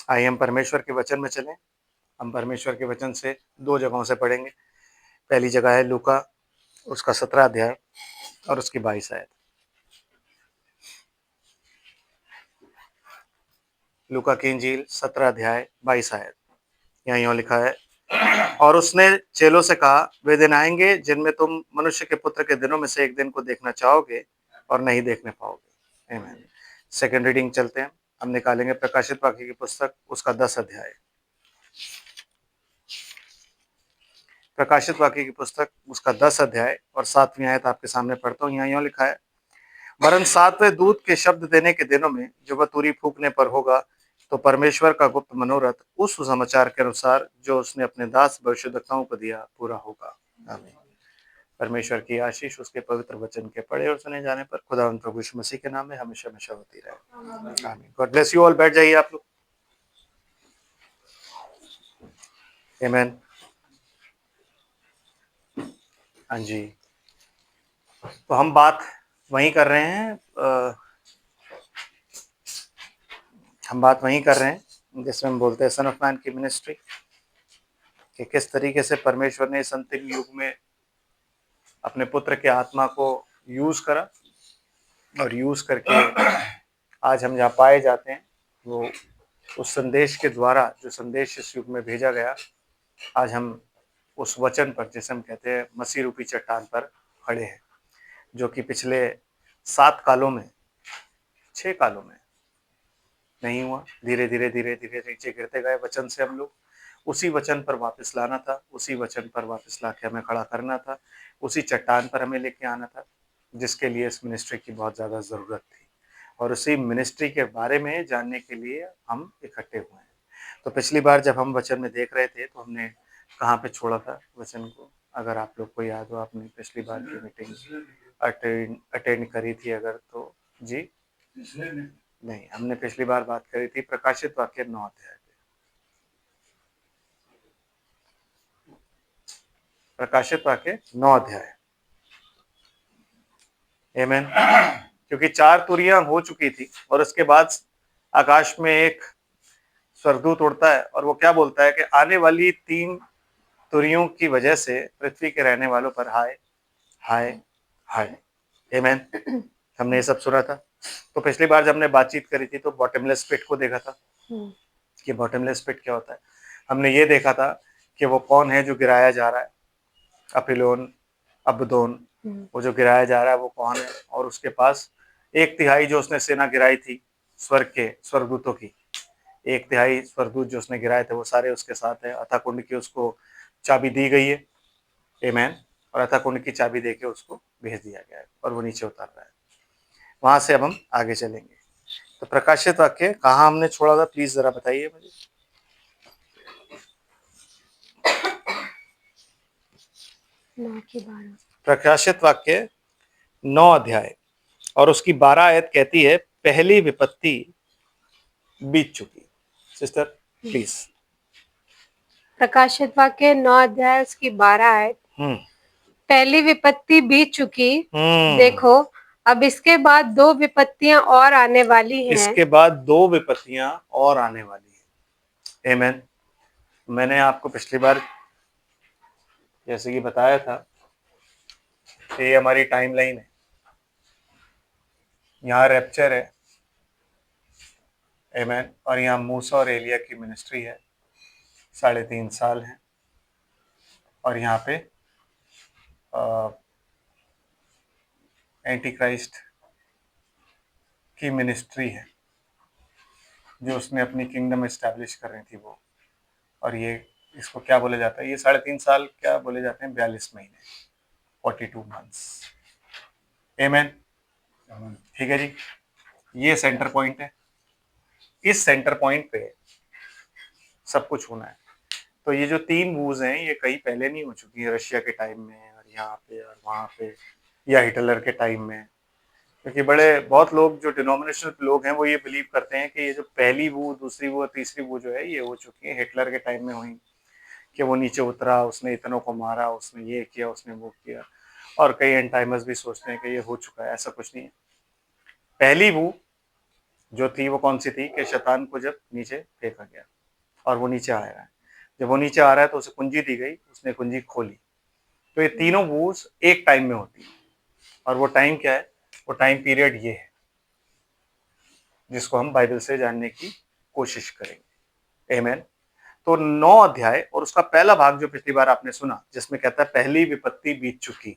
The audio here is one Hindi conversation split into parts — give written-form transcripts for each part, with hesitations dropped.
आइए हम परमेश्वर के वचन में चलें। हम परमेश्वर के वचन से 2 जगहों से पढ़ेंगे। पहली जगह है लूका उसका 17 अध्याय और उसकी 22 आयत। लूका की इंजील 17 अध्याय 22 आयत। यहाँ यूं लिखा है, और उसने चेलों से कहा, वे दिन आएंगे जिनमें तुम मनुष्य के पुत्र के दिनों में से एक दिन को देखना चाहोगे और नहीं देखने पाओगे। आमीन। सेकंड रीडिंग चलते हैं। हम निकालेंगे प्रकाशित वाक्य की पुस्तक उसका 10 अध्याय। प्रकाशित वाक्य की पुस्तक उसका 10 अध्याय और 7वीं आयत आपके सामने पढ़ता हूँ। यहाँ यूं लिखा है, वरन 7वें दूत के शब्द देने के दिनों में जो वह तुरी फूकने पर होगा, तो परमेश्वर का गुप्त मनोरथ उस समाचार के अनुसार जो उसने अपने दास भविष्यद्वक्ताओं को दिया पूरा होगा। आमीन। परमेश्वर की आशीष उसके पवित्र वचन के पढ़े और सुने जाने पर खुदावंद प्रभु यीशु मसीह के नाम में हमेशा हमेशा होती रहे। आमीन। God bless you all. बैठ जाइए आप लोग। आमीन। हाँ जी, तो हम बात वहीं कर रहे हैं, हम बात वहीं कर रहे हैं जिसमें हम बोलते हैं सन ऑफ मैन की मिनिस्ट्री, कि किस तरीके से परमेश्वर ने इस अंतिम युग में अपने पुत्र के आत्मा को यूज करा और यूज करके आज हम जहाँ पाए जाते हैं वो उस संदेश के द्वारा, जो संदेश इस युग में भेजा गया, आज हम उस वचन पर, जिसे हम कहते हैं मसीह रूपी चट्टान पर खड़े हैं, जो कि पिछले 7 कालों में 6 कालों में नहीं हुआ। धीरे धीरे धीरे धीरे नीचे गिरते गए वचन से। हम लोग उसी वचन पर वापस लाना था, उसी वचन पर वापस लाके हमें खड़ा करना था, उसी चट्टान पर हमें लेके आना था, जिसके लिए इस मिनिस्ट्री की बहुत ज़्यादा ज़रूरत थी। और उसी मिनिस्ट्री के बारे में जानने के लिए हम इकट्ठे हुए हैं। तो पिछली बार जब हम वचन में देख रहे थे तो हमने कहाँ पे छोड़ा था वचन को? अगर आप लोग को याद हो, आपने पिछली बार की मीटिंग अटेंड करी थी अगर, तो जी नहीं, हमने पिछली बार बात करी थी प्रकाशित वाक्य 9 अध्याय पे। प्रकाशित वाक्य 9 अध्याय। आमीन। क्योंकि 4 तुरियां हो चुकी थी और उसके बाद आकाश में एक स्वर्गदूत उड़ता है और वो क्या बोलता है कि आने वाली 3 तुरियों की वजह से पृथ्वी के रहने वालों पर हाय हाय हाय। आमीन। हमने ये सब सुना था। तो पिछली बार जब हमने बातचीत करी थी तो बॉटमलेस पिट को देखा था कि बॉटमलेस पिट क्या होता है। हमने ये देखा था कि वो कौन है जो गिराया जा रहा है, अपिलोन अबदोन, वो जो गिराया जा रहा है वो कौन है, और उसके पास 1/3 जो उसने सेना गिराई थी स्वर्ग के स्वर्गदूतों की, 1/3 स्वर्गदूत जो उसने गिराए थे वो सारे उसके साथ है। अथा कुंड की उसको चाबी दी गई है। आमीन। और अथा कुंड की चाबी देके उसको भेज दिया गया है और वो नीचे उतर रहा है। वहां से अब हम आगे चलेंगे। तो प्रकाशित वाक्य कहाँ हमने छोड़ा था, प्लीज जरा बताइए मुझे। प्रकाशित वाक्य 9 अध्याय और उसकी 12 आयत कहती है, पहली विपत्ति बीत चुकी। Sister please. प्रकाशित वाक्य 9 अध्याय उसकी 12 आयत। पहली विपत्ति बीत चुकी, देखो अब इसके बाद 2 विपत्तियां और आने वाली हैं। इसके बाद 2 विपत्तियां और आने वाली है। आमीन। मैंने आपको पिछली बार जैसे कि बताया था, ये हमारी टाइमलाइन है। यहाँ रैप्चर है। आमीन। और यहाँ मूसा और एलिया की मिनिस्ट्री है, 3.5 साल है। और यहाँ पे एंटी क्राइस्ट की मिनिस्ट्री है, जो उसने अपनी किंगडम एस्टैब्लिश कर रही थी वो। और ये इसको क्या बोला जाता है, ये 3.5 साल क्या बोले जाते हैं, 42 महीने, 42 मंथ्स। आमीन। ठीक है जी, ये सेंटर पॉइंट है। इस सेंटर पॉइंट पे सब कुछ होना है। तो ये जो 3 वूज हैं ये कहीं पहले नहीं हो चुकी है, रशिया के टाइम में और यहाँ पे और वहाँ पे, या हिटलर के टाइम में। क्योंकि बहुत लोग जो डिनोमिनेशनल लोग हैं वो ये बिलीव करते हैं कि ये जो पहली वो, दूसरी वो, तीसरी वो जो है ये हो चुकी है, हिटलर के टाइम में हुई, कि वो नीचे उतरा, उसने इतनों को मारा, उसने ये किया, उसने वो किया। और कई एंड टाइमर्स भी सोचते हैं कि ये हो चुका है। ऐसा कुछ नहीं है। पहली वो जो थी वो कौन सी थी कि शैतान को जब नीचे फेंका गया और वो नीचे आ रहा है, जब वो नीचे आ रहा है तो उसे कुंजी दी गई, उसने कुंजी खोली। तो ये तीनों वूज एक टाइम में होती है, और वो टाइम क्या है? वो टाइम पीरियड ये है जिसको हम बाइबल से जानने की कोशिश करेंगे। आमीन। तो 9 अध्याय और उसका पहला भाग जो पिछली बार आपने सुना, जिसमें कहता है पहली विपत्ति बीत चुकी,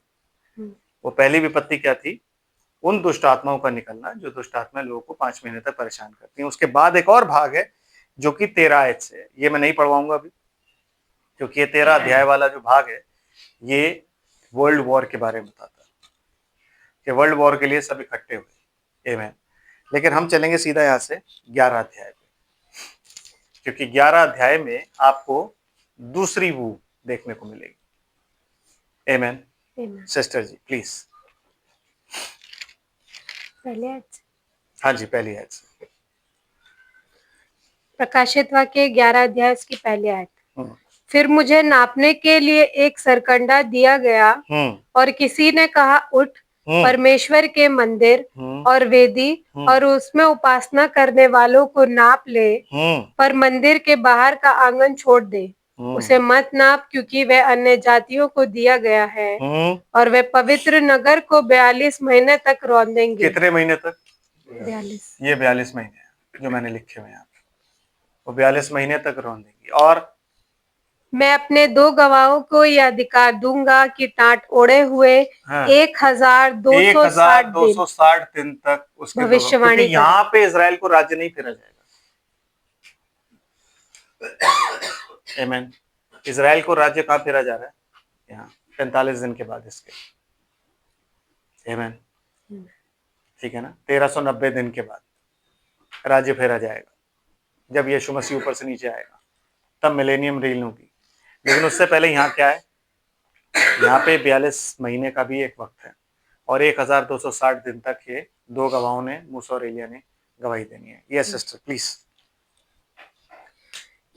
वो पहली विपत्ति क्या थी? उन दुष्ट आत्माओं का निकलना जो दुष्ट आत्माएं लोगों को 5 महीने तक परेशान करती हैं। उसके बाद एक और भाग है जो कि 13 आयत से है। ये मैं नहीं पढ़वाऊंगा अभी, क्योंकि ये 13 अध्याय वाला जो भाग है ये वर्ल्ड वॉर के बारे में बताता है कि वर्ल्ड वॉर के लिए सब इकट्ठे हुए। आमीन। लेकिन हम चलेंगे सीधा यहाँ से 11 अध्याय पे, क्योंकि 11 अध्याय में आपको दूसरी वू देखने को मिलेगी। आमीन। Sister ji please. हाँ जी, पहली आयत से। प्रकाशित वाक्य 11 अध्याय उसकी पहली आयत। फिर मुझे नापने के लिए एक सरकंडा दिया गया और किसी ने कहा, उठ, परमेश्वर के मंदिर और वेदी और उसमें उपासना करने वालों को नाप ले, पर मंदिर के बाहर का आंगन छोड़ दे, उसे मत नाप, क्योंकि वह अन्य जातियों को दिया गया है और वे पवित्र नगर को 42 महीने तक रौंदेंगे। कितने महीने तक? 42। ये 42 महीने जो मैंने लिखे हुए हैं, वो 42 महीने तक रौंदेंगी। और मैं अपने 2 गवाहों को यह अधिकार दूंगा कि टाट ओढ़े हुए 1260 दिन तक उसके भविष्यवाणी, क्योंकि यहाँ पे इजराइल को राज्य नहीं फेरा जाएगा। आमीन। इजराइल को राज्य कहाँ फेरा जा रहा है? यहाँ 45 दिन के बाद इसके। आमीन। ठीक है ना? 1390 दिन के बाद राज्य फेरा जाएगा, जब यीशु मसीह ऊपर से नीचे आएगा, तब मिलेनियम रील होगी। लेकिन उससे पहले यहाँ क्या है? यहाँ पे 42 महीने का भी एक वक्त है और 1260 दिन तक ये 2 गवाहों ने, मूसा और एलिया ने गवाही देनी है। Yes sister please.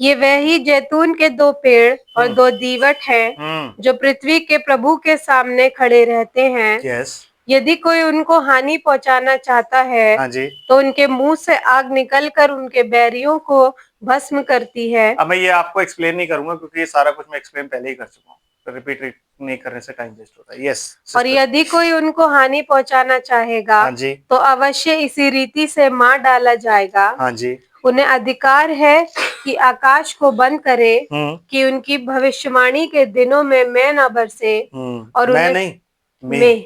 ये वही जैतून के 2 पेड़ और 2 दीवट हैं जो पृथ्वी के प्रभु के सामने खड़े रहते हैं। यस। यदि कोई उनको हानि पहुंचाना चाहता है, हाँ जी, तो उनके मुंह से आग निकलकर उनके बैरियों को भस्म करती है। अब मैं ये आपको एक्सप्लेन नहीं करूंगा, क्योंकि ये सारा कुछ मैं एक्सप्लेन पहले ही कर चुका हूँ, तो रिपीट नहीं करने से टाइम वेस्ट होता है। यस। और यदि कोई उनको हानि पहुंचाना चाहेगा, हाँ जी, तो अवश्य इसी रीति से मार डाला जाएगा। हाँ जी। उन्हें अधिकार है कि आकाश को बंद करे, कि उनकी भविष्यवाणी के दिनों में मैं न बरसे, और मैं उन्हें नहीं,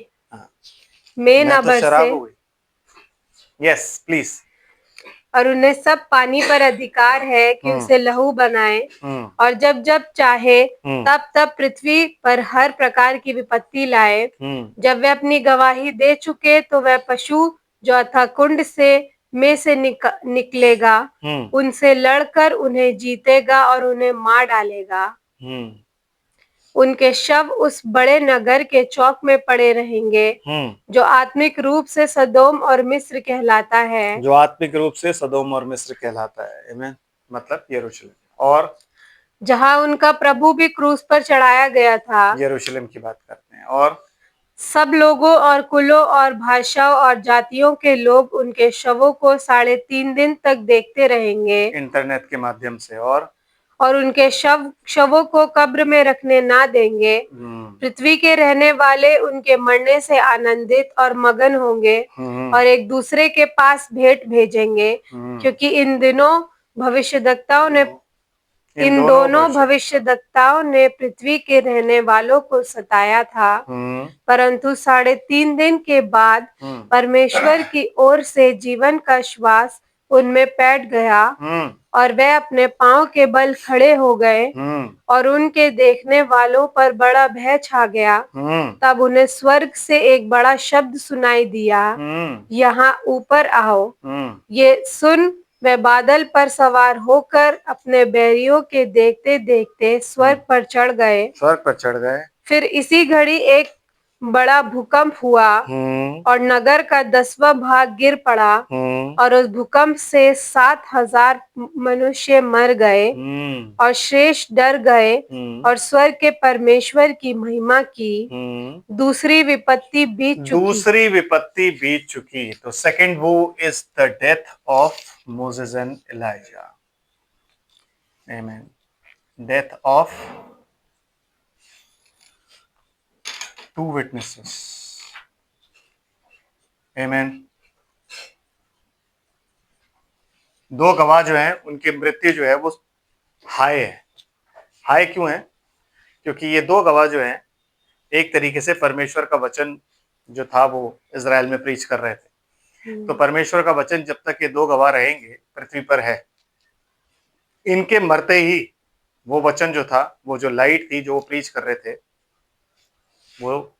मैं न तो शराब हो बरसे, गई। Yes please. और उन्हें सब पानी पर अधिकार है कि उसे लहू बनाए, और जब जब चाहे तब तब पृथ्वी पर हर प्रकार की विपत्ति लाए। जब वे अपनी गवाही दे चुके, तो वह पशु जो अथाह कुंड में से निकलेगा, उनसे लड़कर उन्हें जीतेगा और उन्हें मार डालेगा। उनके शव उस बड़े नगर के चौक में पड़े रहेंगे, जो आत्मिक रूप से सदोम और मिस्र कहलाता है। जो आत्मिक रूप से सदोम और मिस्र कहलाता है। आमीन। मतलब यरूशलेम, और जहाँ उनका प्रभु भी क्रूस पर चढ़ाया गया था। यरूशलेम की बात करते हैं। और सब लोगों और कुलों और भाषाओं और जातियों के लोग उनके शवों को 3.5 दिन तक देखते रहेंगे इंटरनेट के माध्यम से, और उनके शवों को कब्र में रखने ना देंगे। पृथ्वी के रहने वाले उनके मरने से आनंदित और मगन होंगे और एक दूसरे के पास भेंट भेजेंगे, क्योंकि इन दोनों भविष्यद्वक्ताओं ने पृथ्वी के रहने वालों को सताया था। परंतु 3.5 दिन के बाद परमेश्वर की ओर से जीवन का श्वास उनमें बैठ गया और वे अपने पांव के बल खड़े हो गए और उनके देखने वालों पर बड़ा भय छा गया। तब उन्हें स्वर्ग से एक बड़ा शब्द सुनाई दिया, यहाँ ऊपर आओ। ये सुन वे बादल पर सवार होकर अपने बैरियों के देखते देखते स्वर्ग पर चढ़ गए। फिर इसी इसी घड़ी एक बड़ा भूकंप हुआ और नगर का 10वां भाग गिर पड़ा और उस भूकंप से 7,000 मनुष्य मर गए और शेष डर गए और स्वर्ग के परमेश्वर की महिमा की। दूसरी विपत्ति बीत चुकी। तो सेकंड वो is the death of Moses and Elijah. आमीन। Death of 2 witnesses। आमीन। 2 गवाह जो हैं उनकी मृत्यु जो है वो हाय है। हाय क्यों है? क्योंकि ये 2 गवाह जो हैं एक तरीके से परमेश्वर का वचन जो था वो इजराइल में प्रीच कर रहे थे। तो परमेश्वर का वचन जब तक ये 2 गवाह रहेंगे पृथ्वी पर है, इनके मरते ही वो वचन जो था, वो जो लाइट थी जो वो प्रीच कर रहे थे, वो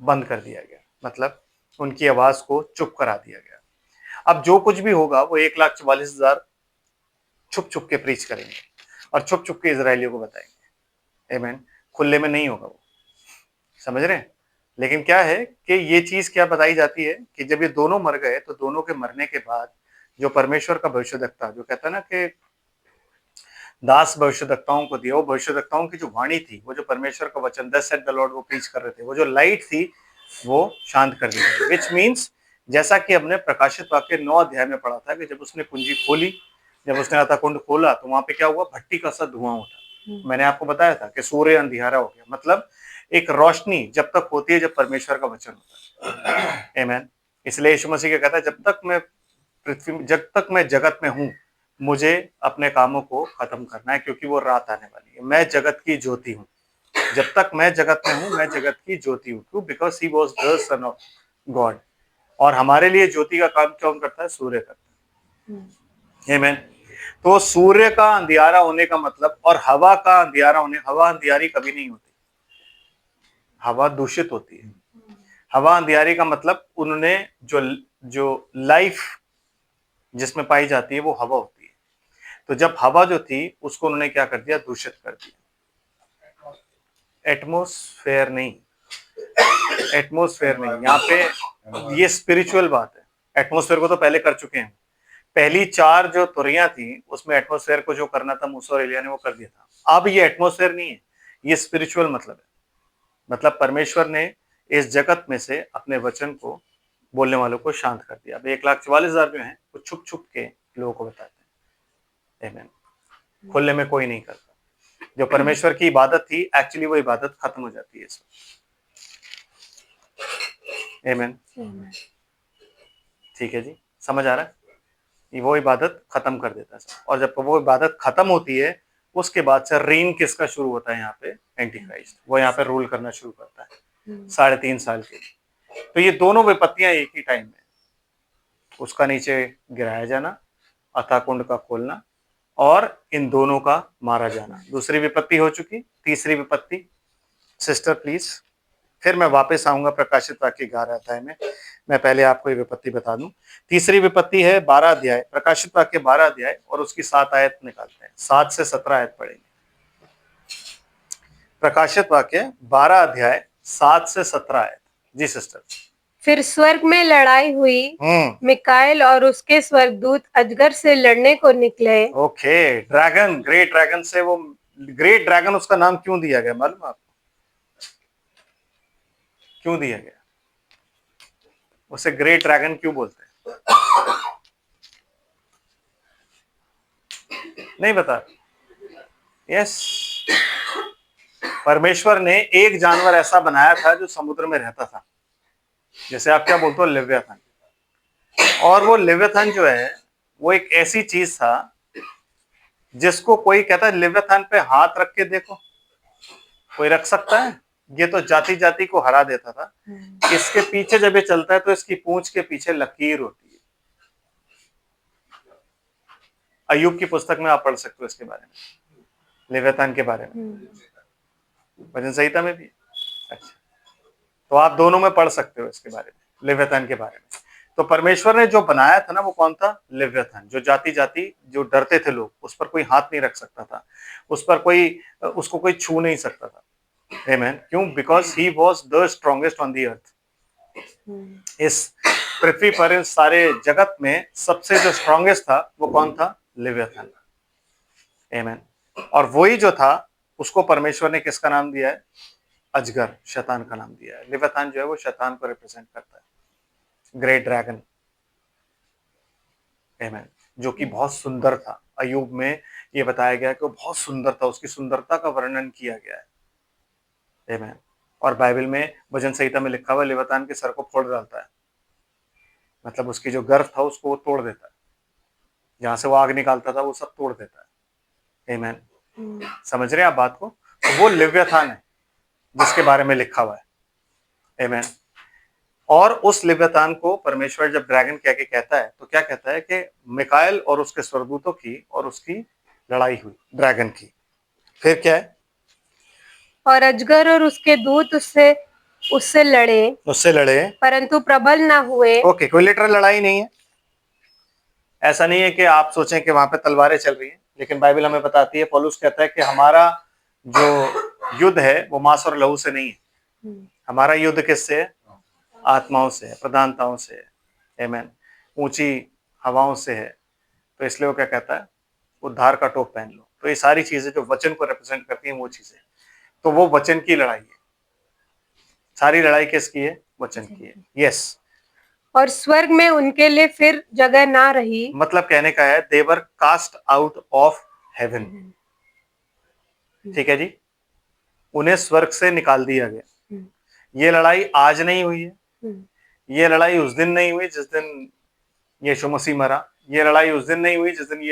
बंद कर दिया गया। मतलब उनकी आवाज को चुप करा दिया गया। अब जो कुछ भी होगा वो 1,44,000 छुप छुप के प्रीच करेंगे और छुप छुप के इजरायलियों को बताएंगे। आमीन। खुले में नहीं होगा वो, समझ रहे हैं? लेकिन क्या है कि ये चीज क्या बताई जाती है कि जब ये दोनों मर गए तो दोनों के मरने के बाद जो परमेश्वर का भविष्यद्वक्ता जो कहता है ना कि दास भविष्यद्वक्ताओं को दिया, वो भविष्यद्वक्ताओं की जो वाणी थी, वो जो परमेश्वर का वचन दस सेड द लॉर्ड वो प्रीच कर रहे थे, वो जो लाइट थी वो शांत कर दी गई। विच मीन्स जैसा कि हमने प्रकाशित वाक्य 9 अध्याय में पढ़ा था कि जब उसने कुंजी खोली, जब उसने अतः कुंड खोला तो वहां पे क्या हुआ? भट्टी का सा धुआं उठा। मैंने आपको बताया था कि सूर्य अंधियारा हो गया। मतलब एक रोशनी जब तक होती है जब परमेश्वर का वचन होता है। आमीन। इसलिए यीशु मसीह कहता है जब तक मैं जगत में हूं मुझे अपने कामों को खत्म करना है, क्योंकि वो रात आने वाली है। मैं जगत की ज्योति हूँ। जब तक मैं जगत में हूं मैं जगत की ज्योति हूँ। क्यों? Because he was the son of God. और हमारे लिए ज्योति का काम कौन करता है? सूर्य करता है। आमीन। तो सूर्य का अंधियारा होने का मतलब और हवा का अंधियारा होने, हवा अंधियारी कभी नहीं होती, हवा दूषित होती है। हवा अंधियारी का मतलब उन्होंने जो लाइफ जिसमें पाई जाती है वो हवा होती है। तो जब हवा जो थी उसको उन्होंने क्या कर दिया? दूषित कर दिया। एटमोस्फेयर नहीं, एटमोस्फेयर नहीं, यहाँ पे ये स्पिरिचुअल बात है। एटमोस्फेयर को तो पहले कर चुके हैं। पहली 4 जो तुरियां थी उसमें एटमोस्फेयर को जो करना था मूसा और एलिया ने वो कर दिया था। अब ये एटमोस्फेयर नहीं है, ये स्पिरिचुअल मतलब है। मतलब परमेश्वर ने इस जगत में से अपने वचन को बोलने वालों को शांत कर दिया। अब 1,44,000 जो है वो छुप छुप के लोगों को बताते हैं। आमीन। खुले में कोई नहीं करता। जो परमेश्वर की इबादत थी एक्चुअली वो इबादत खत्म हो जाती है इसमें। आमीन। ठीक है जी, समझ आ रहा है? वो इबादत खत्म कर देता है। और जब वो इबादत खत्म होती है उसके बाद से रेन किसका शुरू होता है? यहाँ पे एंटी क्राइस्ट, वो यहाँ पे रूल करना शुरू करता है 3.5 साल के लिए। तो ये दोनों विपत्तियां एक ही टाइम में, उसका नीचे गिराया जाना, अथाह कुंड का खोलना और इन दोनों का मारा जाना। दूसरी विपत्ति हो चुकी। तीसरी विपत्ति, सिस्टर प्लीज। फिर मैं वापस आऊंगा प्रकाशित वाक्य 11 अध्याय में। मैं पहले आपको ये विपत्ति बता दूं। तीसरी विपत्ति है 12 अध्याय, प्रकाशित वाक्य 12 अध्याय और उसकी 7 आयत निकालते हैं। 7 से 17 आयत पढ़ेंगे। प्रकाशित वाक्य 12 अध्याय 7 से 17 आयत। जी सिस्टर। फिर स्वर्ग में लड़ाई हुई। मिकाएल और उसके स्वर्गदूत अजगर से लड़ने को निकले। ओके, ड्रैगन, ग्रेट ड्रैगन से वो ग्रेट ड्रैगन उसका नाम क्यों दिया गया मालूम आपको? क्यों दिया गया? उसे ग्रेट ड्रैगन क्यों बोलते हैं? नहीं बता? यस, परमेश्वर ने एक जानवर ऐसा बनाया था जो समुद्र में रहता था, जैसे आप क्या बोलते हो, लेवियाथन। और वो लेवियाथन जो है वो एक ऐसी चीज था जिसको कोई कहता है लेवियाथन पे हाथ रख के देखो, कोई रख सकता है? ये तो जाति जाति को हरा देता था। इसके पीछे जब ये चलता है तो इसकी पूंछ के पीछे लकीर होती है। अय्यूब की पुस्तक में आप पढ़ सकते हो इसके बारे में, लेवियाथन के बारे में, वचन संहिता में भी। अच्छा, तो आप दोनों में पढ़ सकते हो इसके बारे में, लेवियाथन के बारे में। तो परमेश्वर ने जो बनाया था ना वो कौन था? लेवियाथन। जो जाति जाति जो डरते थे लोग, उस पर कोई हाथ नहीं रख सकता था, उस पर कोई, उसको कोई छू नहीं सकता था। Amen. क्यों? Because he was the strongest on the earth. इस पृथ्वी पर, इस सारे जगत में सबसे जो स्ट्रॉन्गेस्ट था वो कौन था? लिव्याथान। Amen. और वही जो था उसको परमेश्वर ने किसका नाम दिया है? अजगर, शैतान का नाम दिया है। लिव्याथान जो है वो शैतान को रिप्रेजेंट करता है, ग्रेट ड्रैगन। Amen. जो कि बहुत सुंदर था। अय्यूब में ये बताया गया कि वो बहुत सुंदर था, उसकी सुंदरता का वर्णन किया गया है। Amen. और बाइबल में भजन संहिता में लिखा हुआ लिव्याथान के सर को फोड़ डालता है, मतलब उसकी जो गर्भ था उसको वो तोड़ देता है, जहां से वो आग निकालता था वो सब तोड़ देता है। Amen. समझ रहे हैं आप बात को? तो वो लिव्याथान है जिसके बारे में लिखा हुआ है। Amen. और उस लिव्याथान को परमेश्वर जब ड्रैगन कह के कहता है तो क्या कहता है कि मिकाएल और उसके स्वर्गदूतों की और उसकी लड़ाई हुई, ड्रैगन की। फिर क्या है? और अजगर और उसके दूत उससे उससे लड़े परंतु प्रबल न हुए। ओके, कोई लिटरल लड़ाई नहीं है। ऐसा नहीं है कि आप सोचें कि वहां पे तलवारें चल रही हैं, लेकिन बाइबल हमें बताती है, पौलुस कहता है कि हमारा जो युद्ध है वो मांस और लहू से नहीं है। हमारा युद्ध किससे है? आत्माओं से है, प्रधानताओं से है। आमीन। ऊंची हवाओं से है। तो इसलिए वो क्या कहता है? उद्धार का टोप पहन लो। तो ये सारी चीजें जो वचन को रिप्रेजेंट करती हैं वो चीजें, तो वो वचन की लड़ाई है। सारी लड़ाई किसकी है? वचन की है। यस। और स्वर्ग में उनके लिए फिर जगह ना रही। मतलब कहने का है दे वर कास्ट आउट ऑफ हेवन। ठीक है जी, उन्हें स्वर्ग से निकाल दिया गया। ये लड़ाई आज नहीं हुई है, ये लड़ाई उस दिन नहीं हुई जिस दिन यीशु मसीह मरा। ये लड़ाई उस दिन नहीं हुई जिस दिन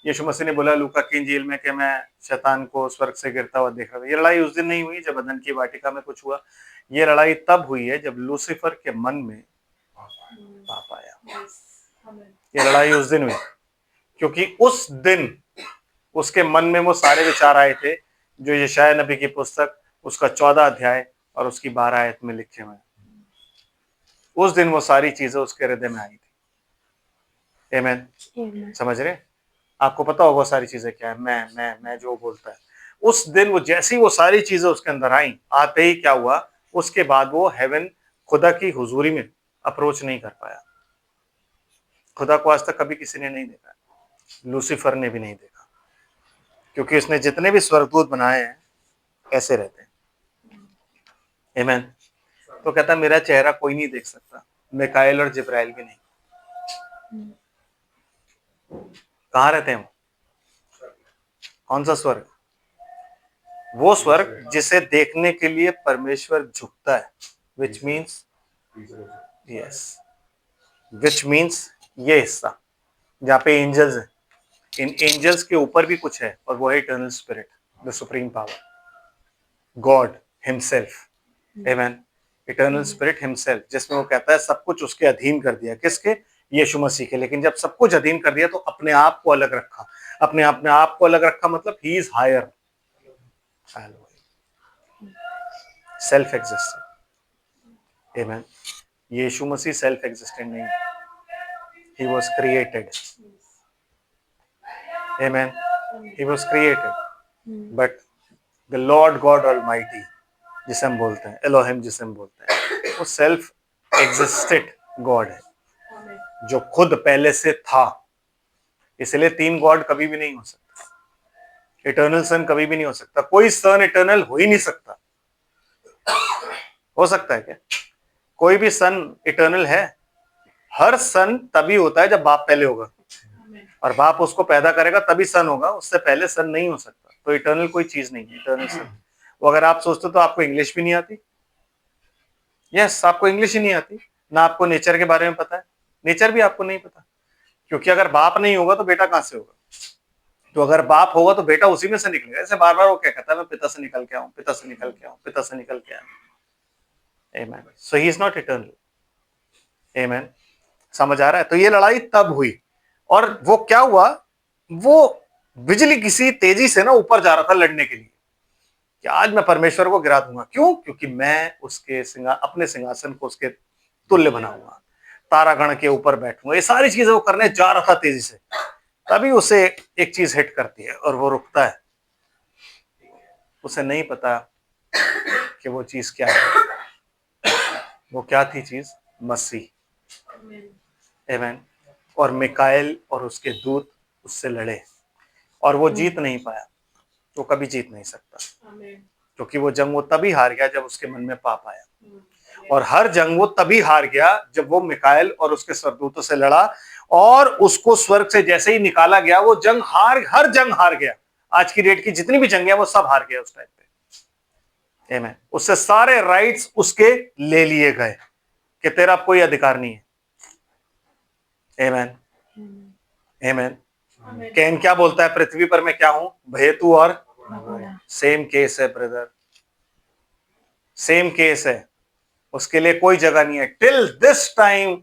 यीशु मसीह ने बोला लूका की इंजील में कि मैं शैतान को स्वर्ग से गिरता हुआ देख रहा था। ये लड़ाई उस दिन नहीं हुई जब अदन की वाटिका में कुछ हुआ। ये लड़ाई तब हुई है जब लूसीफर के मन में पाप आया। ये लड़ाई उस दिन हुई क्योंकि उस दिन उसके मन में वो सारे विचार आए थे जो यशायाह नबी की पुस्तक उसका 14 अध्याय और उसकी 12 आयत में लिखे हुए हैं। उस दिन वो सारी चीजें उसके हृदय में आई थी। आमीन। समझ रहे? आपको पता होगा वो सारी चीजें क्या है? मैं जो बोलता है उस दिन वो जैसी वो सारी चीजें उसके अंदर आई, आते ही क्या हुआ? उसके बाद वो हेवन, खुदा की हुजूरी में अप्रोच नहीं कर पाया। खुदा को आज तक कभी किसी ने नहीं देखा, लूसीफर ने भी नहीं देखा, क्योंकि उसने जितने भी स्वर्गदूत बनाए हैं कैसे रहते हैं। आमीन। तो कहता मेरा चेहरा कोई नहीं देख सकता, मिकाएल और जिब्राइल भी नहीं। कहाँ रहते हैं वो? कौन सा स्वर्ग? वो स्वर्ग जिसे देखने के लिए परमेश्वर झुकता है, which means yes, which means ये हिस्सा जहाँ पे एंजल्स है। इन एंजल्स के ऊपर भी कुछ है और वो है eternal spirit, the supreme power, God himself. आमीन। इटर्नल स्पिरिट हिमसेल्फ, जिसमें वो कहता है सब कुछ उसके अधीन कर दिया। किसके? यीशु मसीह के। लेकिन जब सब कुछ अधीन कर दिया तो अपने आप को अलग रखा। अपने आप को अलग रखा मतलब he is higher, self existent. आमीन। यीशु मसीह सेल्फ एग्जिस्टेंट नहीं, he was created। Amen। he was created but the Lord God Almighty, जिसे हम बोलते हैं एलोहिम, जिसे हम बोलते हैं, वो सेल्फ एग्जिस्टेड गॉड है जो खुद पहले से था। इसलिए तीन गॉड कभी भी नहीं हो सकता। इटर्नल सन कभी भी नहीं हो सकता। कोई सन इटर्नल हो ही नहीं सकता। हो सकता है क्या? कोई भी सन इटर्नल है? हर सन तभी होता है जब बाप पहले होगा, और बाप उसको पैदा करेगा तभी सन होगा, उससे पहले सन नहीं हो सकता। तो इटर्नल कोई चीज नहीं है, इटर्नल सन। वो अगर आप सोचते तो आपको इंग्लिश भी नहीं आती। यस, आपको इंग्लिश ही नहीं आती, ना आपको नेचर के बारे में पता है। नेचर भी आपको नहीं पता, क्योंकि अगर बाप नहीं होगा तो बेटा कहां से होगा? तो अगर बाप होगा तो बेटा उसी में से निकलेगा। ऐसे बार बार वो क्या कहता है, मैं पिता से निकल के आऊं, पिता से निकल के आऊं, पिता से निकल के आऊं। आमीन। सो ही इज नॉट इटर्नल। आमीन। समझ आ रहा है? तो ये लड़ाई तब हुई, और वो क्या हुआ? वो बिजली किसी तेजी से ना ऊपर जा रहा था लड़ने के लिए कि आज मैं परमेश्वर को गिरा दूंगा। क्यों? क्योंकि मैं उसके अपने सिंहासन को उसके तुल्य बनाऊंगा, तारागण के ऊपर बैठूंगा। ये सारी चीजें वो करने जा रहा था तेजी से। तभी उसे एक चीज हिट करती है और वो रुकता है। उसे नहीं पता कि वो चीज क्या है। वो क्या थी चीज? मसीह। आमीन। और मिकाएल और उसके दूत उससे लड़े और वो जीत नहीं पाया। वो कभी जीत नहीं सकता, क्योंकि वो जंग वो तभी हार गया जब उसके मन में पाप आया। और हर जंग वो तभी हार गया जब वो मिकाएल और उसके सरदूतों से लड़ा, और उसको स्वर्ग से जैसे ही निकाला गया वो हर जंग हार गया। आज की डेट की जितनी भी जंग है वो सब हार गया उस टाइम पे। आमीन। उससे सारे राइट्स उसके ले लिए गए कि तेरा कोई अधिकार नहीं है। आमीन। आमीन। कैन क्या बोलता है? पृथ्वी पर मैं क्या हूं? भेतू और सेम केस है ब्रदर, सेम केस है। उसके लिए कोई जगह नहीं है टिल दिस टाइम।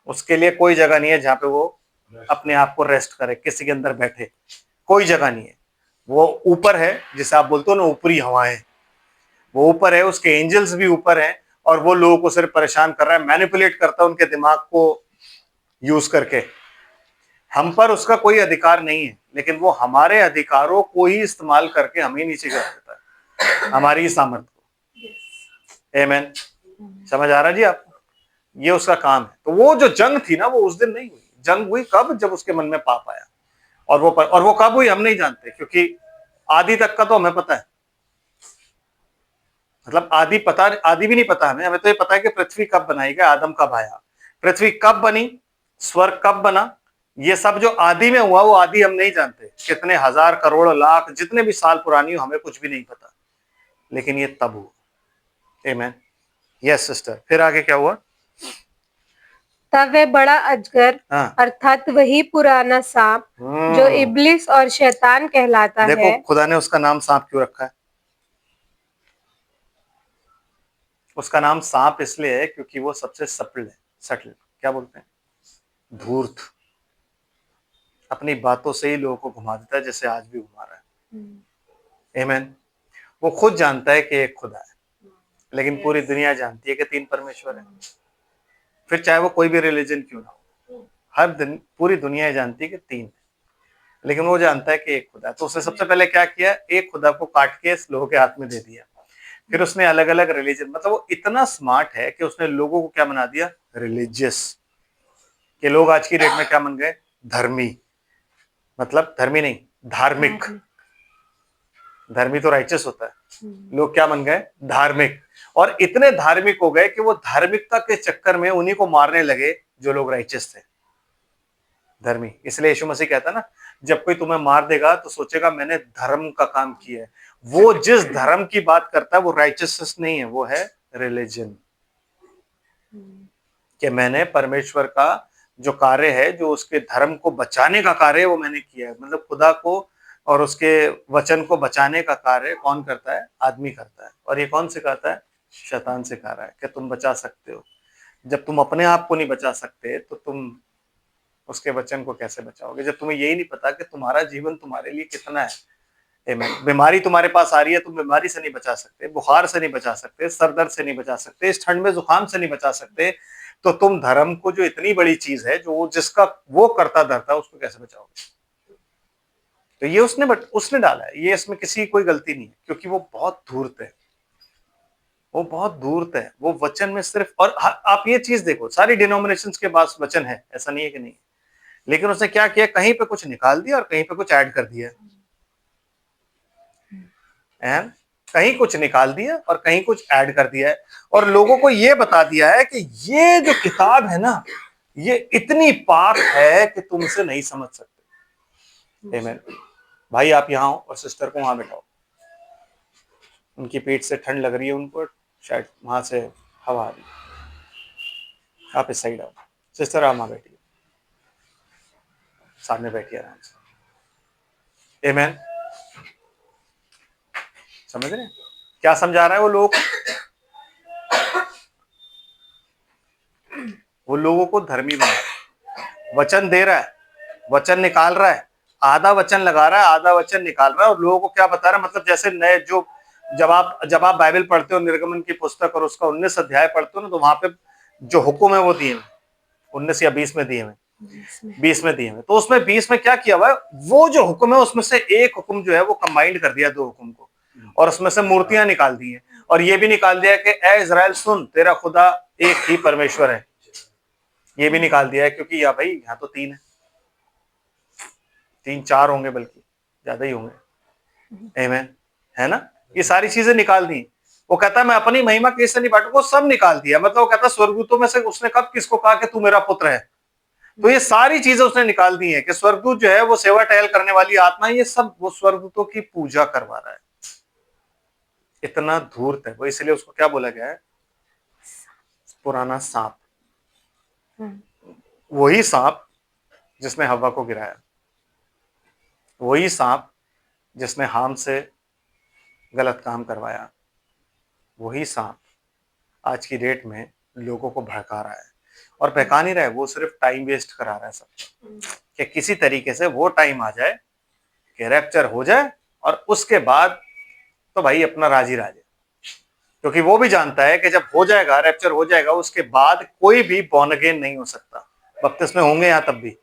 उसके लिए कोई जगह नहीं है जहां पे वो अपने आप को रेस्ट करे, किसी के अंदर बैठे। कोई जगह नहीं है। वो ऊपर है, जिसे आप बोलते हो ना ऊपरी हवाएं, वो ऊपर है। उसके एंजल्स भी ऊपर हैं और वो लोगों को सिर्फ परेशान कर रहा है, मैनिपुलेट करता है उनके दिमाग को यूज करके। हम पर उसका कोई अधिकार नहीं है, लेकिन वो हमारे अधिकारों को ही इस्तेमाल करके हमें नीचे कर देता है, हमारी ही सामर्थ को। आमीन। समझ आ रहा जी आपको? ये उसका काम है। तो वो जो जंग थी ना, वो उस दिन नहीं हुई। जंग हुई कब? जब उसके मन में पाप आया। और वो कब हुई हम नहीं जानते, क्योंकि आदि तक का तो हमें पता है। मतलब आदि भी नहीं पता हमें। हमें तो ये पता है कि पृथ्वी कब बनाई गई, आदम कब आया, पृथ्वी कब बनी, स्वर्ग कब बना। ये सब जो आदि में हुआ वो आदि हम नहीं जानते। कितने हजार करोड़ लाख जितने भी साल पुरानी हो, हमें कुछ भी नहीं पता, लेकिन ये तब हुआ। आमीन। यस सिस्टर, फिर आगे क्या हुआ? तब वह बड़ा अजगर, हाँ। अर्थात वही पुराना सांप जो इब्लिस और शैतान कहलाता देखो है। खुदा ने उसका नाम सांप क्यों रखा है? उसका नाम सांप इसलिए है क्योंकि वो सबसे सटल है। सटल क्या बोलते हैं? धूर्त। अपनी बातों से ही लोगों को घुमा देता है, जैसे आज भी घुमा रहा है। आमीन। वो खुद जानता है कि एक खुदा है, लेकिन पूरी दुनिया जानती है कि तीन परमेश्वर है। फिर चाहे वो कोई भी रिलीजन क्यों ना हो, हर दिन पूरी दुनिया जानती है कि तीन है, लेकिन वो जानता है कि एक खुदा है। तो उसने सबसे पहले क्या किया? एक खुदा को काट के लोगों के हाथ में दे दिया। फिर उसने अलग अलग रिलीजन, मतलब वो इतना स्मार्ट है कि उसने लोगों को क्या बना दिया? रिलीजियस। कि लोग आज की डेट में क्या बन गए? धर्मी। मतलब धर्मी नहीं, धार्मिक। धर्मी तो राइचस होता है, लोग क्या बन गए? धार्मिक। और इतने धार्मिक हो गए कि वो धार्मिकता के चक्कर में उन्हीं को मारने लगे जो लोग राइचस थे, धर्मी। इसलिए यीशु मसीह कहता है ना, जब कोई तुम्हें मार देगा तो सोचेगा मैंने धर्म का काम किया है। वो जिस धर्म की बात करता है वो राइचसनेस नहीं है, वो है रिलीजन। कि मैंने परमेश्वर का जो कार्य है, जो उसके धर्म को बचाने का कार्य है, वो मैंने किया है। मतलब खुदा को और उसके वचन को बचाने का कार्य कौन करता है? आदमी करता है। और ये कौन सिखाता है? शैतान सिखा रहा है कि तुम बचा सकते हो। जब तुम अपने आप को नहीं बचा सकते तो तुम उसके वचन को कैसे बचाओगे? जब तुम्हें यही नहीं पता कि तुम्हारा जीवन तुम्हारे लिए कितना है। बीमारी तुम्हारे पास आ रही है, तुम बीमारी से नहीं बचा सकते, बुखार से नहीं बचा सकते, सर दर्द से नहीं बचा सकते, इस ठंड में जुकाम से नहीं बचा सकते, तो तुम धर्म को, जो इतनी बड़ी चीज है, जो जिसका वो करता धरता, उसको कैसे बचाओगे? तो ये उसने डाला है। ये इसमें किसी की कोई गलती नहीं है, क्योंकि वो बहुत धूर्त है। वो बहुत धूर्त है। वो वचन में सिर्फ, और आप ये चीज देखो, सारी डिनोमिनेशंस के पास वचन है, ऐसा नहीं है कि नहीं, लेकिन उसने क्या किया? कहीं पे कुछ निकाल दिया और कहीं पे कुछ ऐड कर दिया। कहीं कुछ निकाल दिया और कहीं कुछ ऐड कर दिया है, और लोगों को ये बता दिया है कि ये जो किताब है ना, ये इतनी पाक है कि तुमसे नहीं समझ सकते। आमीन। भाई आप यहाँ हो और सिस्टर को वहां बैठाओ। उनकी पेट से ठंड लग रही है, उनको शायद वहां से हवा आ रही है। आप इस साइड आओ। सिस्टर आप वहां बैठिए, सामने बैठिए आराम से। आमीन। समझ रहे हैं क्या समझा रहा है वो लोग? वो लोगों को धर्मी बना रहा है, वचन दे रहा है, वचन निकाल रहा है, आधा वचन लगा रहा है, आधा वचन निकाल रहा है, और लोगों को क्या बता रहा है? मतलब जैसे नए जो, जब आप बाइबल पढ़ते हो, निर्गमन की पुस्तक और उसका 19 अध्याय पढ़ते हो ना, तो वहां पे जो हुक्म है वो दिए हुए 19 या 20 में दिए हुए, 20 में दिए हुए। तो उसमें 20 में क्या किया हुआ है? वो जो हुक्म है उसमें से एक हुक्म जो है वो कंबाइंड कर दिया दो हुक्म को, और उसमें से मूर्तियां निकाल दी हैं, और ये भी निकाल दिया कि ए इजराइल सुन, तेरा खुदा एक ही परमेश्वर है। ये भी निकाल दिया है, क्योंकि या भाई यहाँ तो तीन है, 3 4 होंगे, बल्कि ज्यादा ही होंगे। आमीन, है ना। ये सारी चीजें निकाल दी। वो कहता है मैं अपनी महिमा किससे नहीं बांटूंगा, वो सब निकाल दिया। मतलब वो कहता है स्वर्गदूतों में से उसने कब किसको कहा कि तू मेरा पुत्र है। तो ये सारी चीजें उसने निकाल दी है कि स्वर्गदूत जो है वो सेवा टहल करने वाली आत्मा है, ये सब वो स्वर्गदूतों की पूजा करवा रहा है। इतना धूर्त है वो, इसलिए उसको क्या बोला गया है, पुराना सांप। वही सांप जिसने हवा को गिराया, वही सांप जिसने हाम से गलत काम करवाया, वही सांप आज की डेट में लोगों को भड़का रहा है। और बहका नहीं रहा है, वो सिर्फ टाइम वेस्ट करा रहा है सब, कि किसी तरीके से वो टाइम आ जाए कि रैप्चर हो जाए, और उसके बाद तो भाई अपना राजी राजे। क्योंकि वो भी जानता है कि जब हो जाएगा, रैप्चर हो जाएगा, उसके बाद कोई भी बॉर्न अगेन नहीं हो सकता। बपतिस्मे होंगे यहाँ तब भी,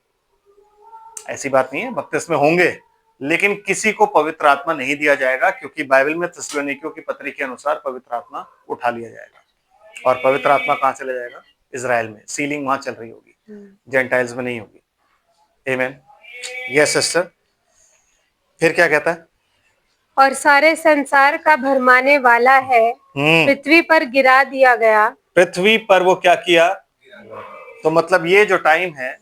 ऐसी बात नहीं है, बपतिस्मे होंगे, लेकिन किसी को पवित्र आत्मा नहीं दिया जाएगा, क्योंकि बाइबल में थिस्सलुनीकियों की पत्री के अनुसार पवित्र आत्मा उठा लिया जाएगा। और पवित्र आत्मा कहाँ चला जाएगा, इजराइल में। सीलिंग वहां चल रही होगी, जेंटाइल्स में नहीं होगी। आमीन। यस सिस्टर, फिर क्या कहता है, और सारे संसार का भरमाने वाला है, पृथ्वी पर गिरा दिया गया। पृथ्वी पर वो क्या किया, तो मतलब ये जो टाइम है,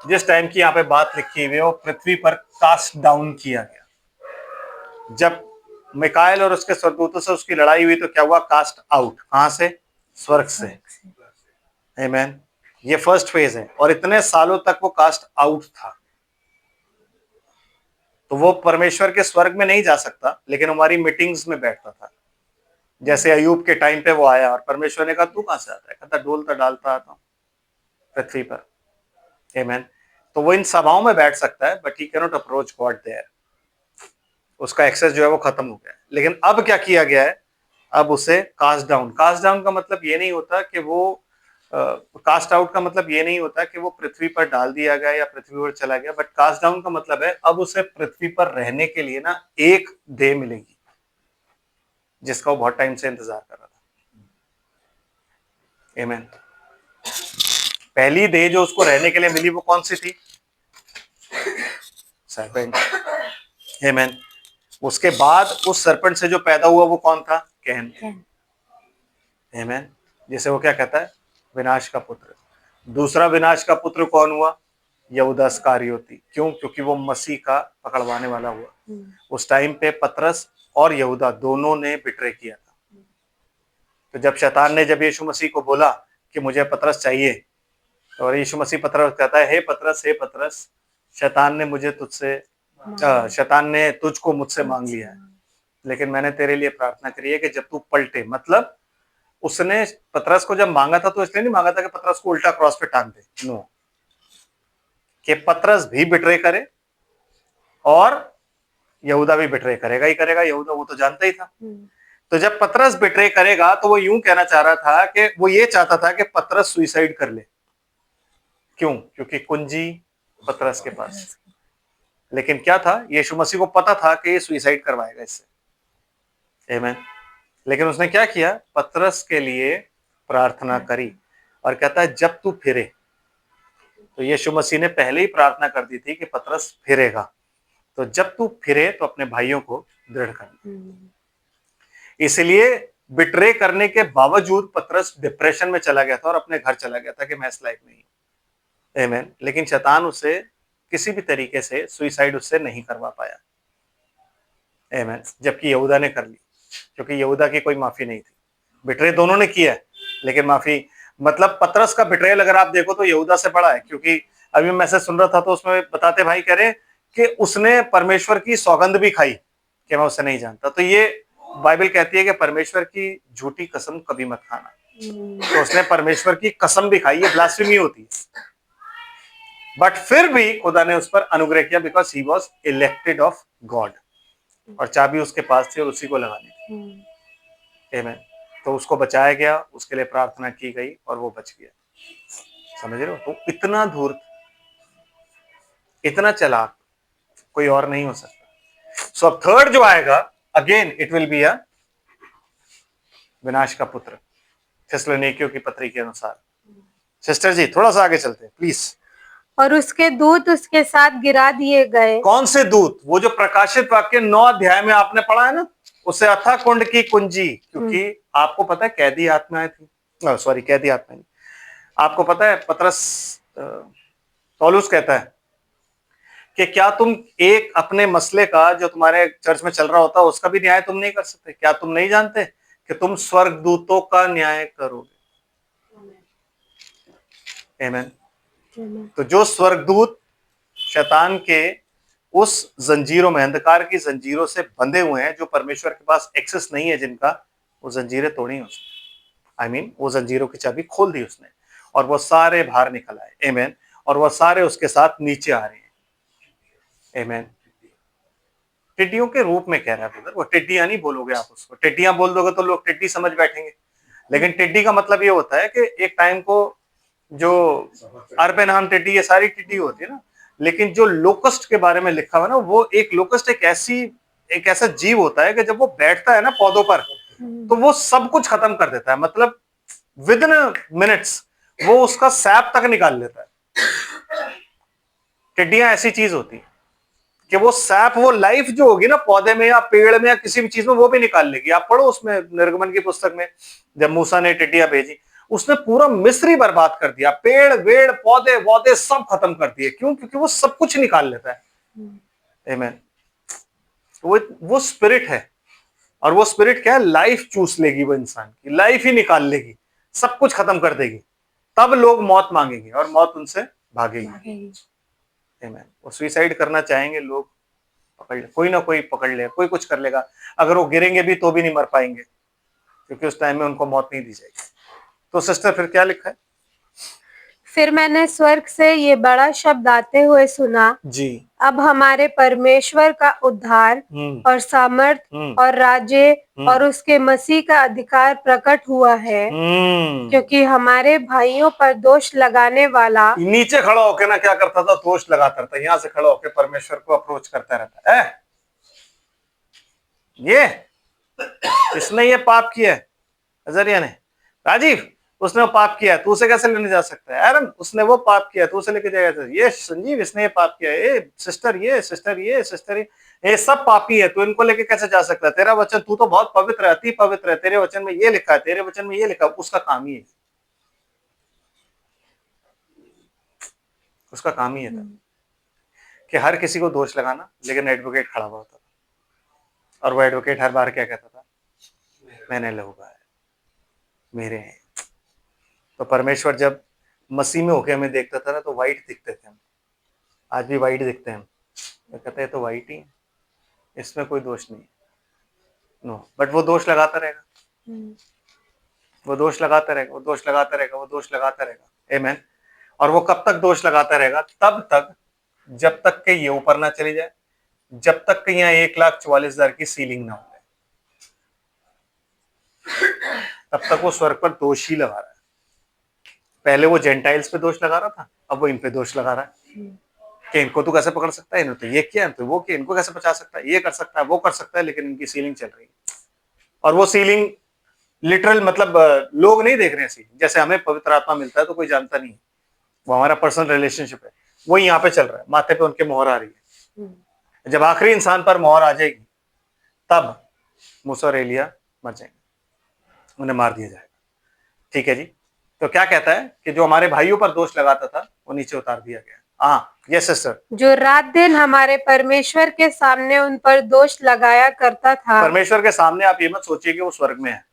जिस टाइम की यहाँ पे बात लिखी हुई है, वो पृथ्वी पर कास्ट डाउन किया गया। जब मिकाएल और उसके स्वर्गदूतों से उसकी लड़ाई हुई तो क्या हुआ, कास्ट आउट। कहां से, स्वर्ग से। आमीन। ये फर्स्ट फेज है, और इतने सालों तक वो कास्ट आउट था। तो वो परमेश्वर के स्वर्ग में नहीं जा सकता, लेकिन हमारी मीटिंग्स में बैठता था। जैसे अयूब के टाइम पे वो आया और परमेश्वर ने कहा तू कहां से आता है, कहता डोलता डालता आता हूं पृथ्वी पर। आमीन। तो वो इन सभाओं में बैठ सकता है, but he can not approach God there. उसका एक्सेस जो है वो खत्म हो गया है। लेकिन अब क्या किया गया है, अब उसे कास्ट डाउन। कास्ट डाउन का मतलब ये नहीं होता कि वो कास्ट आउट का मतलब ये नहीं होता कि वो पृथ्वी पर डाल दिया गया या पृथ्वी पर चला गया, बट कास्ट डाउन का मतलब है अब उसे पृथ्वी पर रहने के लिए ना एक देह मिलेगी, जिसका वो बहुत टाइम से इंतजार कर रहा था। आमीन। पहली देह जो उसको रहने के लिए मिली वो कौन सी थी, सरपेंट। आमीन। उसके बाद उस सरपेंट से जो पैदा हुआ वो कौन था, कैन। आमीन। जिसे वो क्या कहता है, विनाश का पुत्र। दूसरा विनाश का पुत्र कौन हुआ, यहूदा इस्करियोती। क्यों, क्योंकि वो मसीह का पकड़वाने वाला हुआ। उस टाइम पे पतरस और यहूदा दोनों ने बिट्रे किया था। तो जब शैतान ने जब यीशु मसीह को बोला कि मुझे पतरस चाहिए, और यीशु मसीह पतरस कहता है हे पतरस, शैतान ने तुझको मुझसे मांग लिया है, लेकिन मैंने तेरे लिए प्रार्थना करी है कि जब तू पलटे। मतलब उसने पतरस को जब मांगा था तो इसलिए नहीं मांगा था कि पतरस को उल्टा क्रॉस पे टांग दे, नो, कि पतरस भी बिट्रे करे और यहूदा भी बिट्रे करेगा ही करेगा। यहूदा वो तो जानता ही था। तो जब पतरस बिट्रे करेगा तो वो यूं कहना चाह रहा था कि वो ये चाहता था कि पतरस सुइसाइड कर ले। क्यों, क्योंकि कुंजी पतरस के पास। लेकिन क्या था, यीशु मसीह को पता था कि ये सुइसाइड करवाएगा इससे। आमीन। लेकिन उसने क्या किया, पतरस के लिए प्रार्थना करी, और कहता है जब तू फिरे। तो यीशु मसीह ने पहले ही प्रार्थना कर दी थी कि पतरस फिरेगा, तो जब तू फिरे तो अपने भाइयों को दृढ़ कर। इसलिए बिट्रे करने के बावजूद पतरस डिप्रेशन में चला गया था और अपने घर चला गया था कि मैं इस लायक नहीं हूं। आमीन। लेकिन शैतान उसे किसी भी तरीके से सुइसाइड उससे नहीं करवा पाया। आमीन। जबकि यहूदा ने कर ली, क्योंकि यहूदा की कोई माफी नहीं थी। बिट्रे दोनों ने किया है, लेकिन माफी, मतलब पतरस का बिट्रेयल अगर आप देखो तो यहूदा से बड़ा है। क्योंकि अभी मैसेज सुन रहा था तो उसमें बताते भाई कह रहे कि उसने परमेश्वर की सौगंध भी खाई कि मैं उसे नहीं जानता। तो ये बाइबल कहती है कि परमेश्वर की झूठी कसम कभी मत खाना। तो उसने परमेश्वर की कसम भी खाई, ये ब्लास्फेमी होती है। बट फिर भी खुदा ने उस पर अनुग्रह किया, because he was elected of God, और चाबी उसके पास थी और उसी को लगानी थी। आमीन। तो उसको बचाया गया, उसके लिए प्रार्थना की गई और वो बच गया। समझ रहे हो, तो इतना धूर्त, इतना चालाक कोई और नहीं हो सकता। सो अब थर्ड जो आएगा again it will be a विनाश का पुत्र, थिस्सलुनीकियों की पत्री के अनुसार। सिस्टर जी थोड़ा सा आगे चलते हैं प्लीज। और उसके दूत उसके साथ गिरा दिए गए। कौन से दूत? वो जो प्रकाशित वाक्य 9 अध्याय में आपने पढ़ा है ना, उसे अथाह कुंड की कुंजी, क्योंकि आपको पता है कैदी आत्माएं थी, सॉरी कैदी आत्माएं, आपको पता है पतरस पौलुस कहता है कि क्या तुम एक अपने मसले का जो तुम्हारे चर्च में चल रहा होता है उसका भी न्याय तुम नहीं कर सकते? क्या तुम नहीं जानते कि तुम स्वर्गदूतों का न्याय करोगे? आमीन। तो जो स्वर्गदूत शैतान के उस जंजीरों में, अंधकार की जंजीरों से बंधे हुए हैं, जो परमेश्वर के पास एक्सेस नहीं है, जिनका, वो जंजीरें तोड़ी उसने। आई मीन वो जंजीरों की चाबी खोल दी उसने और वो सारे बाहर निकल आए। आमीन। और वो सारे उसके साथ नीचे आ रहे हैं। आमीन। टिड्डियों के रूप में कह रहा है ब्रदर, वो टिड्डियां नहीं बोलोगे आप उसको, टिड्डियां बोल दोगे तो लोग टिड्डी समझ बैठेंगे, लेकिन टिड्डी का मतलब ये होता है कि एक टाइम को जो अर्बेनहाम टिड्डी, ये सारी टिड्डी होती है ना, लेकिन जो लोकस्ट के बारे में लिखा हुआ ना, वो एक लोकस्ट एक ऐसा जीव होता है कि जब वो बैठता है ना पौधों पर, तो वो सब कुछ खत्म कर देता है, मतलब विद इन मिनट्स वो उसका सैप तक निकाल लेता है। टिड्डियां ऐसी चीज होती है कि वो सैप, वो लाइफ जो होगी ना पौधे में या पेड़ में या किसी भी चीज में, वो भी निकाल लेगी। आप पढ़ो उसमें निर्गमन की पुस्तक में, जब मूसा ने टिड्डियां भेजी, उसने पूरा मिस्र ही बर्बाद कर दिया, पेड़ वेड़ पौधे वौधे सब खत्म कर दिए। क्यों? क्योंकि वो सब कुछ निकाल लेता है। आमीन। वो स्पिरिट है, और वो स्पिरिट क्या है? लाइफ चूस लेगी, वो इंसान की लाइफ ही निकाल लेगी, सब कुछ खत्म कर देगी। तब लोग मौत मांगेंगे और मौत उनसे भागेगी। आमीन। वो सुसाइड करना चाहेंगे, लोग पकड़ ले, कोई ना कोई पकड़ ले, कोई कुछ कर लेगा। अगर वो गिरेंगे भी तो भी नहीं मर पाएंगे, क्योंकि उस टाइम में उनको मौत नहीं दी जाएगी। तो सिस्टर फिर क्या लिखा है? फिर मैंने स्वर्ग से ये बड़ा शब्द आते हुए सुना, जी। अब हमारे परमेश्वर का उद्धार और सामर्थ और राज्य और उसके मसीह का अधिकार प्रकट हुआ है, क्योंकि हमारे भाइयों पर दोष लगाने वाला नीचे खड़ा होकर ना क्या करता था? दोष लगाता रहता, यहाँ से खड़ा होकर परमेश्वर को अप्रोच करता रहता है, ये इसने ये पाप किया है, अजरिया ने, राजीव उसने वो पाप किया है, तू उसे कैसे लेने जा सकता है? एरन उसने वो पाप किया है, तू उसे लेके जाएगा? ये संजीव इसने ये पाप किया है, ये सिस्टर ये सिस्टर ये सिस्टर ये सब पापी है, तू इनको लेके कैसे जा सकता है? तेरा वचन, तू तो बहुत पवित्र है, अति पवित्र है, तेरे वचन में ये लिखा है, तेरे वचन में ये लिखा है। उसका काम ही है, उसका काम ही है कि हर किसी को दोष लगाना, लेकिन एडवोकेट खड़ा हुआ होता था, और वो एडवोकेट हर बार क्या कहता था? मैंने लहू बहाया, मेरे हैं। तो परमेश्वर जब मसीह में होके हमें देखता था ना, तो वाइट दिखते थे हम, आज भी वाइट दिखते हैं हम, तो कहते हैं तो वाइट ही है, इसमें कोई दोष नहीं है, नो। बट वो दोष लगाता रहेगा, वो दोष लगाता रहेगा, वो दोष लगाता रहेगा, वो दोष लगाता रहेगा। आमीन। और वो कब तक दोष लगाता रहेगा? तब तक जब तक के ये ऊपर ना चली जाए, जब तक कि यहाँ 1,44,000 की सीलिंग ना हो जाए, तब तक वो स्वर्ग पर दोष ही लगा रहा है। पहले वो जेंटाइल्स पे दोष लगा रहा था, अब वो इन पे दोष लगा रहा है कि इनको तो कैसे पकड़ सकता है, इन्होंने तो ये किया, तो वो किया, इनको कैसे बचा सकता है, ये कर सकता है, वो कर सकता है, लेकिन इनकी सीलिंग चल रही है। और वो सीलिंग लिटरल, मतलब लोग नहीं देख रहे हैं सीलिंग, जैसे हमें पवित्र आत्मा मिलता है तो कोई जानता नहीं है, वो हमारा पर्सनल रिलेशनशिप है, वो यहाँ पे चल रहा है, माथे पे उनके मोहर आ रही है। जब आखिरी इंसान पर मोहर आ जाएगी, तब मूसा और एलिया मर जाएंगे, उन्हें मार दिया जाएगा। ठीक है जी। तो क्या कहता है कि जो हमारे भाइयों पर दोष लगाता था, वो नीचे उतार दिया गया। हाँ, यस सिस्टर। जो रात दिन हमारे परमेश्वर के सामने उन पर दोष लगाया करता था। परमेश्वर के सामने आप ये मत सोचिए कि वो स्वर्ग में है,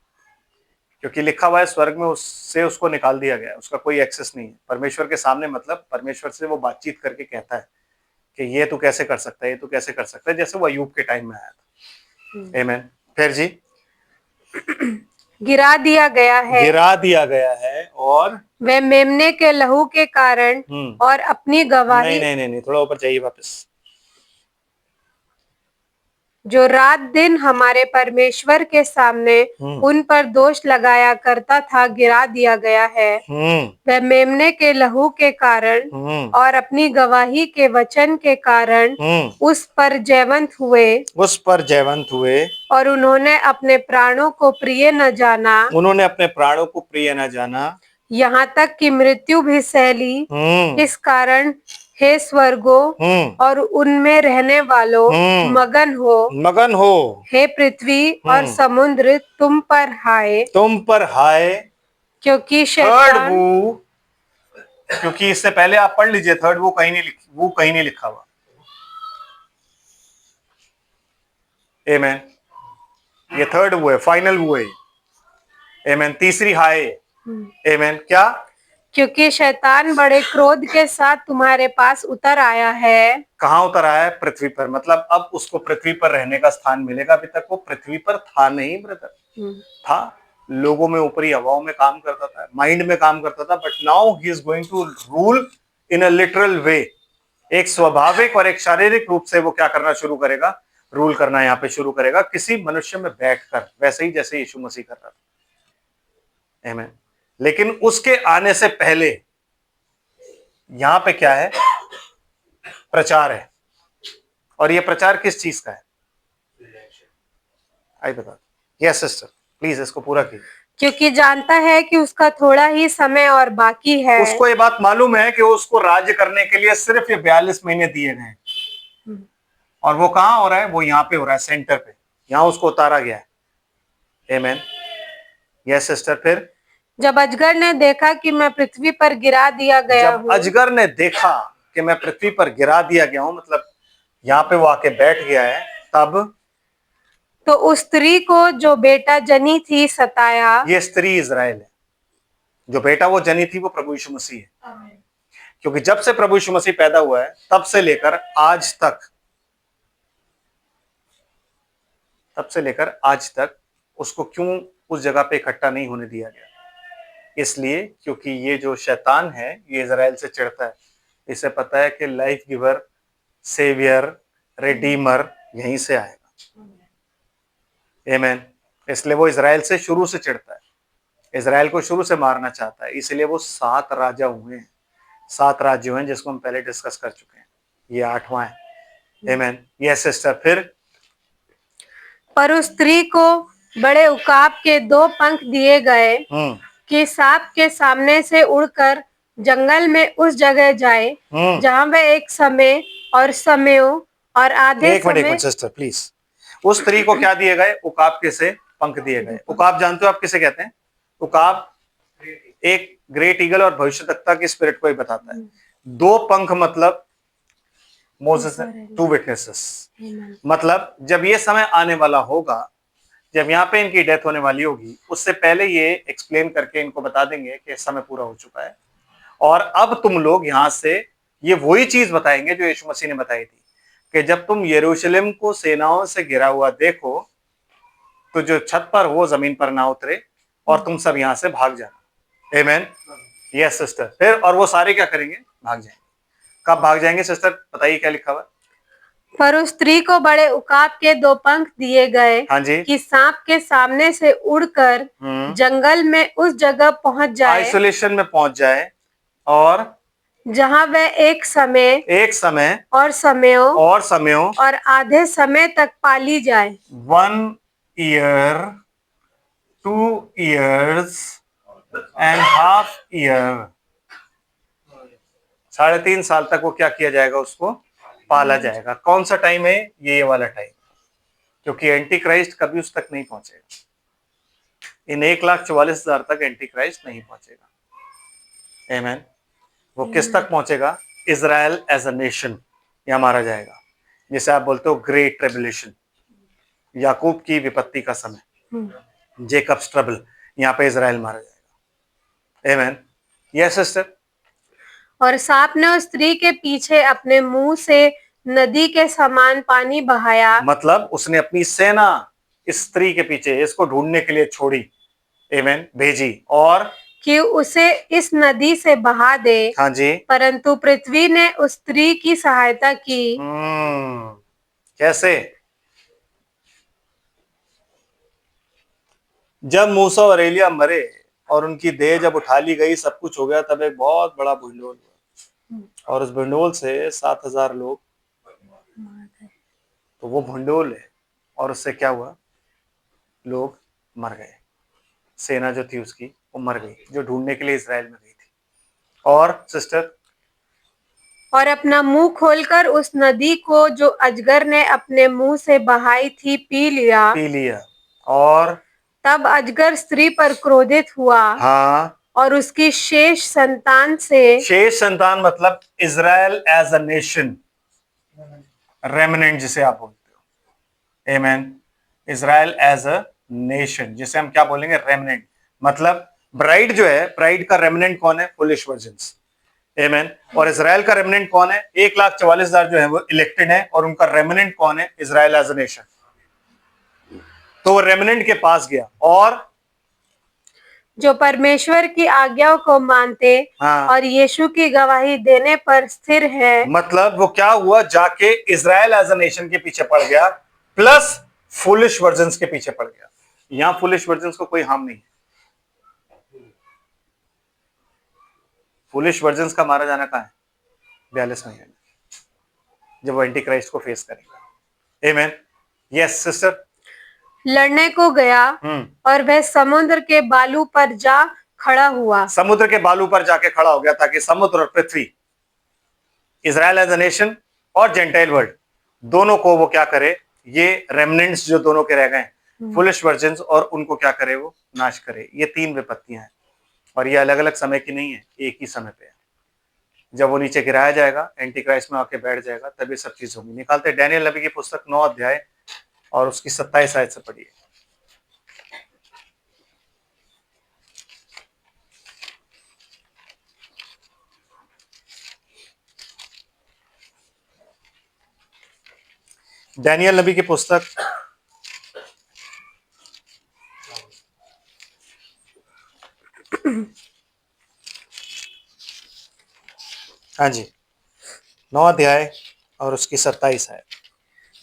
क्योंकि लिखा हुआ है स्वर्ग में उससे उसको निकाल दिया गया, उसका कोई एक्सेस नहीं है परमेश्वर के सामने। मतलब परमेश्वर से वो बातचीत करके कहता है कि ये तू कैसे कर सकता है, ये तू कैसे कर सकता है, जैसे वो अय्यूब के टाइम में आया था। आमीन। फिर जी, गिरा दिया गया है, गिरा दिया गया है, और वे मेमने के लहू के कारण और अपनी गवाही, नहीं, थोड़ा ऊपर चाहिए वापस। जो रात दिन हमारे परमेश्वर के सामने उन पर दोष लगाया करता था, गिरा दिया गया है। वह मेमने के लहू के कारण और अपनी गवाही के वचन के कारण उस पर जयवंत हुए और उन्होंने अपने प्राणों को प्रिय न जाना, यहाँ तक कि मृत्यु भी सह ली। इस कारण हे स्वर्गो और उनमें रहने वालों, मगन हो। हे पृथ्वी और समुद्र तुम पर हाय, क्योंकि शैतान, क्योंकि इससे पहले आप पढ़ लीजिए थर्ड, वो कहीं नहीं लिखा हुआ। आमेन। ये थर्ड वो है, फाइनल वो है। आमेन। तीसरी हाय। आमेन। क्या? क्योंकि शैतान बड़े क्रोध के साथ तुम्हारे पास उतर आया है। कहाँ उतर आया है? पृथ्वी पर। मतलब अब उसको पृथ्वी पर रहने का स्थान मिलेगा। अभी तक वो पृथ्वी पर था नहीं ब्रदर। था लोगों में, ऊपरी हवाओं में काम करता था, माइंड में काम करता था, but now he is going to rule in a literal way. एक स्वाभाविक और एक शारीरिक रूप से वो क्या करना शुरू करेगा? रूल करना यहाँ पे शुरू करेगा, किसी मनुष्य में बैठकर, वैसे ही जैसे यीशु मसीह कर रहा था। आमीन। लेकिन उसके आने से पहले यहां पे क्या है? प्रचार है। और ये प्रचार किस चीज का है? आई बता। यस सिस्टर, प्लीज इसको पूरा कीजिए। क्योंकि जानता है कि उसका थोड़ा ही समय और बाकी है। उसको ये बात मालूम है कि उसको राज्य करने के लिए सिर्फ ये 42 महीने दिए गए। और वो कहां हो रहा है? वो यहाँ पे हो रहा है, सेंटर पे। यहाँ उसको उतारा गया है। आमीन। Yes sister. फिर जब अजगर ने देखा कि मैं पृथ्वी पर गिरा दिया गया हूँ, जब अजगर ने देखा कि मैं पृथ्वी पर गिरा दिया गया हूं, मतलब यहाँ पे वो आके बैठ गया है, तब तो उस स्त्री को जो बेटा जनी थी सताया। ये स्त्री इजराइल है। जो बेटा वो जनी थी वो प्रभु यीशु मसीह है। क्योंकि जब से प्रभु यीशु मसीह पैदा हुआ है तब से लेकर आज तक उसको क्यों उस जगह पे इकट्ठा नहीं होने दिया गया? इसलिए क्योंकि ये जो शैतान है ये इजराइल से चिढ़ता है। इसे पता है कि लाइफ गिवर, सेवियर, रिडीमर यहीं से आएगा। आमीन। इसलिए वो इजराइल से शुरू से चिढ़ता है, इजराइल को शुरू से मारना चाहता है। इसलिए वो 7 राजा हुए हैं, 7 राज्य हुए हैं, जिसको हम पहले डिस्कस कर चुके हैं। ये 8वां है। आमीन। Yes sister. फिर पर उस स्त्री को बड़े उकाब के 2 पंख दिए गए कि सांप के सामने से उड़कर जंगल में उस जगह जाए जहां वह एक समय और समयों और आधे एक मिनट सिस्टर प्लीज। उस स्त्री को क्या दिए गए? उकाब के से पंख दिए गए। उकाब जानते हो आप किसे कहते हैं? उकाब एक ग्रेट ईगल और भविष्यवक्ता की स्पिरिट को ही बताता है। 2 पंख मतलब मोसेस, 2 विटनेसेस। मतलब जब ये समय आने वाला होगा, जब यहाँ पे इनकी डेथ होने वाली होगी, उससे पहले ये एक्सप्लेन करके इनको बता देंगे कि समय पूरा हो चुका है और अब तुम लोग यहाँ से, ये वही चीज बताएंगे जो यीशु मसीह ने बताई थी कि जब तुम यरूशलेम को सेनाओं से घिरा हुआ देखो तो जो छत पर हो जमीन पर ना उतरे और तुम सब यहाँ से भाग जाना। आमीन। Yes sister. फिर और वो सारे क्या करेंगे? भाग जाएंगे। कब भाग जाएंगे सिस्टर? बताइए क्या लिखा हुआ? पर उस स्त्री को बड़े उकाब के 2 पंख दिए गए। हाँ जी। कि सांप के सामने से उड़कर जंगल में उस जगह पहुंच जाए, आइसोलेशन में पहुंच जाए, और जहां वह एक समय और समयों और आधे समय तक पाली जाए। 1 year, 2 years and half year, 3.5 साल तक वो क्या किया जाएगा? उसको पाला जाएगा। कौन सा टाइम है? ये वाला टाइम। क्योंकि एंटी क्राइस्ट कभी उस तक नहीं पहुंचेगा। इन 1,44,000 तक एंटी क्राइस्ट नहीं पहुंचेगा। आमीन। वो किस तक पहुंचेगा? इजराइल एज अ नेशन यहाँ मारा जाएगा, जिसे आप बोलते हो ग्रेट ट्रिबुलेशन, याकूब की विपत्ति का समय, जेकब्स ट्रबल। यहाँ पे इजराइल मारा जाएगा। आमीन। Yes sister. और सांप ने उस स्त्री के पीछे अपने मुंह से नदी के समान पानी बहाया। मतलब उसने अपनी सेना इस स्त्री के पीछे, इसको ढूंढने के लिए छोड़ी। आमीन। भेजी और कि उसे इस नदी से बहा दे। हाँ जी। परंतु पृथ्वी ने उस स्त्री की सहायता की। कैसे? जब मूसा और एलिया मरे और उनकी देह जब उठा ली गई, सब कुछ हो गया, तब एक बहुत बड़ा भूंडोल हुआ और उस भूंडोल से 7,000 लोग, तो वो भूंडोल है और उससे क्या हुआ, लोग मर गए। सेना जो थी उसकी वो मर गई, जो ढूंढने के लिए इजराइल में गई थी। और सिस्टर, और अपना मुंह खोलकर उस नदी को जो अजगर ने अपने मुंह से बहाई थी पी लिया। और तब अजगर स्त्री पर क्रोधित हुआ हाँ, और उसकी शेष संतान से, शेष संतान मतलब Israel as a nation, remnant जिसे आप बोलते हो, आमेन। इजराइल एज अ नेशन जिसे हम क्या बोलेंगे, रेमनेंट। मतलब ब्राइड जो है, ब्राइड का रेमनेंट कौन है, फुलिश वर्जिन्स, आमेन। और इजराइल का रेमनेंट कौन है, 1,44,000 जो है वो इलेक्टेड है, और उनका रेमनेंट कौन है, इजराइल एज अ नेशन। तो वो रेमनेंट के पास गया और जो परमेश्वर की आज्ञाओं को मानते हाँ, और यीशु की गवाही देने पर स्थिर है। मतलब वो क्या हुआ, जाके इजराइल एज अ नेशन के पीछे पड़ गया, प्लस फुलिश वर्जन्स के पीछे पड़ गया। यहां फुलिश वर्जन्स को कोई हार्म नहीं है। फुलिश वर्जन्स का मारा जाना कहां है, 42 महीने में, जब वो एंटी क्राइस्ट को फेस करेगा। आमेन। Yes sister. लड़ने को गया और वह समुद्र के बालू पर जा खड़ा हुआ। समुद्र के बालू पर जाके खड़ा हो गया, ताकि समुद्र और पृथ्वी, इजराइल एज अ नेशन और जेंटाइल वर्ल्ड, दोनों को वो क्या करे, ये रेमनेंट्स जो दोनों के रह गए, फुलिश वर्जिन्स, और उनको क्या करे, वो नाश करे। ये 3 विपत्तियां हैं और ये अलग अलग समय की नहीं है, एक ही समय पे है। जब वो नीचे गिराया जाएगा, एंटी क्राइस्ट में आके बैठ जाएगा, तभी सब चीज होगी। निकालते डैनियल नबी की पुस्तक 9 अध्याय और उसकी 27 आयत से पढ़िए। डैनियल नबी की पुस्तक हाँ जी, 9 अध्याय और उसकी 27 है।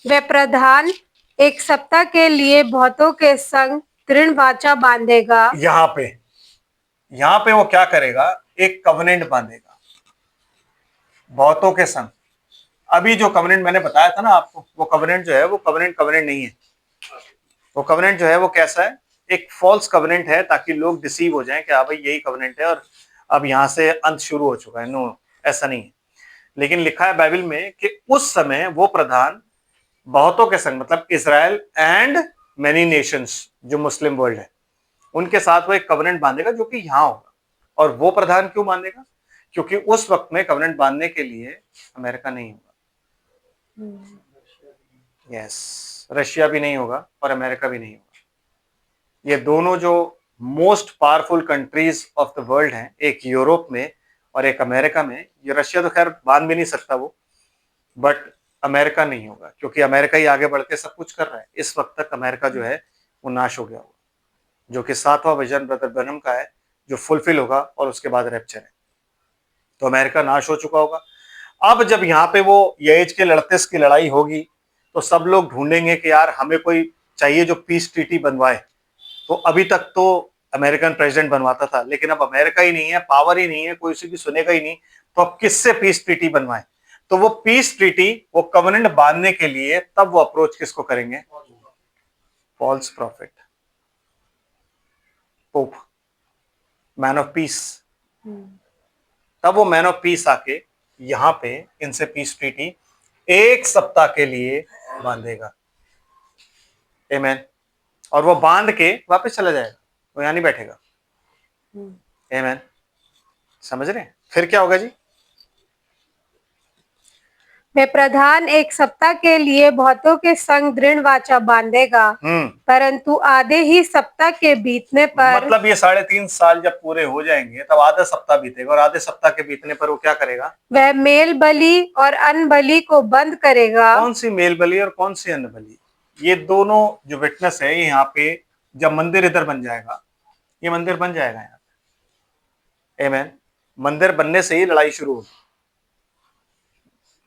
वे प्रधान एक सप्ताह के लिए बहुतों के संग दृढ़ वाचा बांधेगा। यहाँ पे वो क्या करेगा, एक कवनेंट बांधेगा बहुतों के संग। अभी जो कवनेंट मैंने बताया था ना आपको, वो कवनेंट जो है वो कवनेंट नहीं है। वो कवनेंट जो है वो कैसा है, एक फॉल्स कवनेंट है, ताकि लोग डिसीव हो जाएं कि हाँ भाई यही कवनेंट है और अब यहां से अंत शुरू हो चुका है। नो, ऐसा नहीं है। लेकिन लिखा है बाइबल में कि उस समय वो प्रधान बहुतों के संग, मतलब इजराइल एंड मेनी नेशंस, जो मुस्लिम वर्ल्ड है, उनके साथ वो एक कवनेंट बांधेगा जो कि यहां होगा। और वो प्रधान क्यों बांधेगा, क्योंकि उस वक्त में कवनेंट बांधने के लिए अमेरिका नहीं होगा, यस, रशिया भी नहीं होगा और अमेरिका भी नहीं होगा। ये दोनों जो most powerful countries of the world हैं, एक यूरोप में और एक अमेरिका में। ये रशिया तो खैर बांध भी नहीं सकता वो, बट अमेरिका नहीं होगा, क्योंकि अमेरिका ही आगे बढ़ के सब कुछ कर रहा है। इस वक्त तक अमेरिका जो है वो नाश हो गया होगा, जो कि 7वां विजन ब्रदर ब्रनम का है, जो फुलफिल होगा और उसके बाद रैप्चर है। तो अमेरिका नाश हो चुका होगा। अब जब यहाँ पे वो एज के लड़तेस की लड़ाई होगी, तो सब लोग ढूंढेंगे कि यार हमें कोई चाहिए जो पीस ट्रीटी बनवाए। तो अभी तक तो अमेरिकन प्रेसिडेंट बनवाता था, लेकिन अब अमेरिका ही नहीं है, पावर ही नहीं है, कोई उसी की सुनेगा ही नहीं, तो अब किससे पीस ट्रीटी बनवाए। तो वो पीस ट्रीटी, वो कवनेंट बांधने के लिए तब वो अप्रोच किसको करेंगे, false prophet, pope, man of peace. तब वो मैन ऑफ पीस आके यहां पे इनसे पीस ट्रीटी 1 सप्ताह के लिए बांधेगा, आमेन। और वो बांध के वापस चला जाएगा, वो यहां नहीं बैठेगा, आमेन। समझ रहे हैं? फिर क्या होगा जी, वे प्रधान एक सप्ताह के लिए बहुतों के संग दृढ़ वाचा बांधेगा, परंतु आधे ही सप्ताह के बीतने पर, मतलब ये 3.5 साल जब पूरे हो जाएंगे, तब आधा सप्ताह बीतेगा, और आधे सप्ताह के बीतने पर वो क्या करेगा, वह मेल बलि और अन्न बलि को बंद करेगा। कौन सी मेल बलि और कौन सी अन्न बलि, ये दोनों जो विटनेस है यहाँ पे। जब मंदिर इधर बन जाएगा, ये मंदिर बन जाएगा यहाँ पे, आमेन। मंदिर बनने से ही लड़ाई शुरू होगी,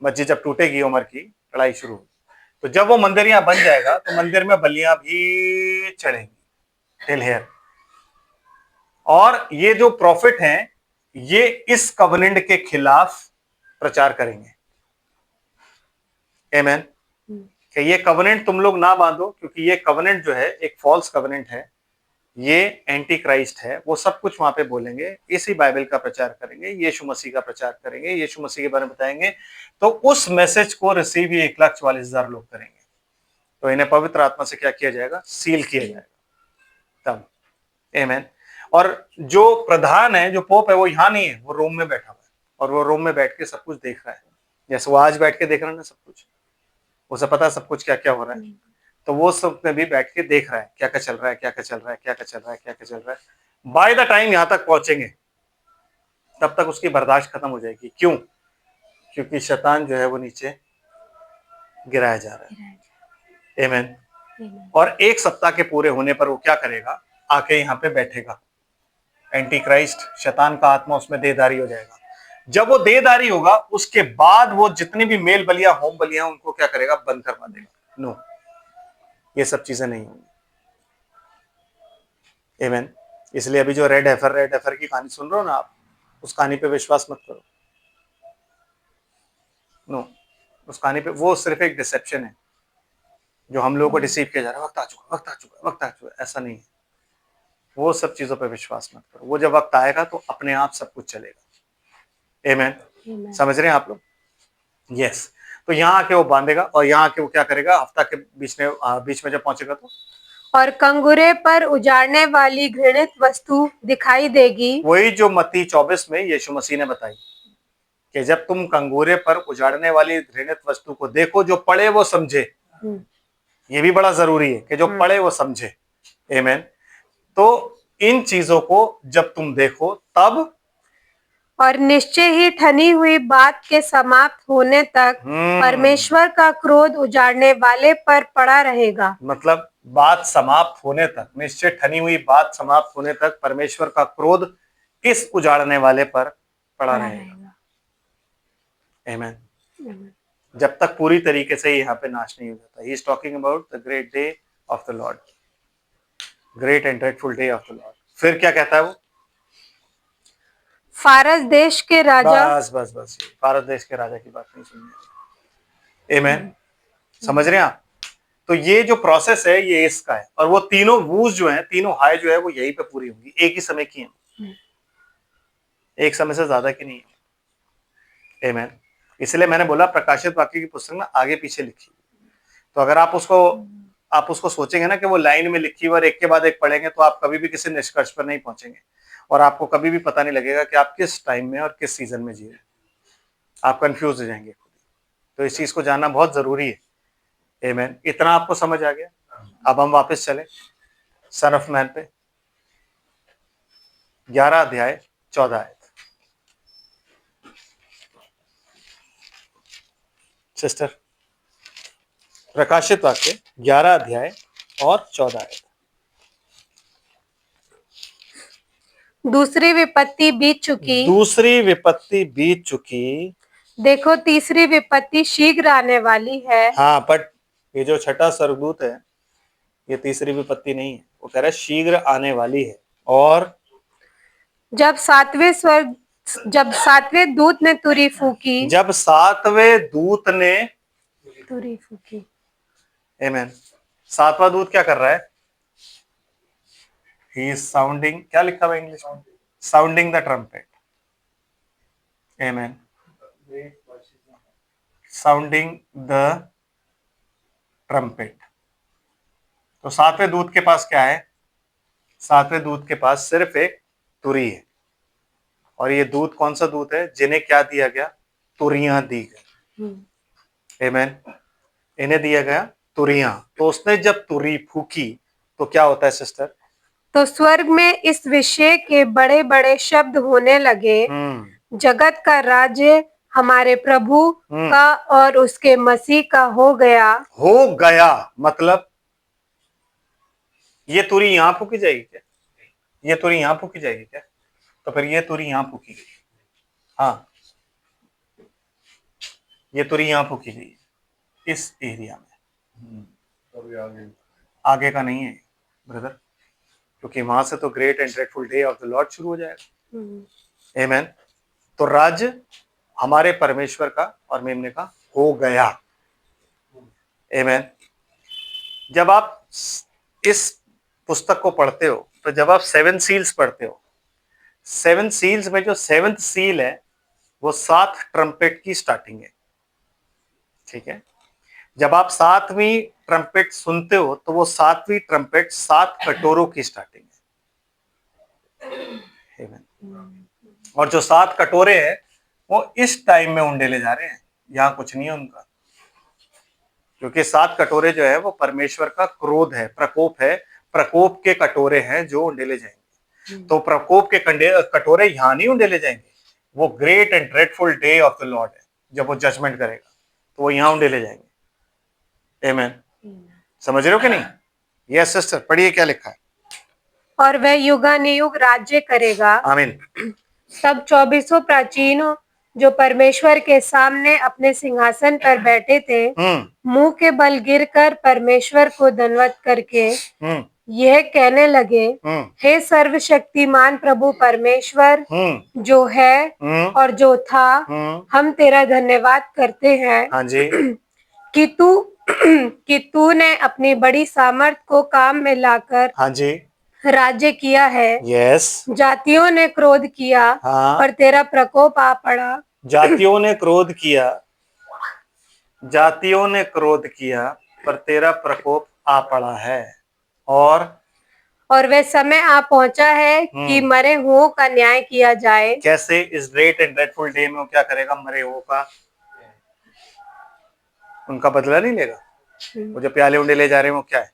मस्जिद जब टूटेगी उमर की, लड़ाई शुरू होगी। तो जब वो मंदिर यहाँ बन जाएगा, तो मंदिर में बलियां भी चढ़ेंगी, टिल हेयर। और ये जो प्रॉफिट हैं ये इस कवनेंट के खिलाफ प्रचार करेंगे। आमेन। कि ये कवनेंट तुम लोग ना बांधो, क्योंकि ये कवनेंट जो है एक फॉल्स कवनेंट है, ये एंटी क्राइस्ट है। वो सब कुछ वहां पे बोलेंगे, इसी बाइबल का प्रचार करेंगे, यीशु मसीह का प्रचार करेंगे, यीशु मसीह के बारे में बताएंगे। तो उस मैसेज को रिसीव ही 1,44,000 लोग करेंगे। तो इन्हें पवित्र आत्मा से क्या किया जाएगा? सील किया जाएगा तब। आमेन। और जो प्रधान है, जो पोप है, वो यहाँ नहीं है, वो रोम में बैठा हुआ है, और वो रोम में बैठ के सब कुछ देख रहा है, जैसे वो आज बैठ के देख रहा है ना सब कुछ। उसे पता है सब कुछ क्या क्या हो रहा है, तो वो सब में भी बैठ के देख रहा है क्या क्या चल रहा है, क्या क्या चल रहा है, क्या क्या चल रहा है, क्या क्या चल रहा है। बाय द टाइम यहां तक पहुंचेंगे तब तक उसकी बर्दाश्त खत्म हो जाएगी। क्यों? क्योंकि शैतान जो है वो नीचे गिराया जा रहा है। आमीन। और एक सप्ताह के पूरे होने पर वो क्या करेगा? आके यहाँ पे बैठेगा। एंटी क्राइस्ट, शैतान का आत्मा उसमें देहधारी हो जाएगा। जब वो देहधारी होगा उसके बाद वो जितनी भी मेल बलियां, होम बलियां, उनको क्या करेगा? बंद करवा देगा। नो, ये सब चीजें नहीं होंगी। आमीन। इसलिए अभी जो रेड हेफर की कहानी सुन रहे हो ना आप, उस कहानी पे विश्वास मत करो। नो, उस कहानी पे, वो सिर्फ एक डिसेप्शन है जो हम लोगों को डिसीव किया जा रहा है। वक्त आ चुका, वक्त आ चुका, वक्त आ चुका, ऐसा नहीं है। वो सब चीजों पे विश्वास मत करो। वो जब वक्त आएगा तो अपने आप सब कुछ चलेगा। आमीन। समझ रहे हैं आप लोग? यस। तो यहाँ आके वो बांधेगा, और यहाँ आके वो क्या करेगा? हफ्ता के बीच में जब पहुंचेगा तो और कंगूरे पर उजाड़ने वाली घृणित वस्तु दिखाई देगी। वही जो मत्ती 24 में यीशु मसीह ने बताई कि जब तुम कंगूरे पर उजाड़ने वाली घृणित वस्तु को देखो, जो पढ़े वो समझे। ये भी बड़ा जरूरी है कि जो पढ़े वो समझे। आमीन। तो इन चीजों को जब तुम देखो तब, और निश्चय ही ठनी हुई बात के समाप्त होने तक परमेश्वर का क्रोध उजाड़ने वाले पर पड़ा रहेगा। मतलब बात समाप्त होने तक, निश्चय ठनी हुई बात समाप्त होने तक परमेश्वर का क्रोध इस उजाड़ने वाले पर पड़ा रहेगा। आमीन। जब तक पूरी तरीके से यहाँ पे नाश नहीं हो जाता। He is talking about the great day of the Lord, great and dreadful day of the Lord. फिर क्या कहता है वो? फारस देश के राजा, बस फारस देश के राजा की बात नहीं सुननी। आमीन। समझ रहे हैं आप? तो ये जो प्रोसेस है ये इसका है, और वो तीनों वूज जो है, तीनों हाई जो है, वो यहीं पे पूरी होंगी, एक ही समय की है, एक समय से ज्यादा की नहीं है। आमीन। इसलिए मैंने बोला प्रकाशित वाक्य की पुस्तक में आगे पीछे लिखी। तो अगर आप उसको सोचेंगे ना कि वो लाइन में लिखी और एक के बाद एक पढ़ेंगे, तो आप कभी भी किसी निष्कर्ष पर नहीं पहुंचेंगे, और आपको कभी भी पता नहीं लगेगा कि आप किस टाइम में और किस सीजन में जी रहे। आप कंफ्यूज हो जाएंगे खुद ही। तो इस चीज को जानना बहुत जरूरी है। आमीन। इतना आपको समझ आ गया? अब हम वापस चले सन ऑफ मैन पे, 11 अध्याय 14 आयत। सिस्टर, प्रकाशित वाक्य 11 अध्याय और 14 आयत। दूसरी विपत्ति बीत चुकी, दूसरी विपत्ति बीत चुकी, देखो तीसरी विपत्ति शीघ्र आने वाली है। हाँ, बट ये जो छठा स्वर्गदूत है ये तीसरी विपत्ति नहीं है, वो कह रहा है शीघ्र आने वाली है। और जब सातवें दूत ने तुरी फूकी, जब सातवें दूत ने तुरी फूकी। आमीन। सातवां दूत क्या कर रहा है? ही इज साउंडिंग, क्या लिखा हुआ इंग्लिश में? Sounding the trumpet. आमीन। Sounding the trumpet. तो सातवें दूत के पास क्या है? सातवें दूत के पास सिर्फ एक तुरी है। और ये दूत कौन सा दूत है? जिन्हें क्या दिया गया? तुरियां दी गई। आमीन। इन्हें दिया गया तुरियां। तो उसने जब तुरी फूकी तो क्या होता है सिस्टर? तो स्वर्ग में इस विषय के बड़े बड़े शब्द होने लगे, जगत का राज्य हमारे प्रभु का और उसके मसीह का हो गया। हो गया मतलब ये तुरी यहां फूकी जाएगी क्या? ये तुरी यहां फूकी जाएगी क्या? तो फिर ये तुरी यहां फूकी गई। हाँ, ये तुरी यहां फूकी गई इस एरिया में। आगे का नहीं है ब्रदर। क्योंकि वहां से तो great and dreadful day of the Lord शुरू हो जाएगा। आमेन। तो राज्य हमारे परमेश्वर का और मेमने का हो गया। आमेन। जब आप इस पुस्तक को पढ़ते हो तो जब आप 7 सील्स पढ़ते हो, 7 सील्स में जो 7th सील है वो 7 ट्रम्पेट की स्टार्टिंग है। ठीक है। जब आप 7वीं ट्रम्पेट सुनते हो तो वो 7वीं ट्रम्पेट 7 कटोरों की स्टार्टिंग है। और जो 7 कटोरे हैं वो इस टाइम में उंडेले जा रहे हैं, यहां कुछ नहीं है उनका, क्योंकि 7 कटोरे जो है वो परमेश्वर का क्रोध है, प्रकोप है, प्रकोप के कटोरे हैं जो उंडेले जाएंगे। तो प्रकोप के कटोरे यहां नहीं उंडेले जाएंगे, वो great and dreadful day of the Lord है, जब वो जजमेंट करेगा तो वो यहां उंडेले जाएंगे। आमेन। समझ रहे हो कि नहीं? यस सिस्टर, पढ़िए क्या लिखा है। और वह युगानुयुग राज्य करेगा। आमीन। तब 24 प्राचीनों जो परमेश्वर के सामने अपने सिंहासन पर बैठे थे, मुंह के बल गिरकर परमेश्वर को दंडवत करके यह कहने लगे, हे सर्वशक्तिमान प्रभु परमेश्वर जो है और जो था, हम तेरा धन्यवाद करते हैं। हाँ जी। कि तूने अपनी बड़ी सामर्थ को काम में लाकर हाँ जी राज्य किया है। यस। जातियों ने क्रोध किया, हाँ। पर तेरा प्रकोप आ पड़ा। जातियों ने क्रोध किया, जातियों ने क्रोध किया, पर तेरा प्रकोप आ पड़ा है। और वह समय आ पहुंचा है कि मरे हुओं का न्याय किया जाए। कैसे? इस ग्रेट एंड ड्रेडफुल डे में वो क्या करेगा? मरे हुओं का, उनका बदला नहीं लेगा। वो जो प्याले उंडे ले जा रहे हैं वो क्या है?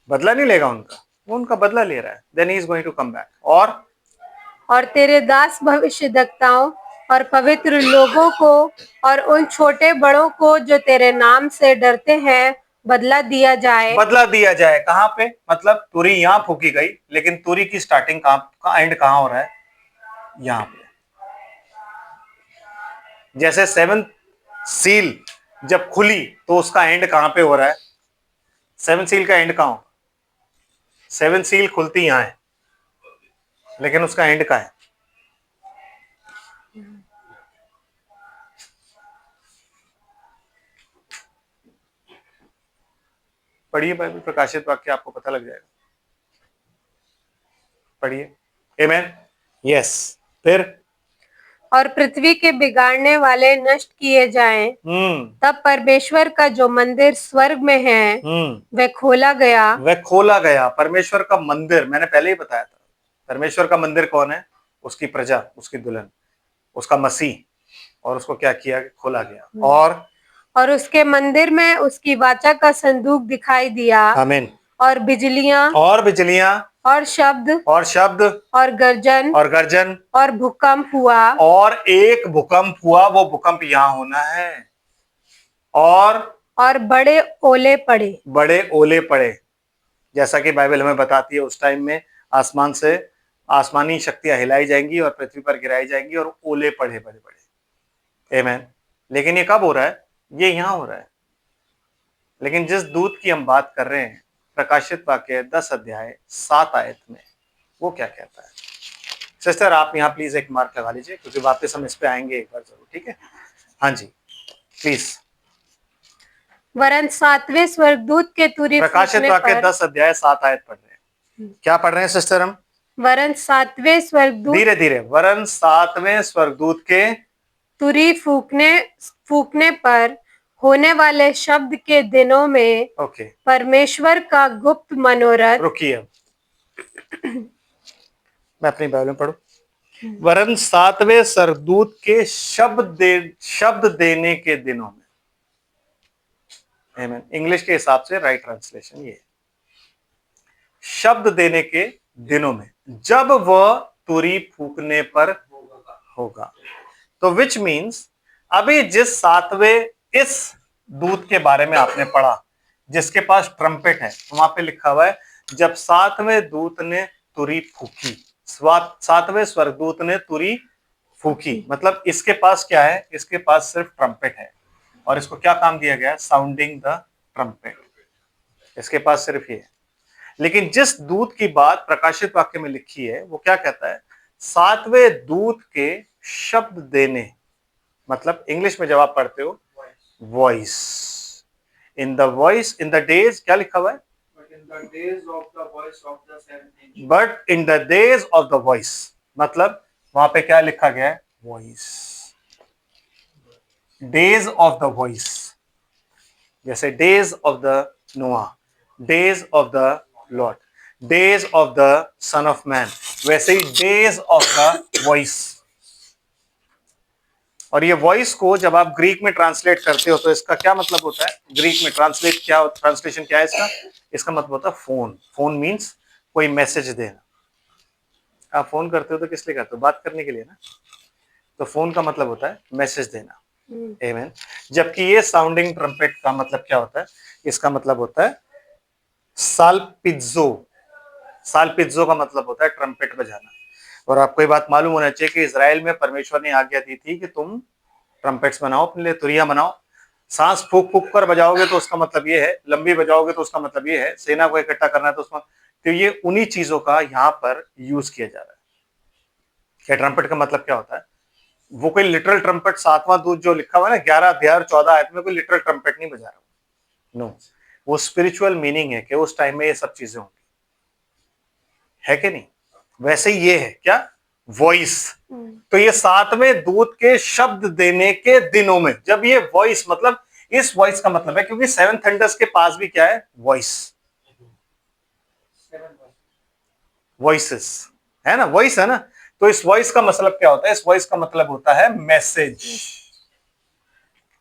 बदला नहीं लेगा उनका, वो उनका बदला ले रहा है। Then he is going to come back. और तेरे दास भविष्यद्वक्ताओं और पवित्र लोगों को और उन छोटे बड़ों को जो तेरे नाम से डरते हैं बदला दिया जाए। बदला दिया जाए कहाँ पे? मतलब तुरी यहाँ फूकी गई, लेकिन तुरी की स्टार्टिंग कहाँ, एंड कहाँ हो रहा है? यहाँ पे। जैसे 7th सील जब खुली तो उसका एंड कहाँ पे हो रहा है? 7th सील का एंड कहाँ हो? 7th सील खुलती यहाँ है, लेकिन उसका एंड कहाँ है? पढ़िए बाइबल, प्रकाशित वाक्य, आपको पता लग जाएगा। पढ़िए। आमेन। यस। फिर और पृथ्वी के बिगाड़ने वाले नष्ट किए जाएं। तब परमेश्वर का जो मंदिर स्वर्ग में है वह खोला गया। वह खोला गया। परमेश्वर का मंदिर, मैंने पहले ही बताया था। परमेश्वर का मंदिर कौन है? उसकी प्रजा, उसकी दुल्हन, उसका मसीह। और उसको क्या किया? खोला गया। और उसके मंदिर में उसकी वाचा का संदूक दिखाई दिया। आमीन। और बिजलियां और शब्द और गर्जन और भूकंप हुआ। और एक भूकंप हुआ, वो भूकंप यहाँ होना है। और बड़े ओले पड़े। जैसा कि बाइबल हमें बताती है, उस टाइम में आसमान से आसमानी शक्तियां हिलाई जाएंगी और पृथ्वी पर गिराई जाएंगी और ओले पड़े बड़े बड़े। आमीन। लेकिन ये कब हो रहा है? ये यहाँ हो रहा है। लेकिन जिस दूत की हम बात कर रहे हैं, प्रकाशित वाक्य 10 अध्याय 7 आयत में, वो क्या कहता है? सिस्टर आप यहाँ प्लीज एक मार्क लगा लीजिए, क्योंकि वापस हम इस पे आएंगे एक बार जरूर। ठीक है? हाँ जी प्लीज। वरन 7वें स्वर्गदूत के तुरी प्रकाशित वाक्य 10 अध्याय 7 आयत पढ़ रहे हैं। क्या पढ़ रहे हैं सिस्टर हम? वरन 7वें स्वर्गदूत, धीरे धीरे, वरन 7वें स्वर्गदूत के तुरी फूकने पर होने वाले शब्द के दिनों में परमेश्वर का गुप्त मनोरथ। रुकिए, मैं अपनी बाइबल में पढ़ूं। वरन 7वें स्वर्गदूत के शब्द देने के दिनों में। आमीन। इंग्लिश के हिसाब से राइट ट्रांसलेशन ये, शब्द देने के दिनों में, जब वह तुरी फूकने पर होगा। तो विच मीन्स अभी जिस 7वें इस दूत के बारे में आपने पढ़ा, जिसके पास ट्रम्पेट है, वहां पे लिखा हुआ है जब 7वें दूत ने तुरी फूकी, 7वें स्वर्गदूत ने तुरी फूकी, मतलब इसके पास क्या है? इसके पास सिर्फ ट्रम्पेट है। और इसको क्या काम दिया गया? Sounding the trumpet. इसके पास सिर्फ ये है। लेकिन जिस दूत की बात प्रकाशित वाक्य में लिखी है वो क्या कहता है, सातवें दूत के शब्द देने, मतलब इंग्लिश में जब आप पढ़ते हो voice, in the voice, in the days, क्या लिखा हुआ है, but in the days of the voice, मतलब वहां पे क्या लिखा गया है, voice, days of the voice, जैसे डेज ऑफ द नोआ, days of the Lord, days of the son of man, वैसे ही डेज ऑफ द वॉइस। और ये वॉइस को जब आप ग्रीक में ट्रांसलेट करते हो तो इसका क्या मतलब होता है, ग्रीक में ट्रांसलेशन क्या है इसका, इसका मतलब होता है फोन। फोन मीन्स कोई मैसेज देना। आप फोन करते हो तो किस लिए करते हो, बात करने के लिए ना, तो फोन का मतलब होता है मैसेज देना। आमीन। जबकि ये साउंडिंग ट्रम्पेट का मतलब क्या होता है, इसका मतलब होता है साल्पिज्जो। साल्पिज्जो का मतलब होता है ट्रम्पेट बजाना। और आपको ये बात मालूम होना चाहिए कि इजराइल में परमेश्वर ने आज्ञा दी थी कि तुम ट्रम्पेट्स बनाओ, अपने लिए तुरिया बनाओ। सांस फूक फूक कर बजाओगे तो उसका मतलब ये है, लंबी बजाओगे तो उसका मतलब ये है सेना को इकट्ठा करना है, तो उसका, तो ये उन्हीं चीजों का यहाँ पर यूज किया जा रहा है। क्या ट्रम्पेट का मतलब क्या होता है, वो कोई लिटरल ट्रम्पेट, सातवां दूत जो लिखा हुआ है ना 11 अध्याय 14 आयत में, कोई लिटरल ट्रम्पेट नहीं बजा रहा, नो, वो स्पिरिचुअल मीनिंग है कि उस टाइम में ये सब चीजें होंगी, है कि नहीं। वैसे ही ये है क्या, वॉइस। तो ये सातवें दूत के शब्द देने के दिनों में, जब ये वॉइस, मतलब इस वॉइस का मतलब है, क्योंकि सेवन थंडर्स के पास भी क्या है, वॉइस, वॉइसेस है ना, वॉइस है ना। तो इस वॉइस का मतलब क्या होता है, इस वॉइस का मतलब होता है मैसेज।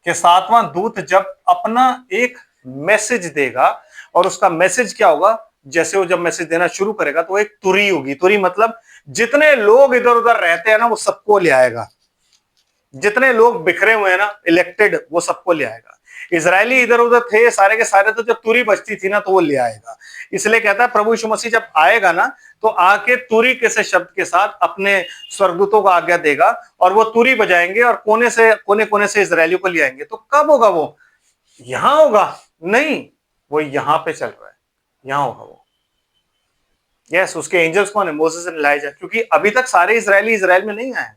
कि सातवां दूत जब अपना एक मैसेज देगा, और उसका मैसेज क्या होगा, जैसे वो जब मैसेज देना शुरू करेगा तो एक तुरी होगी। तुरी मतलब जितने लोग इधर उधर रहते हैं ना वो सबको ले आएगा, जितने लोग बिखरे हुए हैं ना इलेक्टेड, वो सबको ले आएगा। इजरायली इधर उधर थे सारे के सारे, तो जब तुरी बजती थी ना तो वो ले आएगा। इसलिए कहता है प्रभु यीशु मसीह जब आएगा ना तो आके तुरी के से शब्द के साथ अपने स्वर्गदूतों को आज्ञा देगा, और वो तुरी बजाएंगे और कोने कोने से इजरायलियों को ले आएंगे। तो कब होगा वो, यहां होगा नहीं, वो यहां पे चल रहा है, यहां होगा वो। यस, उसके एंजल्स कौन है, मोसेस एंड एलीजा, क्योंकि अभी तक सारे इजरायली इजराइल में नहीं आए।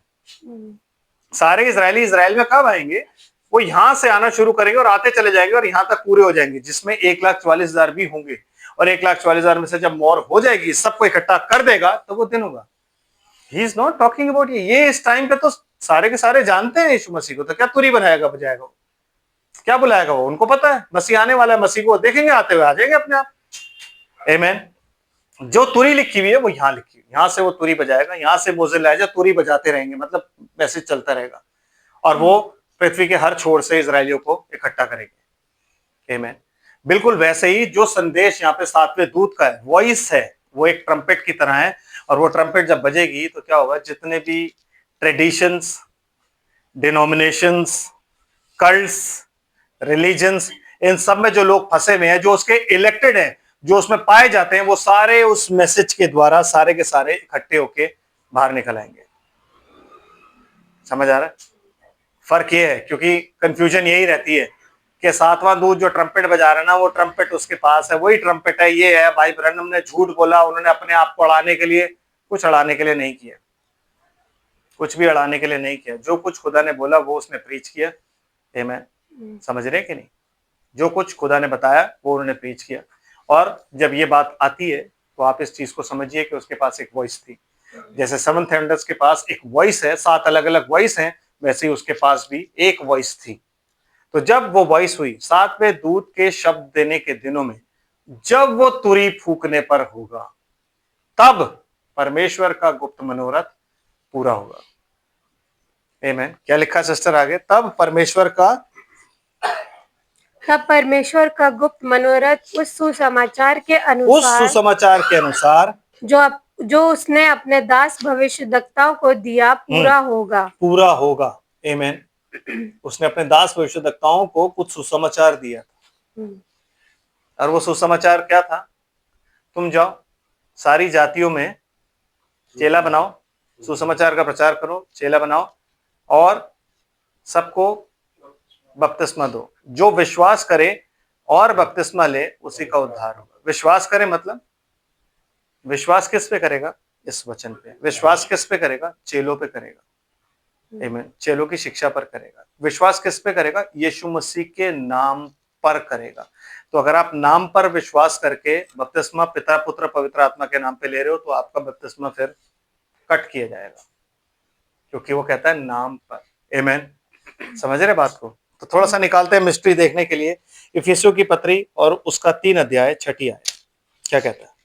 सारे इजरायली इजराइल में कब आएंगे, वो यहां से आना शुरू करेंगे और आते चले जाएंगे और यहां तक पूरे हो जाएंगे, जिसमें 1,44,000 भी होंगे। और 1,44,000 में से जब मोर हो जाएगी, सबको इकट्ठा कर देगा, तो वो दिन होगा। He is not talking about ये इस टाइम पे तो सारे के सारे जानते हैं यीशु मसीह को, तो क्या तुरी बनाएगा बजाएगा, क्या बुलाएगा वो, उनको पता है मसीह आने वाला है, मसीह को देखेंगे आते हुए, आ जाएंगे अपने आप। आमीन। जो तुरी लिखी हुई है वो यहां लिखी हुई, यहां से वो तुरी बजाएगा, यहां से मोजे लाएगा, तुरी बजाते रहेंगे, मतलब मैसेज चलता रहेगा, और वो पृथ्वी के हर छोर से इजरायलियों को इकट्ठा करेंगे। आमीन। बिल्कुल वैसे ही जो संदेश यहाँ पे सातवें दूत का है, वॉइस है, वो एक ट्रम्पेट की तरह है। और वो ट्रम्पेट जब बजेगी तो क्या होगा, जितने भी ट्रेडिशंस, डिनोमिनेशंस, कल्ट्स, रिलीजन्स, इन सब में जो लोग फंसे हुए हैं, जो उसके इलेक्टेड हैं, जो उसमें पाए जाते हैं, वो सारे उस मैसेज के द्वारा सारे के सारे इकट्ठे होके बाहर निकल आएंगे। समझ आ रहा है फर्क ये है, क्योंकि कंफ्यूजन यही रहती है कि सातवां दूत जो ट्रम्पेट बजा रहा है ना, वो ट्रम्पेट उसके पास है, वही ट्रम्पेट है, ये है। भाई ब्रैनम ने झूठ बोला, उन्होंने अपने आप को अड़ाने के लिए, कुछ अड़ाने के लिए नहीं किया, कुछ भी अड़ाने के लिए नहीं किया। जो कुछ खुदा ने बोला वो उसने प्रीच किया। आमीन। समझ रहे कि नहीं, जो कुछ खुदा ने बताया वो उन्होंने प्रीच किया। और जब ये बात आती है तो आप इस चीज को समझिए कि उसके पास एक वॉइस थी। जैसे सेवन थंडर्स के पास एक वॉइस है, 7 अलग अलग वॉइस हैं, वैसे ही उसके पास भी एक वॉइस थी। तो जब वो वॉइस हुई सातवें दूत के शब्द देने के दिनों में, जब वो तुरी फूकने पर होगा, तब परमेश्वर का गुप्त मनोरथ पूरा होगा। आमीन। क्या लिखा सिस्टर आगे, तब परमेश्वर का गुप्त मनोरथ उस सुसमाचार के अनुसार जो उसने अपने दास भविष्यद्वक्ताओं को दिया पूरा होगा। आमीन। उसने अपने दास भविष्यद्वक्ताओं को कुछ सुसमाचार दिया था, और वो सुसमाचार क्या था, तुम जाओ सारी जातियों में चेला बनाओ, सुसमाचार का प्रचार करो, चेला बनाओ, और सबको बपतिस्मा दो। जो विश्वास करे और बपतिस्मा ले उसी का उद्धार होगा। विश्वास करे मतलब विश्वास किस पे करेगा? इस वचन पे। विश्वास किस पे करेगा? चेलों पे करेगा। आमीन। चेलों की शिक्षा पर करेगा। विश्वास किस पे करेगा? यीशु मसीह के नाम पर करेगा। तो अगर आप नाम पर विश्वास करके बपतिस्मा पिता पुत्र पवित्र आत्मा के नाम पे ले रहे हो तो आपका बपतिस्मा फिर कट किया जाएगा, क्योंकि वो कहता है नाम पर। आमीन। समझ रहे बात को? तो थोड़ा सा निकालते हैं मिस्ट्री देखने के लिए। इफिसियों की पत्री और उसका 3 अध्याय 6 आयत क्या कहता है?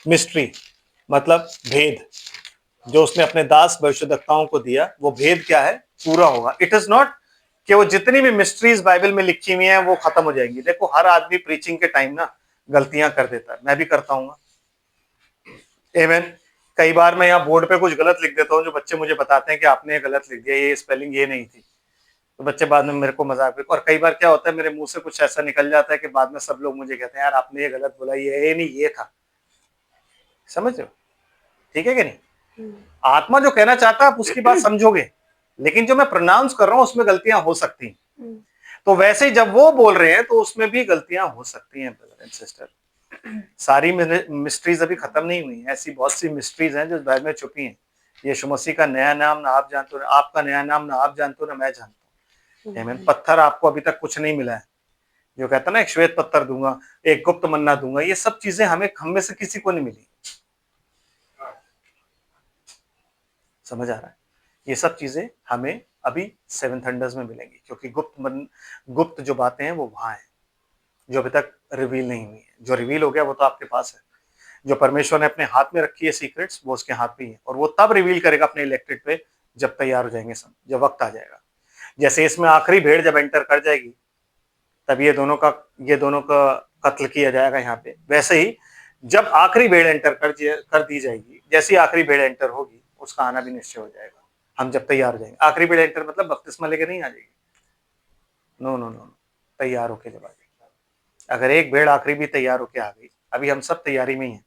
मिस्ट्री मतलब भेद, जो उसने अपने दास भविष्यद्वक्ताओं को दिया, वो भेद क्या है? पूरा होगा। इट इज नॉट कि वो जितनी भी मिस्ट्रीज बाइबल में लिखी हुई हैं वो खत्म हो जाएंगी। देखो, हर आदमी प्रीचिंग के टाइम ना गलतियां कर देता है, मैं भी करता हूँ। आमीन। कई बार मैं यहाँ बोर्ड पे कुछ गलत लिख देता हूँ, जो बच्चे मुझे बताते हैं कि आपने ये गलत लिख दिया, ये स्पेलिंग ये नहीं थी, तो बच्चे बाद में मेरे को मजाक भी। और कई बार क्या होता है, मेरे मुंह से कुछ ऐसा निकल जाता है कि बाद में सब लोग मुझे कहते हैं, यार आपने ये गलत बोला, ये नहीं, ये था। समझ रहे हो? ठीक है कि नहीं? आत्मा जो कहना चाहता है आप उसकी बात समझोगे, लेकिन जो मैं प्रोनाउंस कर रहा हूं उसमें गलतियां हो सकती हैं। तो वैसे ही जब वो बोल रहे हैं तो उसमें भी गलतियां हो सकती हैं ब्रदर एंड सिस्टर। सारी मिस्ट्रीज अभी खत्म नहीं हुई हैं। ऐसी बहुत सी मिस्ट्रीज हैं जो बाइबल में छुपी हैं। यीशु मसीह का नया नाम ना आप जानते हो, आपका नया नाम ना आप जानते हो ना मैं जानता हूँ। आमीन। पत्थर आपको अभी तक कुछ नहीं मिला है। जो कहता है ना, एक श्वेत पत्थर दूंगा, एक गुप्त मन्ना दूंगा, ये सब चीजें हमें हम में से किसी को नहीं मिली। समझ आ रहा है? ये सब चीजें हमें अभी 7 थंडर्स में मिलेंगी, क्योंकि गुप्त जो बातें हैं वो वहां है, जो अभी तक रिवील नहीं हुई है। जो रिवील हो गया वो तो आपके पास है। जो परमेश्वर ने अपने हाथ में रखी है सीक्रेट्स, वो उसके हाथ में ही है, और वो तब रिवील करेगा अपने इलेक्टेड पे जब तैयार हो जाएंगे सब, जब वक्त आ जाएगा। जैसे इसमें आखिरी भेड़ जब एंटर कर जाएगी तब ये दोनों का कत्ल किया जाएगा यहाँ पे। वैसे ही जब आखिरी भेड़ एंटर कर दी जाएगी, जैसी आखिरी भेड़ एंटर होगी उसका आना भी निश्चय हो जाएगा, हम जब तैयार हो जाएंगे। आखिरी भेड़ एंटर मतलब बपतिस्मा लेके नहीं आ जाएगी, नो नो नो, तैयार होके जब आ जाएगी। अगर एक भेड़ आखिरी भी तैयार होके आ गई, अभी हम सब तैयारी में ही हैं।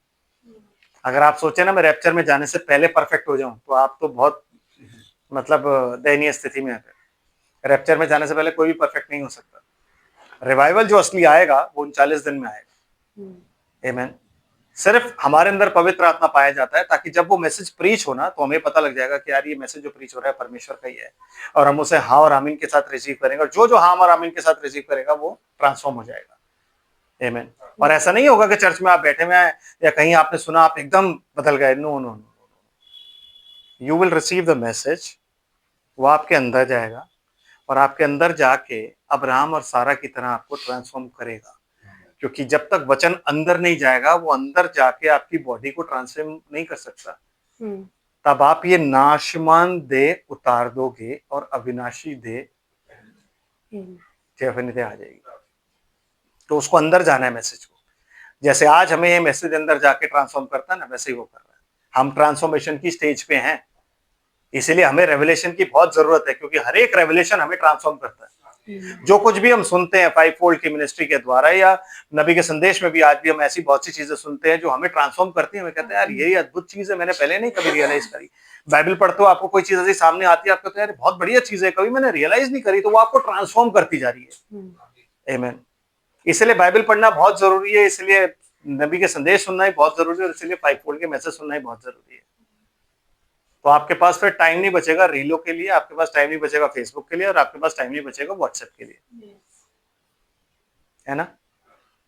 अगर आप सोचे ना मैं रैप्चर में जाने से पहले परफेक्ट हो जाऊं, तो आप तो बहुत मतलब दयनीय स्थिति में है। रैप्चर में जाने से पहले कोई भी परफेक्ट नहीं हो सकता। रिवाइवल जो असली आएगा वो 39 दिन में आएगा। आमीन। सिर्फ हमारे अंदर पवित्र आत्मा पाया जाता है, ताकि जब वो मैसेज प्रीच हो ना, तो हमें पता लग जाएगा कि यार ये मैसेज जो प्रीच हो रहा है परमेश्वर का ही है, और हम उसे हाँ और आमीन के साथ रिसीव करेंगे, और जो हाँ और आमीन के साथ रिसीव करेगा वो ट्रांसफॉर्म हो जाएगा। आमीन। और ऐसा नहीं होगा कि चर्च में आप बैठे हुए हैं या कहीं आपने सुना आप एकदम बदल गए। No no no, you will receive the message, वो आपके अंदर जाएगा, और आपके अंदर जाके अब्राहम और सारा की तरह आपको ट्रांसफॉर्म करेगा। क्योंकि जब तक वचन अंदर नहीं जाएगा, वो अंदर जाके आपकी बॉडी को ट्रांसफॉर्म नहीं कर सकता। तब आप ये नाशमान देह उतार दोगे और अविनाशी देह डेफिनेटली आ जाएगी। तो उसको अंदर जाना है मैसेज को। जैसे आज हमें ये मैसेज अंदर जाके ट्रांसफॉर्म करता है ना, वैसे ही वो कर रहा है। हम ट्रांसफॉर्मेशन की स्टेज पे हैं, इसीलिए हमें रेवलेशन की बहुत जरूरत है, क्योंकि हर एक रेवलेशन हमें ट्रांसफॉर्म करता है। जो कुछ भी हम सुनते हैं 5 फोल्ड की मिनिस्ट्री के द्वारा, या नबी के संदेश में भी आज भी हम ऐसी बहुत सी चीजें सुनते हैं जो हमें ट्रांसफॉर्म करती है। हमें कहते हैं यार यही अद्भुत चीज है, मैंने पहले नहीं कभी रियलाइज करी। बाइबल पढ़ते हो, आपको कोई चीज ऐसी सामने आती है, आप कहते हैं यार बहुत बढ़िया चीज है, कभी मैंने रियलाइज नहीं करी, तो वो आपको ट्रांसफॉर्म करती जा रही है। आमीन। इसलिए बाइबल पढ़ना बहुत जरूरी है, इसलिए नबी के संदेश सुनना ही बहुत जरूरी है, और इसलिए 5 फोल्ड के मैसेज सुनना ही बहुत जरूरी है। तो आपके पास फिर टाइम नहीं बचेगा रीलों के लिए, आपके पास टाइम नहीं बचेगा फेसबुक के लिए, और आपके पास टाइम नहीं बचेगा व्हाट्सएप के लिए, है ना?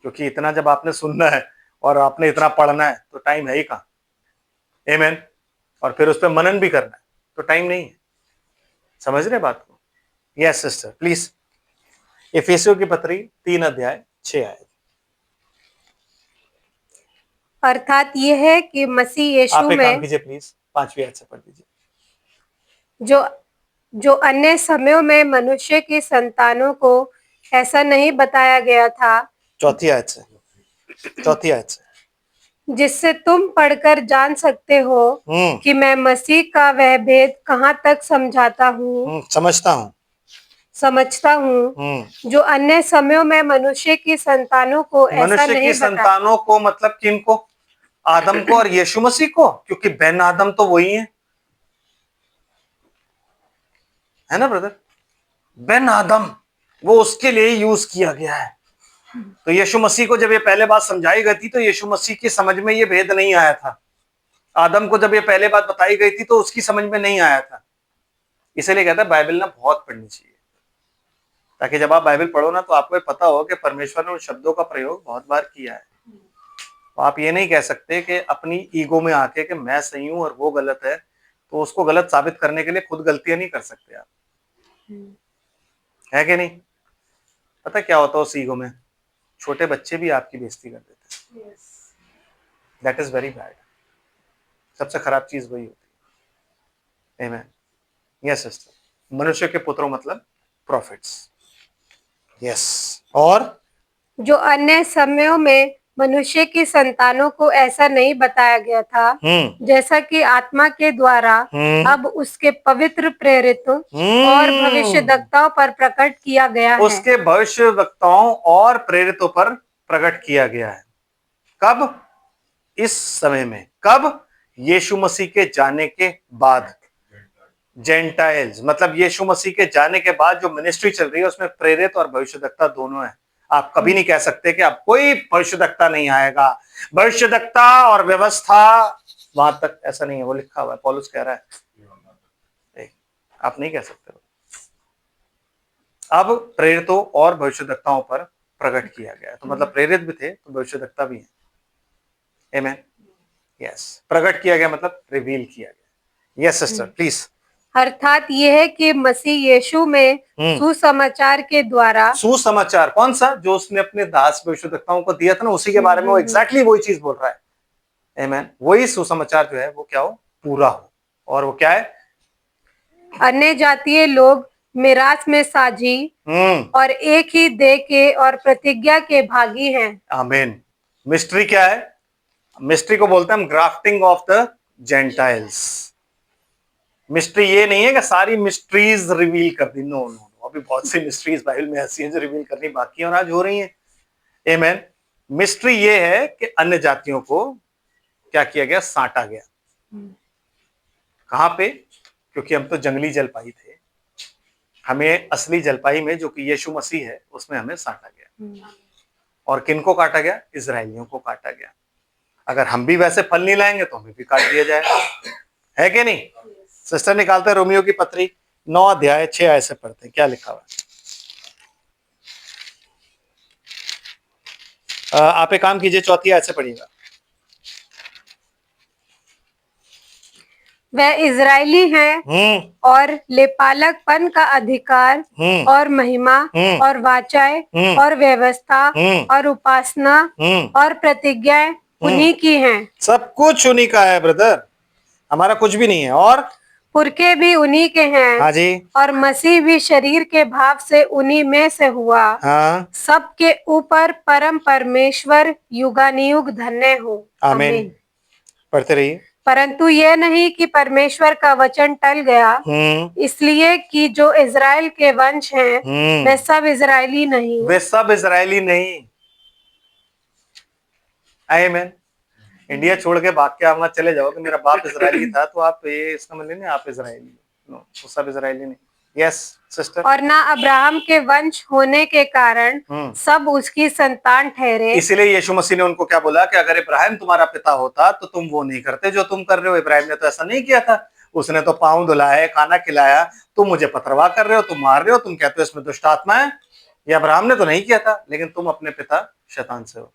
क्योंकि इतना जब आपने सुनना है और आपने इतना पढ़ना है तो टाइम है ही कहां। आमीन। और फिर उस पर मनन भी करना है तो टाइम नहीं है। समझ रहे बात को? Yes sister please. इफिसियों की पत्री 3 अध्याय 6 आयत। अर्थात ये है कि मसीह यीशु आप एक काम में कीजिए प्लीज, 5वीं आयत से पढ़ दीजिए। जो अन्य समयों में मनुष्य की संतानों को ऐसा नहीं बताया गया था, 4 आयत से जिससे तुम पढ़कर जान सकते हो कि मैं मसीह का वह भेद कहाँ तक समझता हूँ जो अन्य समयों में मनुष्य की संतानों को ऐसा मनुष्य नहीं की संतानों को मतलब किनको? आदम को और यीशु मसीह को, क्योंकि बेन आदम तो वही है ना ब्रदर? बेन आदम वो उसके लिए यूज किया गया है। तो यीशु मसीह को जब ये पहले बात समझाई गई थी तो यीशु मसीह की समझ में ये भेद नहीं आया था। आदम को जब ये पहले बात बताई गई थी तो उसकी समझ में नहीं आया था। इसीलिए कहता है बाइबल ना बहुत पढ़नी चाहिए, ताकि जब आप बाइबल पढ़ो ना तो आपको ये पता हो कि परमेश्वर ने उन शब्दों का प्रयोग बहुत बार किया है। तो आप ये नहीं कह सकते कि अपनी ईगो में आके कि मैं सही हूं और वो गलत है, तो उसको गलत साबित करने के लिए खुद गलतियां नहीं कर सकते आप, है कि नहीं? पता क्या होता है उस ईगो में? छोटे बच्चे भी आपकी बेइज्जती कर देते हैं। That is very bad. सबसे खराब चीज वही होती है। आमीन। Yes sister. मनुष्य के पुत्रों मतलब प्रॉफिट्स। यस। और जो अन्य समयों में मनुष्य की संतानों को ऐसा नहीं बताया गया था, जैसा कि आत्मा के द्वारा अब उसके पवित्र प्रेरितों और भविष्यद्वक्ताओं पर प्रकट किया गया है। उसके भविष्यद्वक्ताओं और प्रेरितों पर प्रकट किया गया है। कब? इस समय में। कब? यीशु मसीह के जाने के बाद। जेंटाइल्स मतलब यीशु मसीह के जाने के बाद जो मिनिस्ट्री चल रही है उसमें प्रेरित और भविष्यद्वक्ता दोनों है। आप कभी नहीं कह सकते कि अब कोई भविष्यद्वक्ता नहीं आएगा। भविष्यद्वक्ता और व्यवस्था वहां तक ऐसा नहीं है, वो लिखा हुआ है, पौलुस कह रहा है। आप नहीं कह सकते। अब प्रेरितों और भविष्यद्वक्ताओं पर प्रकट किया गया, तो मतलब प्रेरित भी थे तो भविष्यद्वक्ता भी है। आमीन। यस। प्रकट किया गया मतलब रिवील किया गया। Yes sister please. अर्थात यह है कि मसीह यीशु में सुसमाचार के द्वारा। सुसमाचार कौन सा? जो उसने अपने दास भविष्यद्वक्ताओं को दिया था ना, उसी के बारे में वो एग्जैक्टली वही चीज बोल रहा है। आमीन। वही सुसमाचार जो है वो क्या हो? पूरा हो। और वो क्या है? अन्य जातीय लोग मिरास में साझी और एक ही देह के और प्रतिज्ञा के भागी हैं। आमीन। मिस्ट्री क्या है? मिस्ट्री को बोलते हैं हम grafting of the Gentiles. Mystery ये नहीं है कि सारी मिस्ट्रीज रिवील कर दी। नो नो, अभी बहुत सी मिस्ट्रीज बाइबल में ऐसी हैं जो रिवील करनी बाकी है और आज हो रही हैं। आमीन। मिस्ट्री ये है कि अन्य जातियों को क्या किया गया? साटा गया। कहां पे? क्योंकि हम तो जंगली जलपाई थे, हमें असली जलपाई में जो कि यीशु मसीह है उसमें हमें साटा गया। और किनको काटा गया? इजरायलियों को काटा गया। अगर हम भी वैसे फल नहीं लाएंगे तो हमें भी काट दिया जाएगा, है कि नहीं? सिस्टर निकालते हैं रोमियो की पत्री 9 अध्याय 6 आयत से पढ़ते हैं, क्या लिखा हुआ है। आप एक काम कीजिए, 4 आयत से पढ़िएगा। वह इजरायली हैं और लेपालकपन का अधिकार और महिमा और वाचाएं और व्यवस्था और उपासना और प्रतिज्ञाएं उन्हीं की हैं। सब कुछ उन्हीं का है ब्रदर, हमारा कुछ भी नहीं है। और पुरखे भी उन्हीं के हैं। हाँ जी। और मसीह भी शरीर के भाव से उन्हीं में से हुआ। हाँ। सबके ऊपर परम परमेश्वर युगानुयुग धन्य हो। आमीन। पढ़ते रहिए। परंतु यह नहीं कि परमेश्वर का वचन टल गया, इसलिए कि जो इजराइल के वंश हैं वे सब इजरायली नहीं। वे सब इजरायली नहीं। आमीन। इंडिया छोड़ के भाग के आप चले जाओ कि मेरा बाप इजरायली था, तो आप ये इसका मतलब नहीं आप इजरायली। नो, वो सब इजरायली नहीं। Yes sister. और ना अब्राहम के वंश होने के कारण सब उसकी संतान ठहरे। इसलिए यीशु मसीह ने उनको क्या बोला कि अगर इब्राहिम तुम्हारा पिता होता तो तुम वो नहीं करते जो तुम कर रहे हो। इब्राहिम ने तो ऐसा नहीं किया था, उसने तो पाँव धुलाए, खाना खिलाया। तुम मुझे पथरवाह कर रहे हो, तुम मार रहे हो, तुम कहते हो इसमें दुष्ट आत्मा है। ये अब्राहम ने तो नहीं किया था, लेकिन तुम अपने पिता शैतान से हो।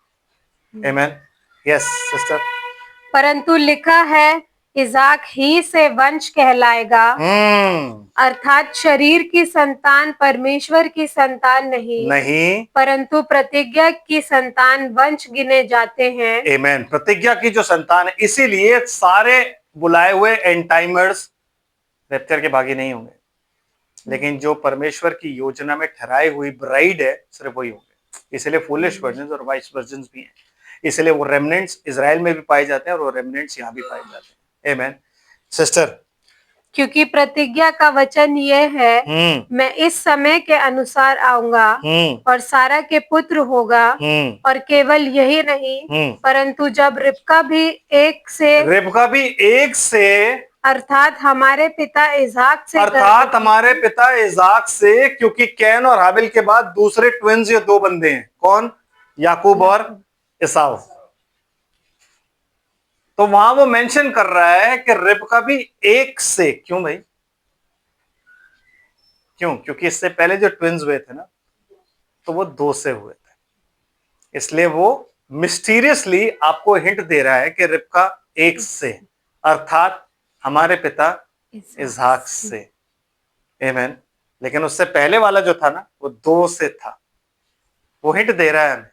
आमीन। Yes sister. परंतु लिखा है इजाक ही से वंश कहलाएगा। अर्थात शरीर की संतान परमेश्वर की संतान नहीं, परंतु प्रतिज्ञा की संतान वंश गिने जाते हैं। आमीन। प्रतिज्ञा की जो संतान है, इसीलिए सारे बुलाए हुए एंड टाइमर्स रैप्चर के भागी नहीं होंगे, लेकिन जो परमेश्वर की योजना में ठहराई हुई ब्राइड है सिर्फ वही होंगे। इसलिए फूलिश वर्जिन्स और वाइस वर्जिन्स भी हैं। इसलिए वो रेमनेंट्स इजराइल में भी पाए जाते हैं और वो रेमनेंट्स यहाँ भी पाए जाते हैं। आमीन सिस्टर। क्योंकि प्रतिज्ञा का वचन ये है, मैं इस समय के अनुसार आऊंगा और सारा के पुत्र होगा। और केवल यही नहीं, परंतु जब रिबका भी एक से अर्थात हमारे पिता इसाक से, क्योंकि कैन और हाबिल के बाद दूसरे ट्विंस ये 2 बंदे हैं। कौन? याकूब और एसाव। तो वहां वो मेंशन कर रहा है कि रिबका भी एक से, क्यों भाई, क्यों? क्योंकि इससे पहले जो ट्विंस हुए थे ना, तो वो दो से हुए थे, इसलिए वो मिस्टीरियसली आपको हिंट दे रहा है कि रिबका एक से, अर्थात हमारे पिता इसहाक से। आमीन। लेकिन उससे पहले वाला जो था ना, वो दो से था, वो हिंट दे रहा है हमें।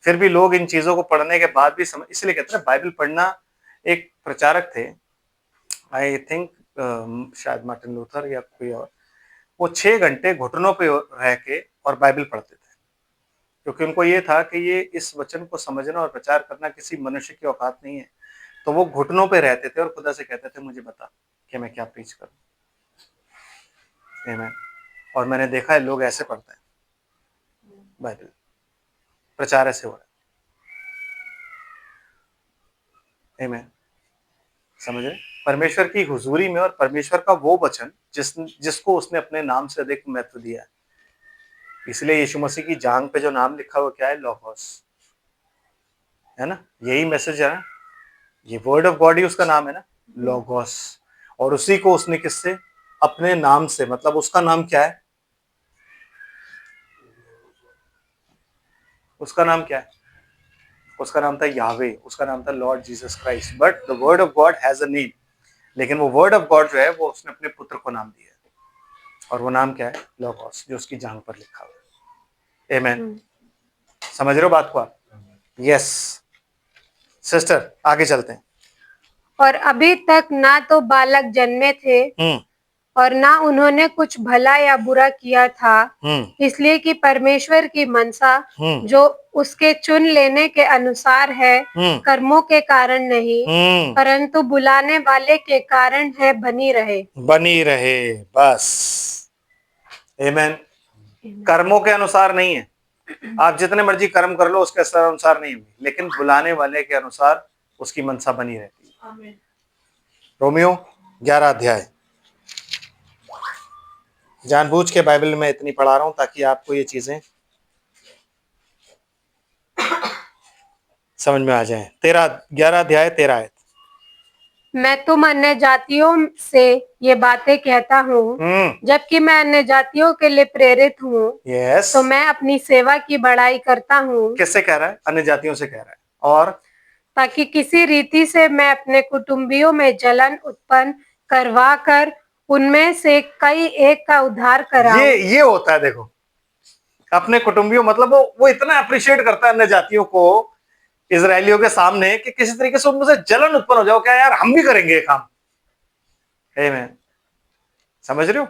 फिर भी लोग इन चीजों को पढ़ने के बाद भी समझ, इसलिए कहते हैं बाइबल पढ़ना। एक प्रचारक थे, आई थिंक शायद मार्टिन लूथर या कोई और, वो 6 घंटे घुटनों पे रह के और बाइबल पढ़ते थे, क्योंकि उनको ये था कि ये इस वचन को समझना और प्रचार करना किसी मनुष्य की औकात नहीं है। तो वो घुटनों पे रहते थे और खुदा से कहते थे मुझे बता कि मैं क्या प्रीच करूं। आमीन। और मैंने देखा है लोग ऐसे पढ़ते हैं बाइबल, प्रचार ऐसे हो रहा है। आमीन। समझ रहे? परमेश्वर की हुजूरी में और परमेश्वर का वो वचन जिसको उसने अपने नाम से अधिक महत्व दिया है। इसलिए यीशु मसीह की जांग पे जो नाम लिखा हुआ क्या है? लोगोस, है ना? यही मैसेज है ना, ये वर्ड ऑफ गॉड ही उसका नाम है ना, लोगोस। और उसी को उसने किससे? अपने नाम से, मतलब उसका नाम क्या है? उसका नाम क्या है? उसका नाम था यावे, उसका नाम था Lord Jesus Christ. But the word of God has a name, लेकिन वो वर्ड ऑफ गॉड जो है वो उसने अपने पुत्र को नाम दिया है, और वो नाम क्या है? लोगोस, जो उसकी जांग पर लिखा हुआ है। आमीन। समझ रहे हो बात को आप? यस सिस्टर, आगे चलते हैं। और अभी तक ना तो बालक जन्मे थे और ना उन्होंने कुछ भला या बुरा किया था, इसलिए कि परमेश्वर की मनसा जो उसके चुन लेने के अनुसार है, कर्मों के कारण नहीं, परंतु बुलाने वाले के कारण है, बनी रहे। बनी रहे, बस। आमीन। कर्मों के अनुसार नहीं है, आप जितने मर्जी कर्म कर लो उसके अनुसार नहीं होगी, लेकिन बुलाने वाले के अनुसार उसकी मनसा बनी रहती है। आमीन। रोमियो 11 अध्याय। जानबूझ के बाइबल में इतनी पढ़ा रहा हूं ताकि आपको ये चीजें समझ में आ जाए। 11 अध्याय 13 आयत। मैं तुम अन्य जातियों से ये बातें कहता हूँ, जबकि मैं अन्य जातियों के लिए प्रेरित हूँ। यस। तो मैं अपनी सेवा की बड़ाई करता हूँ। किससे कह रहा है? अन्य जातियों से कह रहा है। और ताकि किसी रीति से मैं अपने कुटुंबियों में जलन उत्पन्न करवा कर उनमें से कई एक का उद्धार कराऊं। ये होता है, देखो, अपने कुटुंबियों, मतलब वो इतना अप्रिशिएट करता है अन्य जातियों को इजरायलियों के सामने कि किसी तरीके से उनमें से जलन उत्पन्न हो जाओ, क्या यार हम भी करेंगे ये काम। आमीन। समझ रहे हो?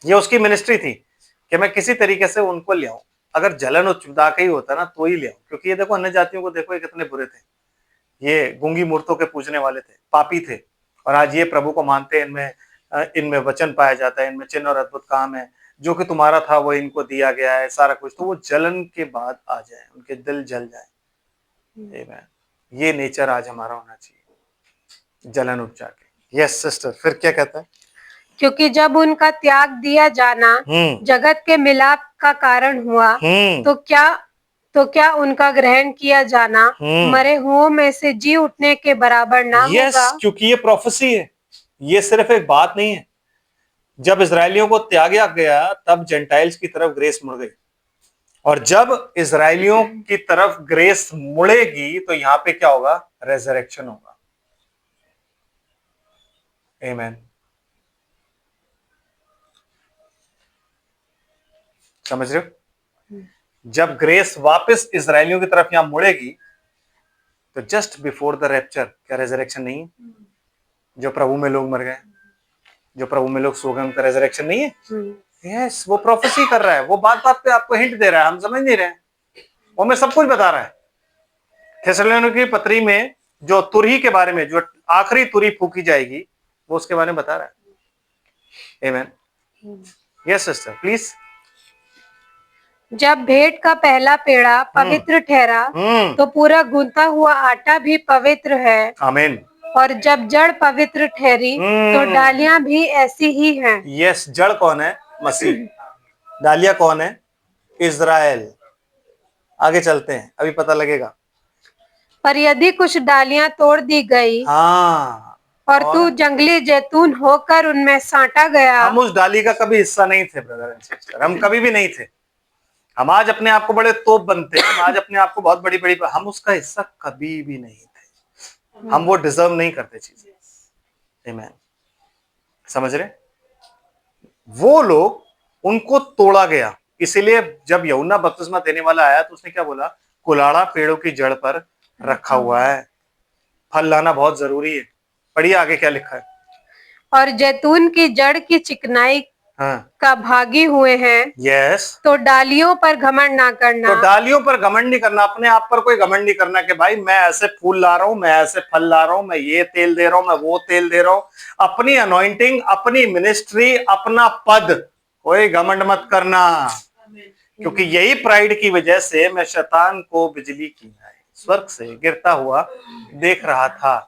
ये उसकी मिनिस्ट्री थी कि मैं किसी तरीके से उनको ले आऊं। अगर जलन उत्पदा के ही होता ना तो ही ले आऊं, क्योंकि ये देखो अन्य जातियों को देखो, ये कितने बुरे थे। ये गूंगी मूर्तों के पूजने वाले थे, पापी थे, और आज ये प्रभु को मानते हैं। इनमें वचन पाया जाता है, इनमें चिन्ह और अद्भुत काम है, जो कि तुम्हारा था वो इनको दिया गया है, सारा कुछ। तो वो जलन के बाद आ जाए, उनके दिल जल जाए। ये नेचर आज हमारा होना चाहिए, जलन उठ जाके। यस सिस्टर, फिर क्या कहता है? क्योंकि जब उनका त्याग दिया जाना जगत के मिलाप का कारण हुआ, तो क्या उनका ग्रहण किया जाना मरे हुओं में से जी उठने के बराबर ना होगा? क्योंकि ये प्रोफेसी है, ये सिर्फ एक बात नहीं है। जब इजरायलियों को त्यागा गया तब जेंटाइल्स की तरफ ग्रेस मुड़ गई, और जब इजरायलियों की तरफ ग्रेस मुड़ेगी तो यहां पे क्या होगा? रेजरेक्शन होगा। आमीन। समझ रहे हो? जब ग्रेस वापस इजरायलियों की तरफ यहां मुड़ेगी तो जस्ट बिफोर द रैप्चर, क्या रेजरेक्शन नहीं है? जो प्रभु में लोग मर गए, जो प्रभु में लोग सो गए, उनका रेजरेक्शन नहीं है? यस, वो प्रोफेसी कर रहा है, वो बात बात पे आपको हिंट दे रहा है, हम समझ नहीं रहे हैं, वो मैं सब कुछ बता रहा है। थेसलोनिकी की पत्री में जो तुरही के बारे में, जो आखिरी तुरही फूकी जाएगी, वो उसके बारे में बता रहा है। आमीन। Yes sister, please. जब भेंट का पहला पेड़ा पवित्र ठहरा, तो पूरा गूंथा हुआ आटा भी पवित्र है। आमीन। और जब जड़ पवित्र ठहरी, तो डालियां भी ऐसी ही हैं। यस, जड़ कौन है? मसीह। डालियां कौन है? इजराइल। आगे चलते हैं, अभी पता लगेगा। पर यदि कुछ डालियां तोड़ दी गई हाँ, और तू जंगली जैतून होकर उनमें साटा गया, हम उस डाली का कभी हिस्सा नहीं थे ब्रदर एंड सिस्टर, हम कभी भी नहीं थे। हम आज अपने आप को बड़े तोप बनते हैं, हम आज अपने आप को बहुत बड़ी बड़ी, हम उसका हिस्सा कभी भी नहीं थे। हम वो डिजर्व नहीं करते चीजें। आमीन, समझ रहे? वो लोग, उनको तोड़ा गया। इसीलिए जब यूहन्ना बपतिस्मा देने वाला आया तो उसने क्या बोला? कुलाड़ा पेड़ों की जड़ पर रखा हुआ है, फल लाना बहुत जरूरी है। पढ़िए आगे क्या लिखा है। और जैतून की जड़ की चिकनाई का भागी हुए हैं। यस, तो डालियों पर घमंड ना करना। तो डालियों पर घमंड नहीं करना, अपने आप पर कोई घमंड नहीं करना कि भाई मैं ऐसे फूल ला रहा हूं, मैं ऐसे फल ला रहा हूं, मैं ये तेल दे रहा हूं, मैं वो तेल दे रहा हूं। अपनी अनॉइंटिंग, अपनी मिनिस्ट्री, अपना पद, कोई घमंड मत करना। क्योंकि यही प्राइड की वजह से मैं शैतान को बिजली की स्वर्ग से गिरता हुआ देख रहा था।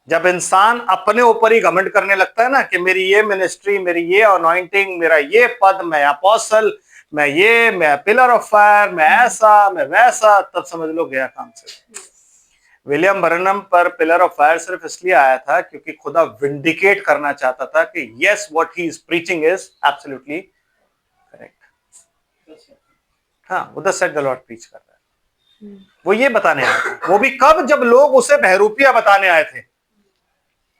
जब इंसान अपने ऊपर ही घमंड करने लगता है ना कि मेरी ये मिनिस्ट्री, मेरी ये अनॉइंटिंग, मेरा ये पद, मैं अपोस्टल, मैं पिलर ऑफ फायर, मैं ऐसा, मैं वैसा, तब समझ लो गया काम से। विलियम बरनम पर पिलर ऑफ फायर सिर्फ इसलिए आया था क्योंकि खुदा विंडिकेट करना चाहता था कि yes, what he is preaching is absolutely correct. हाँ, वो the said the Lord preach कर रहा है। वो ये बताने आया था, वो भी कब? जब लोग उसे बहरूपिया बताने आए थे।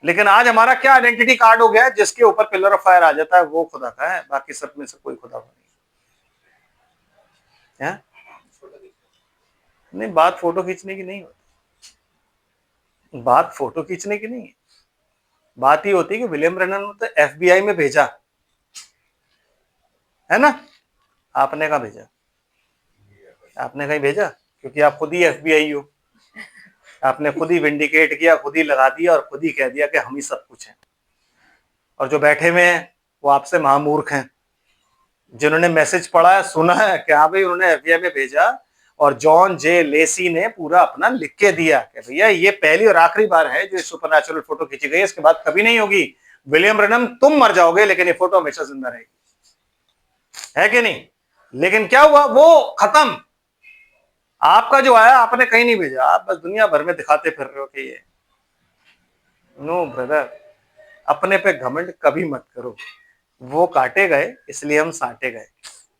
लेकिन आज हमारा क्या आइडेंटिटी कार्ड हो गया है? जिसके ऊपर पिलर ऑफ फायर आ जाता है वो खुदा का है, बाकी सब में से कोई खुदा नहीं है। नहीं, बात फोटो खींचने की नहीं होती, बात फोटो खींचने की नहीं है। बात ये होती है कि विलियम ब्रनन ने तो एफबीआई में भेजा है ना। आपने कहा भेजा? आपने कहीं भेजा? क्योंकि आप खुद ही एफबीआई हो। आपने खुद ही विंडिकेट किया, खुद ही लगा दिया और खुद ही कह दिया कि हम ही सब कुछ हैं। और जो बैठे हुए हैं वो आपसे महामूर्ख हैं, जिन्होंने मैसेज पढ़ा है, सुना है कि हाँ भाई उन्होंने एफबीआई में भेजा, और जॉन जे लेसी ने पूरा अपना लिख के दिया कि भैया ये पहली और आखिरी बार है जो सुपरनैचुरल फोटो खींची गई है, इसके बाद कभी नहीं होगी। विलियम ब्रनम, तुम मर जाओगे लेकिन ये फोटो हमेशा जिंदा रहेगी, है कि नहीं? लेकिन क्या हुआ? वो खत्म। आपका जो आया आपने कहीं नहीं भेजा, आप बस दुनिया भर में दिखाते फिर रहे हो कि ये। नो ब्रदर, अपने पे घमंड कभी मत करो। वो काटे गए इसलिए हम साटे गए,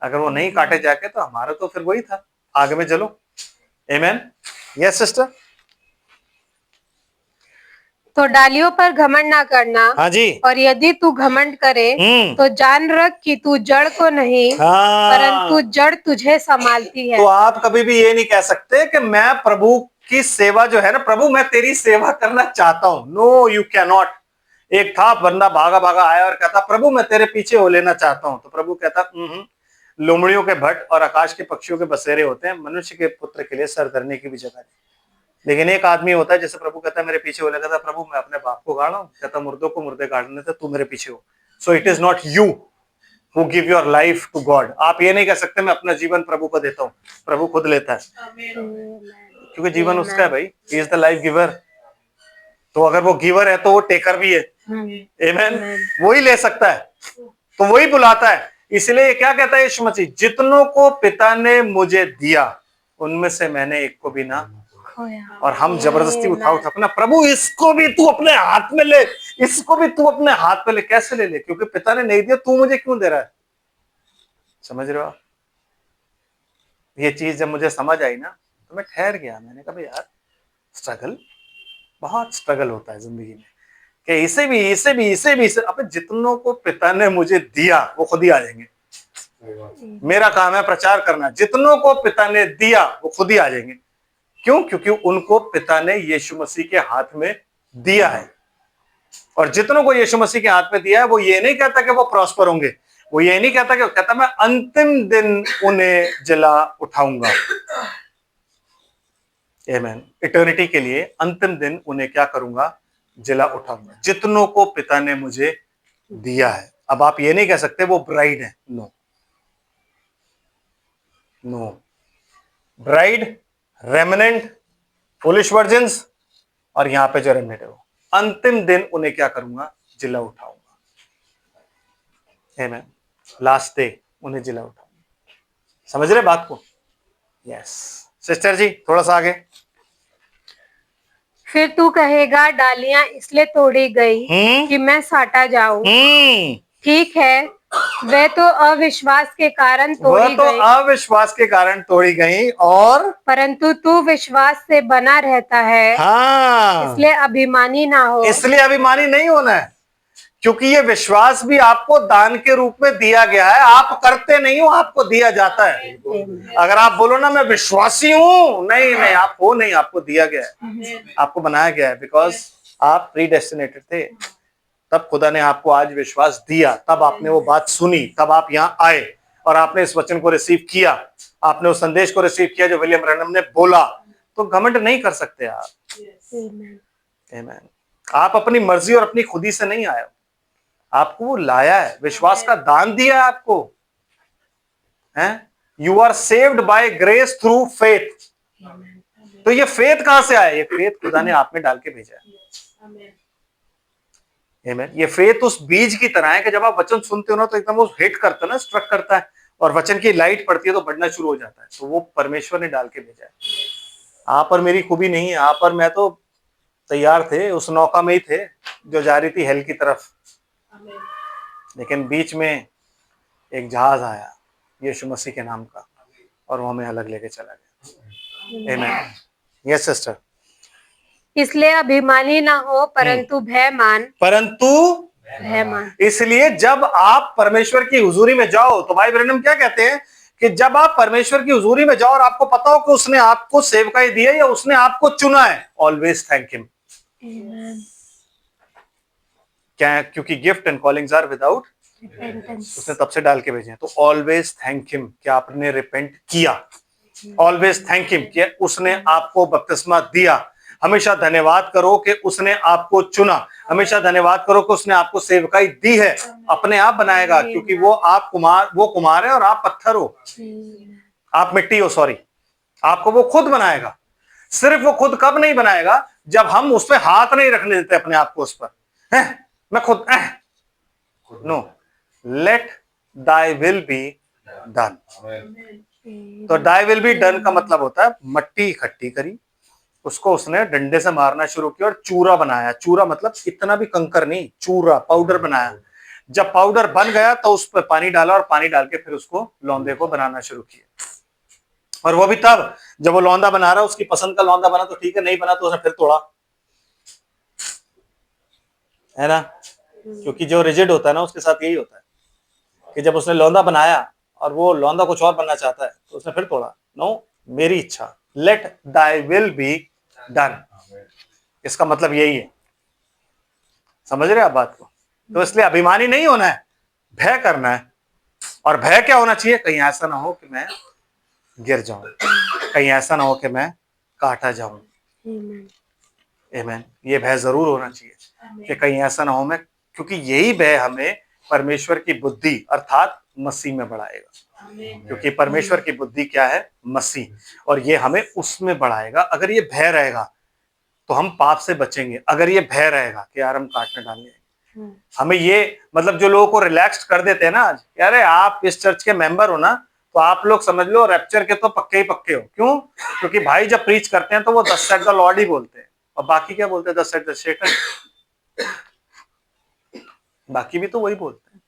अगर वो नहीं काटे जाके तो हमारा तो फिर वही था। आगे में चलो। आमीन। Yes sister. तो डालियों पर घमंड ना करना। हाँ जी। और यदि तू घमंड करे तो जान रख कि तू जड़ को नहीं, परंतु जड़ तुझे संभालती है। तो आप कभी भी ये नहीं कह सकते कि मैं प्रभु की सेवा जो है ना, प्रभु मैं तेरी सेवा करना चाहता हूं। No, you can not. एक था बंदा भागा भागा आया और कहता प्रभु मैं तेरे पीछे हो लेना चाहता हूं। तो प्रभु कहता लोमड़ियों के भट्ट और आकाश के पक्षियों के बसेरे होते हैं, मनुष्य के पुत्र के लिए सर धरने की भी जगह नहीं। लेकिन एक आदमी होता है जैसे प्रभु कहता है मेरे पीछे हो ले, कहता प्रभु मैं अपने बाप को गाड़ा हूं, कहता मुर्दों को मुर्दे गाड़ने थे, तू मेरे पीछे हो। So it is not you who give your life to God. आप ये नहीं कह सकते मैं अपना जीवन प्रभु को देता हूं, प्रभु खुद लेता है, क्योंकि जीवन उसका है भाई। He is the life giver. तो अगर वो गिवर है तो वो टेकर भी है। आमीन। वही ले सकता है, तो वही बुलाता है। इसलिए क्या कहता है यीशु मसीह? जितनों को पिता ने मुझे दिया उनमें से मैंने एक को भी ना खोया। और हम जबरदस्ती उठा अपना, प्रभु इसको भी तू अपने हाथ में ले, इसको भी तू अपने हाथ में ले। कैसे ले ले? क्योंकि पिता ने नहीं दिया, तू मुझे क्यों दे रहा है? समझ रहे हो आप? ये चीज जब मुझे समझ आई ना तो मैं ठहर गया। मैंने कहा यार स्ट्रगल, बहुत स्ट्रगल होता है जिंदगी में कि इसे भी अब जितनों को पिता ने मुझे दिया वो खुद ही आ जाएंगे। मेरा काम है प्रचार करना। जितनों को पिता ने दिया वो खुद ही आ जाएंगे। क्यों? क्योंकि उनको पिता ने यीशु मसीह के हाथ में दिया है। और जितनों को यीशु मसीह के हाथ में दिया है वो ये नहीं कहता कि वो प्रॉस्पर होंगे, वो ये नहीं कहता कि, कहता मैं अंतिम दिन उन्हें जला उठाऊंगा। आमीन। इटर्निटी के लिए अंतिम दिन उन्हें क्या करूंगा? जला उठाऊंगा। जितनों को पिता ने मुझे दिया है। अब आप ये नहीं कह सकते वो ब्राइड है। No no, bride, remnant, foolish virgins, और यहां पे जो रेमनेंट है वो अंतिम दिन उन्हें क्या करूंगा? जिला उठाऊंगा। आमीन। लास्ट डे उन्हें जिला उठाऊंगा। समझ रहे बात को? यस सिस्टर जी, थोड़ा सा आगे। फिर तू कहेगा डालियां इसलिए तोड़ी गई कि मैं साटा जाऊं। ठीक है, वह तो अविश्वास के कारण वह तोड़ी तो गई, अविश्वास के कारण तोड़ी गई, और परंतु तू विश्वास से बना रहता है, हाँ, इसलिए अभिमानी ना हो। इसलिए अभिमानी नहीं होना है, क्योंकि ये विश्वास भी आपको दान के रूप में दिया गया है। आप करते नहीं हो, आपको दिया जाता है। अगर आप बोलो ना मैं विश्वासी हूं, नहीं नहीं, आप हो नहीं, आपको दिया गया है, आपको बनाया गया है, बिकॉज आप प्रीडेस्टिनेटेड थे। तब खुदा ने आपको आज विश्वास दिया, तब आपने वो बात सुनी, तब आप यहाँ आए और आपने इस वचन को रिसीव किया, आपने उस संदेश को रिसीव किया जो विलियम ब्रैनम ने बोला। तो घमंड नहीं कर सकते आप। आमीन। आप अपनी मर्जी और अपनी खुदी से नहीं आए, आपको वो लाया है, विश्वास का दान दिया है आपको, हैं? You are saved by grace through faith. तो ये फेथ कहां से आया? ये फेथ खुदा ने आप में डाल के भेजा है। आमीन। ये फेथ उस बीज की तरह है कि जब आप वचन सुनते हो ना तो एकदम वो हिट करता है ना, स्ट्रक करता है, और वचन की लाइट पड़ती है तो बढ़ना शुरू हो जाता है। तो वो परमेश्वर ने डाल के भेजा है। आप और मेरी खूबी नहीं है, आप और मैं तो तैयार थे, उस नौका में ही थे जो जा रही थी हेल की तरफ, लेकिन बीच में एक जहाज आया यीशु मसीह के नाम का, और वो हमें अलग लेके चला गया। आमीन। Yes sister. इसलिए अभिमानी ना हो, परंतु भय मान। इसलिए जब आप परमेश्वर की हुजूरी में जाओ, तो भाई ब्रैनम क्या कहते हैं कि जब आप परमेश्वर की हुजूरी में जाओ और आपको पता हो कि उसने आपको सेवकाई दी है या उसने आपको चुना है, ऑलवेज थैंक हिम। क्या? क्योंकि gift and callings are without, उसने तब से डाल के भेजे हैं। तो ऑलवेज थैंक हिम कि आपने रिपेंट किया, ऑलवेज थैंक हिम कि उसने आपको बपतिस्मा दिया। हमेशा धन्यवाद करो कि उसने आपको चुना, हमेशा धन्यवाद करो कि उसने आपको सेवकाई दी है। अपने आप बनाएगा, क्योंकि वो कुमार है और आप पत्थर हो, आप मिट्टी हो, सॉरी, आपको वो खुद बनाएगा। सिर्फ वो खुद कब नहीं बनाएगा? जब हम उस पर हाथ नहीं रखने देते अपने आप को, उस पर मैं खुद no, let thy will be done. तो दाई विल बी डन का मतलब होता है मट्टी इकट्ठी करी, उसको उसने डंडे से मारना शुरू किया और चूरा बनाया। चूरा मतलब इतना भी कंकर नहीं, चूरा, पाउडर बनाया। जब पाउडर बन गया तो उस पर पानी डाला, और पानी डाल के फिर उसको लौंदे को बनाना शुरू किया। और वो भी तब जब वो लौंदा बना रहा, उसकी पसंद का लौंदा बना तो ठीक है, नहीं बना तो उसने फिर तोड़ा, है ना? क्योंकि जो रिजिड होता है ना, उसके साथ यही होता है कि जब उसने लौंदा बनाया और वो लौंदा कुछ और बनना चाहता है तो उसने फिर तोड़ा। नो, मेरी इच्छा, late thy will be done, इसका मतलब यही है। समझ रहे आप बात को? तो इसलिए अभिमानी नहीं होना है, भय करना है। और भय क्या होना चाहिए? कहीं ऐसा ना हो कि मैं गिर जाऊं, कहीं ऐसा ना हो कि मैं काटा जाऊं। आमीन। ये भय जरूर होना चाहिए कि कहीं ऐसा ना हो मैं, क्योंकि यही भय हमें परमेश्वर की बुद्धि अर्थात मसीह में बढ़ाएगा। क्योंकि परमेश्वर की बुद्धि क्या है? मसीह, और ये हमें उसमें बढ़ाएगा। अगर ये भय रहेगा तो हम पाप से बचेंगे। अगर ये भय रहेगा कि यार हम काटने डालेंगे, हमें ये मतलब जो लोगों को रिलैक्स कर देते हैं ना आज, यार आप इस चर्च के मेंबर हो ना, तो आप लोग समझ लो रैप्चर के तो पक्के ही पक्के हो। क्यों? क्योंकि भाई जब प्रीच करते हैं तो वो दस सेट द लॉर्ड ही बोलते हैं, और बाकी क्या बोलते हैं? दस सेट द शेटन, बाकी भी तो वही बोलते हैं।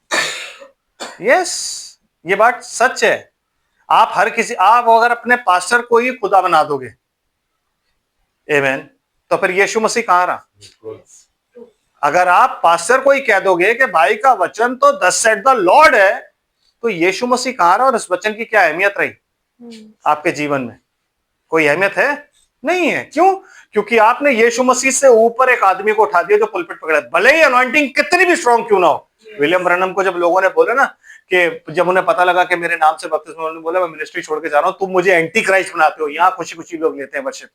यस, ये बात सच है। आप अगर अपने पास्टर को ही खुदा बना दोगे, आमीन, तो फिर यीशु मसीह कहां रहा? अगर आप पास्टर को ही कह दोगे कि भाई का वचन तो दस सेट द लॉर्ड है, तो यीशु मसीह कहां रहा और इस वचन की क्या अहमियत रही आपके जीवन में? कोई अहमियत है? नहीं है। क्यों? क्योंकि आपने यीशु मसीह से ऊपर एक आदमी को उठा दिया जो पुलपिट पकड़ा, भले ही अनॉइंटिंग कितनी भी स्ट्रांग क्यों ना हो। विलियम ब्रैनम को जब लोगों ने बोला ना कि जब उन्हें पता लगा कि मेरे नाम से बपतिस्मा, उन्होंने बोला मैं मिनिस्ट्री छोड़ के जा रहा हूं, तुम मुझे एंटी क्राइस्ट बनाते हो। यहां खुशी खुशी लोग लेते हैं वर्शिप।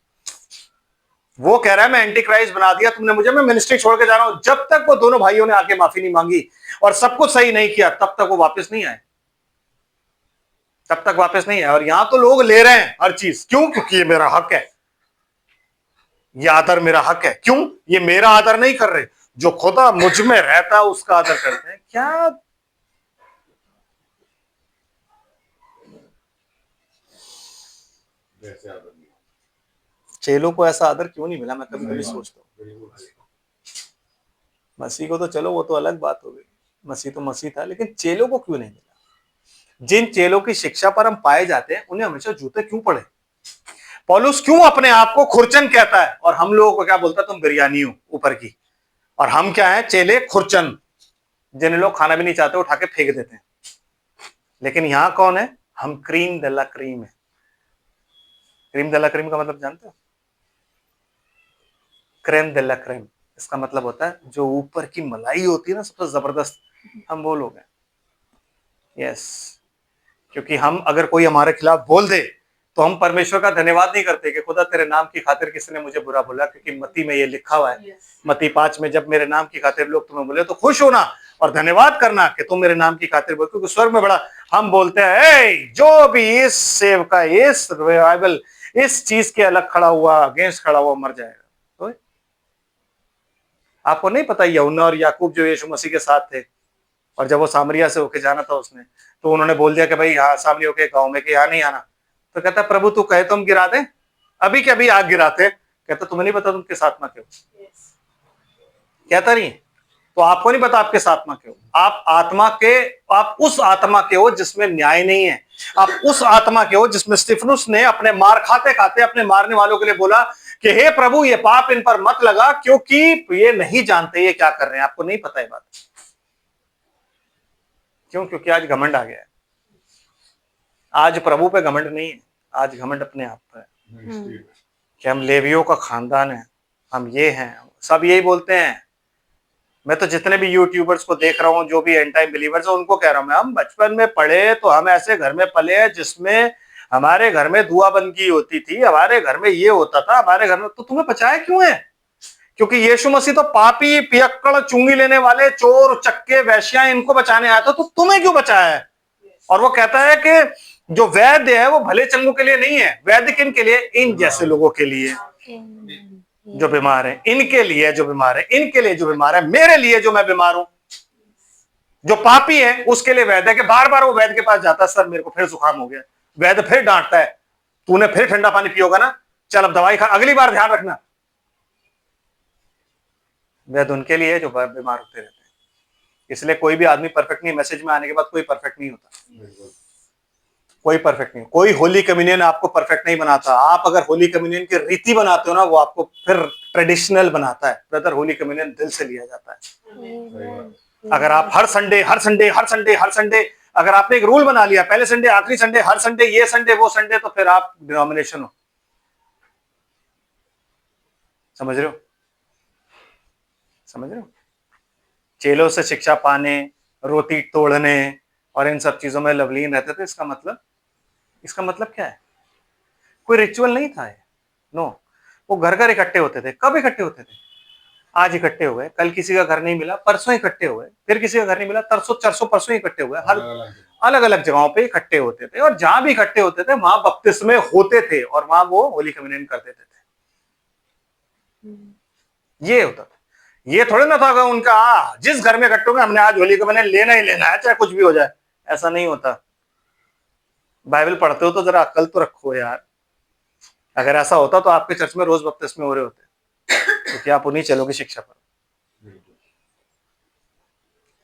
वो कह रहा है मैं एंटी क्राइस्ट बना दिया तुमने मुझे, मैं मिनिस्ट्री छोड़ के जा रहा हूं। जब तक वो दोनों भाइयों ने आके माफी नहीं मांगी और सब कुछ सही नहीं किया, तब तक वो वापस नहीं आए, तब तक वापस नहीं आए। और यहां तो लोग ले रहे हैं हर चीज। क्यों? क्योंकि ये मेरा हक है, ये आदर मेरा हक है। क्यों? ये मेरा आदर नहीं कर रहे, जो खुदा मुझ में रहता है उसका आदर करते हैं। क्या चेलों को ऐसा आदर क्यों नहीं मिला, मैं कभी कभी सोचता हूँ। मसीह को तो चलो वो तो अलग बात हो गई, मसीह तो मसीह था, लेकिन चेलों को क्यों नहीं मिला? जिन चेलों की शिक्षा पर हम पाए जाते हैं उन्हें हमेशा जूते क्यों पड़े? पौलुस क्यों अपने आप को खुरचन कहता है और हम लोगों को क्या बोलता है, तुम बिरयानी हो ऊपर की, और हम क्या है, चेले खुरचन, जिन्हें लोग खाना भी नहीं चाहते उठा के फेंक देते हैं। लेकिन यहां कौन है? हम क्रीम दला क्रीम है। क्रीम दला क्रीम का मतलब जानते हो? क्रेम दला क्रीम, इसका मतलब होता है जो ऊपर की मलाई होती है ना सबसे जबरदस्त, हम वो लोग हैं। यस, क्योंकि हम अगर कोई हमारे खिलाफ बोल दे तो हम परमेश्वर का धन्यवाद नहीं करते कि खुदा तेरे नाम की खातिर किसी ने मुझे बुरा बोला, क्योंकि मत्ती में ये लिखा हुआ है, मत्ती 5 में, जब मेरे नाम की खातिर लोग तुम्हें बोले तो खुश होना और धन्यवाद करना कि तुम मेरे नाम की खातिर बोल, क्योंकि स्वर्ग में बड़ा हम बोलते हैं जो भी इस सेवका, इस रिवाइवल, इस चीज के अलग खड़ा हुआ, अगेंस्ट खड़ा हुआ, मर जाएगा। तो आपको नहीं पता यूहन्ना और याकूब जो यीशु मसीह के साथ थे, और जब वो सामरिया से होके जाना था उसने, तो उन्होंने बोल दिया कि भाई यहाँ सामने होके गांव में कि यहाँ नहीं आना। तो कहता प्रभु तू कहे तो हम गिरा दें, अभी के अभी आग गिराते। कहता तुम्हें नहीं पता तुम किस आत्मा के हो? कहता नहीं, तो आपको नहीं पता आप किस आत्मा के हो? आप आत्मा के, आप उस आत्मा के हो जिसमें न्याय नहीं है। आप उस आत्मा के हो जिसमें स्तिफनुस ने अपने मार खाते खाते अपने मारने वालों के लिए बोला कि हे प्रभु ये पाप इन पर मत लगा, क्योंकि ये नहीं जानते ये क्या कर रहे हैं। आपको नहीं पता ये बात क्यों? क्योंकि आज घमंड आ गया है। आज प्रभु पे घमंड नहीं है, आज घमंड अपने आप पे है कि हम लेवियों का खानदान है, हम ये हैं। सब यही बोलते हैं। मैं तो जितने भी यूट्यूबर्स को देख रहा हूँ, जो भी एंड टाइम बिलीवर्स है, उनको कह रहा हूँ, हम बचपन में पढ़े तो हम ऐसे घर में पले हैं जिसमें हमारे घर में दुआ बंदगी होती थी, हमारे घर में ये होता था, हमारे घर में। तो तुम्हें बचाया क्यों है? क्योंकि यीशु मसीह तो पापी, पियक्कड़, चुंगी लेने वाले, चोर, चक्के, वैश्या, इनको बचाने आया था, तो तुम्हें क्यों बचाया है? और वो कहता है कि जो वैद्य है वो भले चंगों के लिए नहीं है, वैद्य किन के लिए? इन जैसे लोगों के लिए जो बीमार है, इनके लिए जो बीमार है, इनके लिए जो बीमार है, मेरे लिए जो मैं बीमार हूं। जो पापी है उसके लिए वैद्य है कि बार बार वो वैद्य के पास जाता है, सर मेरे को फिर जुकाम हो गया, वैद्य फिर डांटता है, तूने फिर ठंडा पानी पियोगा ना, चल अब दवाई खा, अगली बार ध्यान रखना। वैद्य उनके लिए जो बीमार होते रहते हैं। इसलिए कोई भी आदमी परफेक्ट नहीं, मैसेज में आने के बाद कोई परफेक्ट नहीं होता, कोई परफेक्ट नहीं। कोई होली कम्युनियन आपको परफेक्ट नहीं बनाता। आप अगर होली कम्युनियन की रीति बनाते हो ना, वो आपको फिर ट्रेडिशनल बनाता है। ब्रदर, होली कम्युनियन दिल से लिया जाता है। अगर आप हर संडे हर संडे हर संडे हर संडे, अगर आपने एक रूल बना लिया, पहले संडे, आखिरी संडे, हर संडे, ये संडे, वो संडे, तो फिर आप डिनोमिनेशन हो। समझ रहे हो? समझ रहे हो? चेलों से शिक्षा पाने, रोटी तोड़ने और इन सब चीजों में लवलीन रहते थे। इसका मतलब क्या है? कोई रिचुअल नहीं था, नो। वो घर घर इकट्ठे होते थे। कब इकट्ठे होते थे? आज इकट्ठे हुए, कल किसी का घर नहीं मिला, परसों इकट्ठे हुए, फिर किसी का घर नहीं मिला, तरसों चरसों परसों इकट्ठे हुए। हर अलग अलग जगहों पे इकट्ठे होते थे, और जहां भी इकट्ठे होते थे वहां बपतिस्मे होते थे, और वहां वो होली कम्युनियन कर देते थे। ये होता था। ये थोड़े ना था उनका जिस घर में इकट्ठे होंगे हमने आज होली कम्युनियन लेना ही लेना है, चाहे कुछ भी हो जाए। ऐसा नहीं होता। बाइबल पढ़ते हो तो जरा अक्ल तो रखो यार। अगर ऐसा होता तो आपके चर्च में रोज बपतिस्मे हो रहे होते, क्योंकि आप उन्हीं चलोगे शिक्षा पर।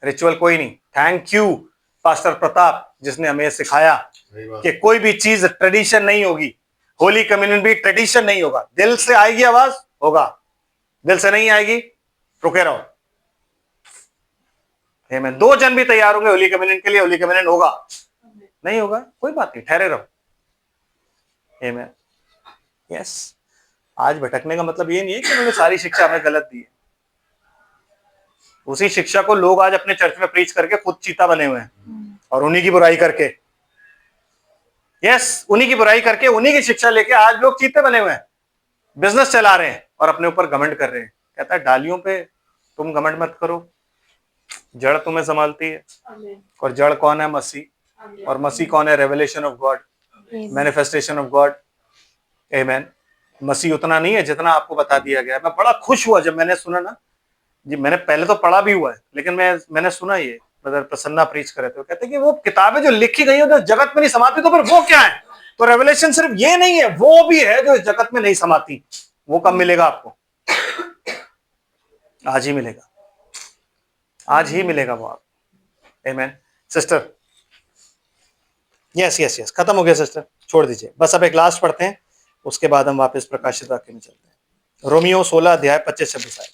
रिचुअल कोई नहीं। थैंक यू पास्टर प्रताप, जिसने हमें सिखाया कि कोई भी चीज ट्रेडिशन नहीं होगी। होली कम्युनियन भी ट्रेडिशन नहीं होगा। दिल से आएगी आवाज, होगा। दिल से नहीं आएगी, रुके रहो। मैं 2 जन भी तैयार होंगे होली कम्युनियन के लिए, होली कम्युनियन होगा। नहीं होगा, कोई बात नहीं, ठहरे रहो। आमेन। यस। आज भटकने का मतलब ये नहीं है कि उन्होंने सारी शिक्षा हमें गलत दी है। उसी शिक्षा को लोग आज अपने चर्च में प्रीच करके खुद चीता बने हुए हैं, और उन्हीं की बुराई करके, यस, उन्हीं की बुराई करके, उन्हीं की शिक्षा लेके आज लोग चीते बने हुए हैं, बिजनेस चला रहे हैं और अपने ऊपर घमंड कर रहे हैं। कहता है डालियों पे तुम घमंड मत करो, जड़ तुम्हें संभालती है। और जड़ कौन है? मसीह। और मसीह कौन है? Revelation of God, manifestation of God. Amen. मसीह उतना नहीं है जितना आपको बता दिया गया। मैं बड़ा खुश हुआ जब मैंने सुना ना जी। मैंने पहले तो पढ़ा भी हुआ है, लेकिन मैंने सुना ये, ब्रदर प्रसन्ना प्रीच करे थे, कहते कि वो किताबें जो लिखी गई है जगत में नहीं समाती, तो फिर वो क्या है? तो रेवलेशन सिर्फ ये नहीं है, वो भी है जो इस जगत में नहीं समाती। वो कब मिलेगा आपको? आज ही मिलेगा, आज ही मिलेगा वो आप। आमेन सिस्टर। यस यस यस, खत्म हो गया सिस्टर, छोड़ दीजिए बस। अब एक लास्ट पढ़ते हैं, उसके बाद हम वापस प्रकाशित वाक्य में चलते हैं। रोमियो 16 अध्याय 25-26 आयत।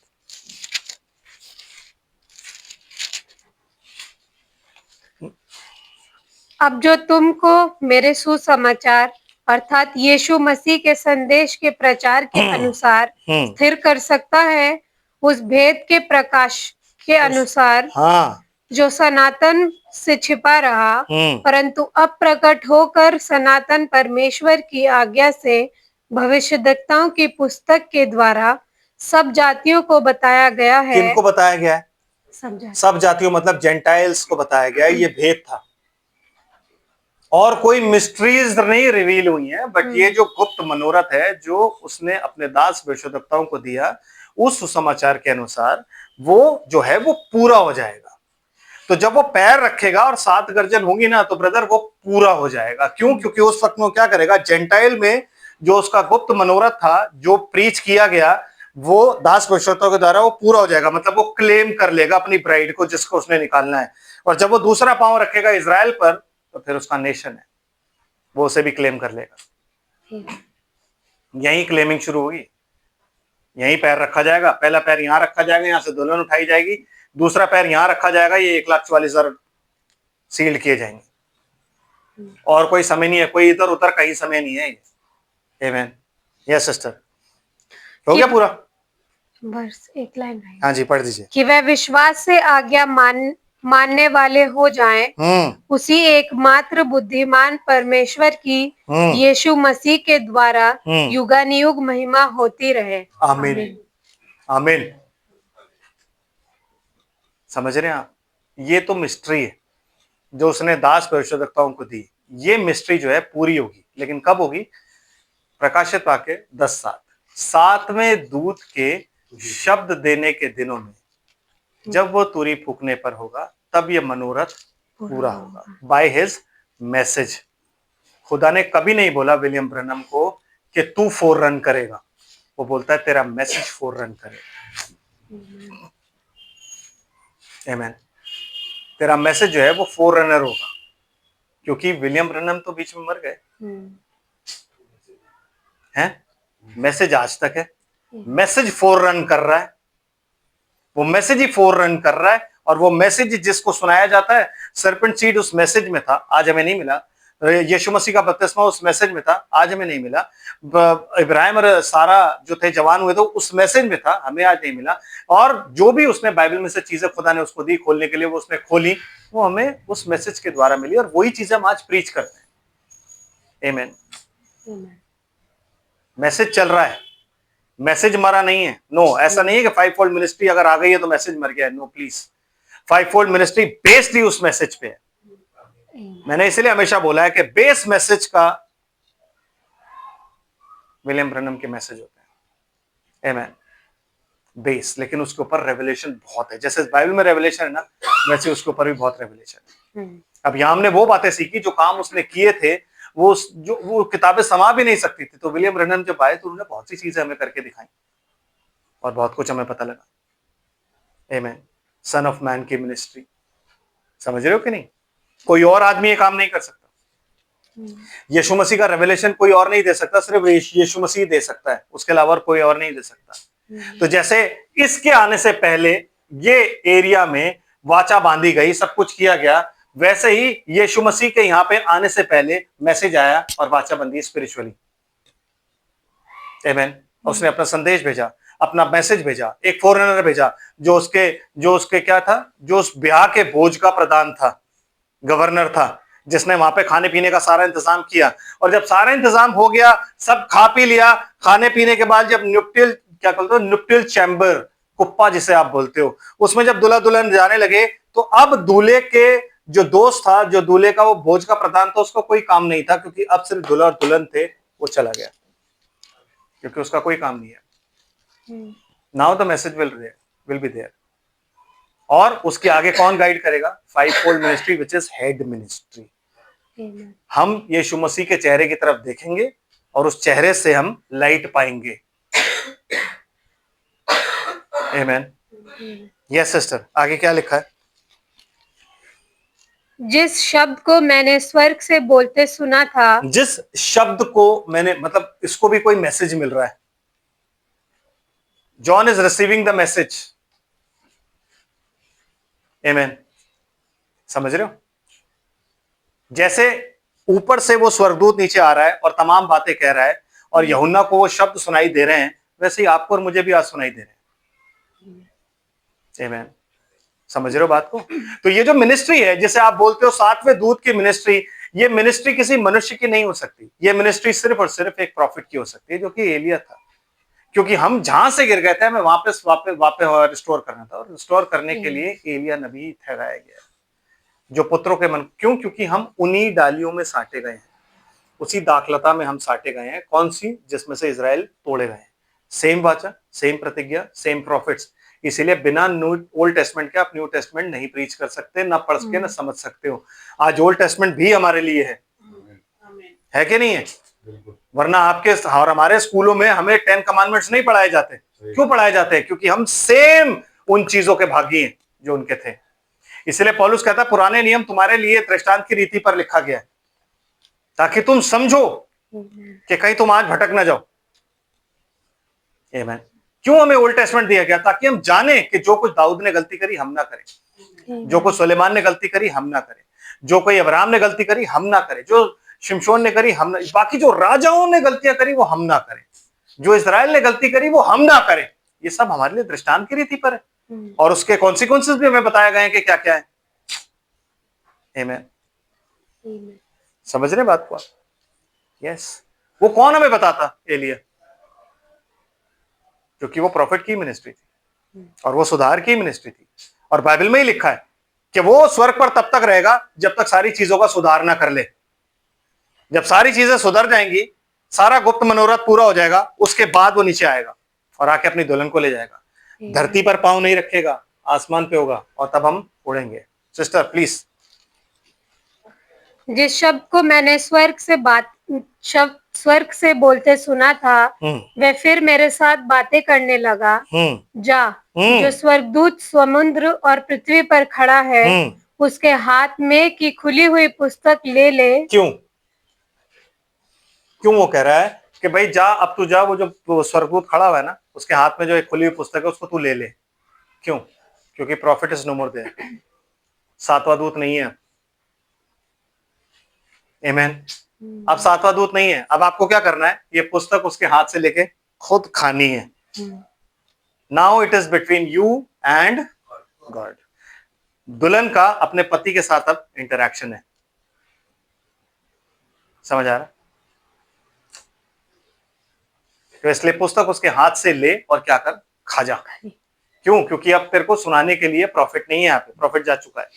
अब जो तुमको मेरे सुसमाचार अर्थात यीशु मसीह के संदेश के प्रचार के अनुसार स्थिर कर सकता है, उस भेद के प्रकाश के अनुसार हाँ, जो सनातन से छिपा रहा, परंतु अब प्रकट होकर सनातन परमेश्वर की आज्ञा से भविष्यद्वक्ताओं की पुस्तक के द्वारा सब जातियों को बताया गया है। किनको बताया गया है? सब जातियों मतलब जेंटाइल्स को बताया गया है। ये भेद था और कोई मिस्ट्रीज नहीं रिवील हुई है, बट ये जो गुप्त मनोरथ है जो उसने अपने दास भविष्यद्वक्ताओं को दिया, उस सुसमाचार के अनुसार वो जो है वो पूरा हो जाएगा। तो जब वो पैर रखेगा और 7 गर्जन होंगी ना, तो ब्रदर वो पूरा हो जाएगा। क्यों? क्योंकि उस वक्त में क्या करेगा, जेंटाइल में जो उसका गुप्त मनोरथ था, जो प्रीच किया गया, वो दास भविष्यद्वक्ताओं के द्वारा वो पूरा हो जाएगा। मतलब वो क्लेम कर लेगा अपनी ब्राइड को जिसको उसने निकालना है। और जब वो दूसरा पांव रखेगा इजराइल पर, तो फिर उसका नेशन है, वो उसे भी क्लेम कर लेगा। यही क्लेमिंग शुरू होगी, यही पैर रखा जाएगा। पहला पैर यहां रखा जाएगा, यहां से दुल्हन उठाई जाएगी। दूसरा पैर यहां रखा जाएगा, ये 1,44,000 सील्ड किए जाएंगे। और कोई समय नहीं है, कोई इधर उधर कहीं समय नहीं है ये। आमेन। यस सिस्टर, हो गया पूरा? बस एक लाइन है। हाँ जी, पढ़ दीजिए। कि वह विश्वास से आज्ञा मानने वाले हो जाएं, उसी एकमात्र बुद्धिमान परमेश्वर की यीशु मसीह के द्वारा युगानुयुग महिमा होती रहे। आमीन आमीन। समझ रहे हैं आप? ये तो मिस्ट्री है जो उसने दास भविष्यद्वक्ताओं को दी। ये मिस्ट्री जो है पूरी होगी, लेकिन कब होगी? प्रकाशित वाक्य 10:7, 7वें दूत के शब्द देने के दिनों में, जब वो तुरी फूकने पर होगा, तब ये मनोरथ पूरा होगा। By his message. खुदा ने कभी नहीं बोला विलियम ब्रनम को कि तू फोररन करेगा, वो बोलता है तेरा मैसेज फोररन करेगा। आमीन। तेरा मैसेज जो है वो फोररनर होगा, क्योंकि विलियम ब्रनम तो बीच में मर गए हैं, मैसेज आज तक है। मैसेज फोररन कर रहा है, वो मैसेज ही फोररन कर रहा है। और वो मैसेज जिसको सुनाया जाता है, सर्पेंट सीड उस मैसेज में था, आज हमें नहीं मिला। यीशु मसीह का बपतिस्मा उस मैसेज में था, आज हमें नहीं मिला। इब्राहिम और सारा जो थे जवान हुए थे, उस मैसेज में था, हमें आज नहीं मिला। और जो भी उसने बाइबल में से चीजें खुदा ने उसको दी खोलने के लिए, वो उसने खोली, वो हमें उस मैसेज के द्वारा मिली, और वही चीजें हम आज प्रीच करते हैं। आमीन। मैसेज चल रहा है, मैसेज मरा नहीं है। नो, ऐसा नहीं है कि 5-fold मिनिस्ट्री अगर आ गई है तो मैसेज मर गया है। No please, 5-fold ministry based ही उस मैसेज पे है। मैंने इसलिए हमेशा बोला है कि बेस मैसेज का विलियम ब्रनम के मैसेज होते हैं। आमीन। बेस, लेकिन उसके ऊपर रेवलेशन बहुत है। जैसे बाइबल में रेवलेशन है ना, वैसे उसके ऊपर भी बहुत रेवलेशन है। अब यहां हमने वो बातें सीखी जो काम उसने किए थे, वो किताबें समा भी नहीं सकती थी। तो विलियम ब्रनम जब आए तो उन्होंने बहुत सी चीजें हमें करके दिखाई और बहुत कुछ हमें पता लगा। आमीन। सन ऑफ मैन की मिनिस्ट्री, समझ रहे हो कि नहीं? कोई और आदमी ये काम नहीं कर सकता। यीशु मसीह का रेवलेशन कोई और नहीं दे सकता, सिर्फ यीशु मसीह दे सकता है, उसके अलावा कोई और नहीं दे सकता। तो जैसे इसके आने से पहले ये एरिया में वाचा बांधी गई, सब कुछ किया गया, वैसे ही यीशु मसीह के यहाँ पे आने से पहले मैसेज आया और वाचा बंदी स्पिरिचुअली। आमीन। उसने अपना संदेश भेजा, अपना मैसेज भेजा, एक फॉरेनर भेजा जो उसके क्या था, जो उस ब्याह के भोज का प्रधान था, गवर्नर था, जिसने वहां पे खाने पीने का सारा इंतजाम किया। और जब सारा इंतजाम हो गया, सब खा पी लिया, खाने पीने के बाद जब न्यूप्टियल, क्या बोलते हो, न्यूप्टियल चैम्बर, कुप्पा जिसे आप बोलते हो, उसमें जब दूल्हा दुल्हन जाने लगे, तो अब दूल्हे के जो दोस्त था, जो दूल्हे का वो भोज का प्रधान था, उसको कोई काम नहीं था, क्योंकि अब सिर्फ दूल्हा और दुल्हन थे। वो चला गया क्योंकि उसका कोई काम नहीं है। Now the message will be there. और उसके आगे कौन गाइड करेगा? Five fold ministry which is head ministry. हम यीशु मसीह के चेहरे की तरफ देखेंगे और उस चेहरे से हम लाइट पाएंगे। आमीन। यस सिस्टर, आगे क्या लिखा है? जिस शब्द को मैंने स्वर्ग से बोलते सुना था, जिस शब्द को मैंने, मतलब इसको भी कोई मैसेज मिल रहा है। John is receiving the message. आमीन। समझ रहे हो? जैसे ऊपर से वो स्वर्गदूत नीचे आ रहा है और तमाम बातें कह रहा है और यूहन्ना को वो शब्द सुनाई दे रहे हैं, वैसे ही आपको और मुझे भी आज सुनाई दे रहे हैं। आमीन। समझ रहे हो बात को? तो ये जो मिनिस्ट्री है जिसे आप बोलते हो सातवें दूत की मिनिस्ट्री, ये मिनिस्ट्री किसी मनुष्य की नहीं हो सकती। ये मिनिस्ट्री सिर्फ और सिर्फ एक प्रॉफिट की हो सकती है, जो कि एलिया था। क्योंकि हम जहां से गिर गए थे, हमें वापस रिस्टोर करना था, और रिस्टोर करने के लिए एलिया नबी ठहराया गया, जो पुत्रों के मन। क्यों? क्योंकि हम उन्हीं डालियों में साटे गए हैं, उसी दाखलता में हम साटे गए हैं। कौन सी? जिसमें से इजराइल तोड़े गए हैं। सेम वाचा, सेम प्रतिज्ञा, सेम प्रॉफिट्स। इसीलिए बिना ओल्ड टेस्टमेंट के आप न्यू टेस्टमेंट नहीं प्रीच कर सकते, ना पढ़ के ना समझ सकते हो। आज ओल्ड टेस्टमेंट भी हमारे लिए है कि नहीं है? वरना आपके और हमारे स्कूलों में हमें 10 कमांडमेंट्स नहीं पढ़ाए जाते। क्यों पढ़ाए जाते हैं? क्योंकि हम सेम उन चीजों के भागी हैं जो उनके थे। इसलिए पौलुस कहता है पुराने नियम तुम्हारे लिए दृष्टांत की रीति पर लिखा गया है, ताकि तुम समझो कि कहीं तुम आज भटक ना जाओ। आमीन। क्यों हमें ओल्ड टेस्टमेंट दिया गया? ताकि हम जाने कि जो कुछ दाऊद ने गलती करी हम ना करें, जो कुछ सुलेमान ने गलती करी हम ना करें, जो कोई अब्राहम ने गलती करी हम ना करें, जो शिमशोन ने करी हम ना, बाकी जो राजाओं ने गलतियां करी वो हम ना करें, जो इजराइल ने गलती करी वो हम ना करें। ये सब हमारे लिए दृष्टांत की रीति पर है, और उसके कॉन्सिक्वेंसेस भी हमें बताए गए हैं कि क्या क्या है। आमीन। समझ रहे बात को? यस। वो कौन हमें बताता? एलिया, क्योंकि वो प्रॉफिट की मिनिस्ट्री थी और वो सुधार की मिनिस्ट्री थी। और बाइबल में ही लिखा है कि वो स्वर्ग पर तब तक रहेगा जब तक सारी चीजों का सुधार ना कर ले। जब सारी चीजें सुधर जाएंगी, सारा गुप्त मनोरथ पूरा हो जाएगा, उसके बाद वो नीचे आएगा और आके अपनी दुल्हन को ले जाएगा। धरती पर पांव नहीं रखेगा, आसमान पे होगा, और तब हम उड़ेंगे। Sister please. जिस शब्द को मैंने स्वर्ग से बोलते सुना था, वह फिर मेरे साथ बातें करने लगा। जा, जो स्वर्गदूत समुद्र और पृथ्वी पर खड़ा है, उसके हाथ में की खुली हुई पुस्तक ले ले। क्यों वो कह रहा है कि भाई जा, अब तू जा, वो जो स्वर्गदूत खड़ा हुआ है ना, उसके हाथ में जो एक खुली हुई पुस्तक है उसको तू ले ले। क्यों? क्योंकि prophet is no more there. सातवां दूत नहीं है। आमीन। अब सातवां दूत नहीं है। अब आपको क्या करना है? ये पुस्तक उसके हाथ से लेके खुद खानी है। Now it is between you and God. दुल्हन का अपने पति के साथ अब इंटरैक्शन है। समझ आ रहा? तो इसलिए पुस्तक उसके हाथ से ले और क्या कर? खा जा। क्यों? क्योंकि अब तेरे को सुनाने के लिए प्रॉफिट नहीं है। यहाँ पे प्रॉफिट जा चुका है,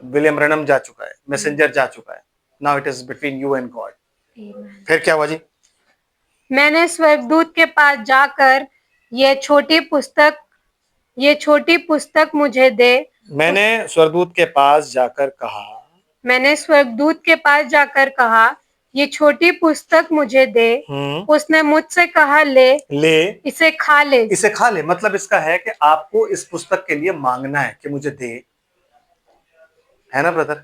विलियम ब्रैनम जा चुका है, मैसेंजर जा चुका है। Now it is between you and God. फिर क्या हुआ जी? मैंने स्वर्गदूत के पास जाकर ये छोटी पुस्तक मुझे दे। मैंने स्वर्गदूत के पास जाकर कहा, ये छोटी पुस्तक मुझे दे। उसने मुझसे कहा, ले इसे खा ले। मतलब इसका है कि आपको इस पुस्तक के लिए मांगना है कि मुझे दे, है ना ब्रदर?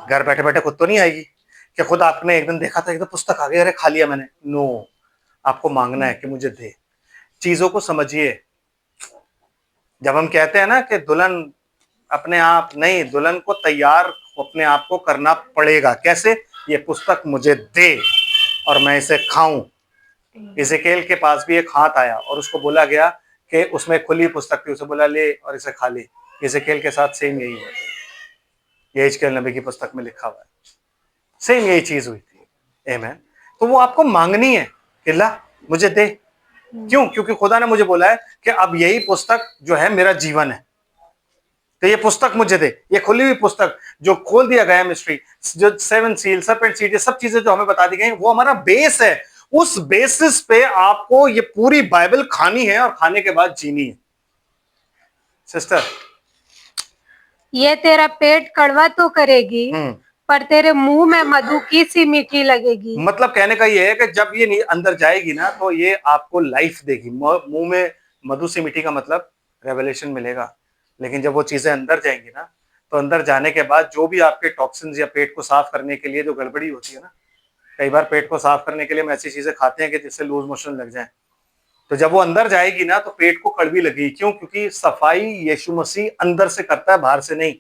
घर बैठे बैठे खुद तो नहीं आएगी कि खुद आपने एक दिन देखा था, एक तो पुस्तक आ गई, अरे खा लिया मैंने। नो, आपको मांगना है कि मुझे दे। चीजों को समझिए। जब हम कहते हैं ना कि दुल्हन अपने आप नहीं, दुल्हन को तैयार अपने आप को करना पड़ेगा। कैसे? ये पुस्तक मुझे दे और मैं इसे खाऊं। इज़ेकेल के पास भी एक हाथ आया और उसको बोला गया कि उसमें खुली पुस्तक थी, उसे बोला ले और इसे खा ले। इज़ेकेल के साथ सेम यही है, यहेजकेल नबी की पुस्तक में लिखा हुआ है, सेम यही चीज हुई थी। आमीन। तो वो आपको मांगनी है कि ला मुझे दे। क्यों? क्योंकि खुदा ने मुझे बोला है कि अब यही पुस्तक जो है मेरा जीवन है, तो ये पुस्तक मुझे दे। ये खुली हुई पुस्तक जो खोल दिया गया मिस्ट्री, जो 7 सील, सर्पेंट सीड, ये सब चीजें जो हमें बता दी गई, वो हमारा बेस है। उस बेसिस पे आपको ये पूरी बाइबल खानी है और खाने के बाद जीनी है। सिस्टर ये तेरा पेट कड़वा तो करेगी, पर तेरे मुंह में मधु की सी मीठी लगेगी। मतलब कहने का ये है कि जब ये अंदर जाएगी ना तो ये आपको लाइफ देगी। मुंह में मधु सी मीठी का मतलब रेवलेशन मिलेगा, लेकिन जब वो चीजें अंदर जाएंगी ना तो अंदर जाने के बाद जो भी आपके टॉक्सिन्स या पेट को साफ करने के लिए जो गड़बड़ी होती है ना, कई बार पेट को साफ करने के लिए हम ऐसी चीजें खाते हैं कि जिससे लूज मोशन लग जाए, तो जब वो अंदर जाएगी ना तो पेट को कड़वी लगेगी। क्यों? क्योंकि सफाई यीशु मसीह अंदर से करता है, बाहर से नहीं।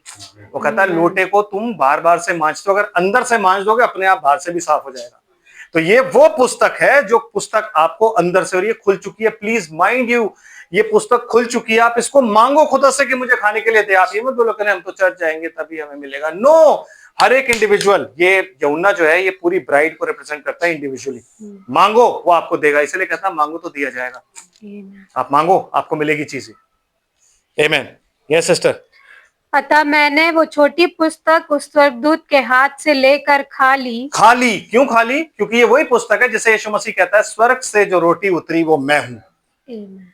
वो कहता है लोटे को तुम बार बार से मांजते हो, अगर अंदर से मांज दोगे अपने आप बाहर से भी साफ हो जाएगा। तो ये वो पुस्तक है जो पुस्तक आपको अंदर से, और ये खुल चुकी है। प्लीज माइंड यू, ये पुस्तक खुल चुकी है। आप इसको मांगो खुदा से कि मुझे खाने के लिए दे। आप ये मत बोलो कि हम तो चर्च जाएंगे तभी हमें मिलेगा। नो, हर एक इंडिविजुअल, ये यूहन्ना जो है ये पूरी ब्राइड को रिप्रेजेंट करता है इंडिविजुअली। मांगो वो आपको देगा, इसलिए कहता है मांगो तो दिया जाएगा। आप मांगो आपको मिलेगी चीजें। आमीन। Yes sister. अतः मैंने वो छोटी पुस्तक उस स्वर्गदूत के हाथ से लेकर खा ली। क्यों खा ली? क्योंकि ये वही पुस्तक है जिसे यीशु मसीह कहता है स्वर्ग से जो रोटी उतरी वो मैं हूं,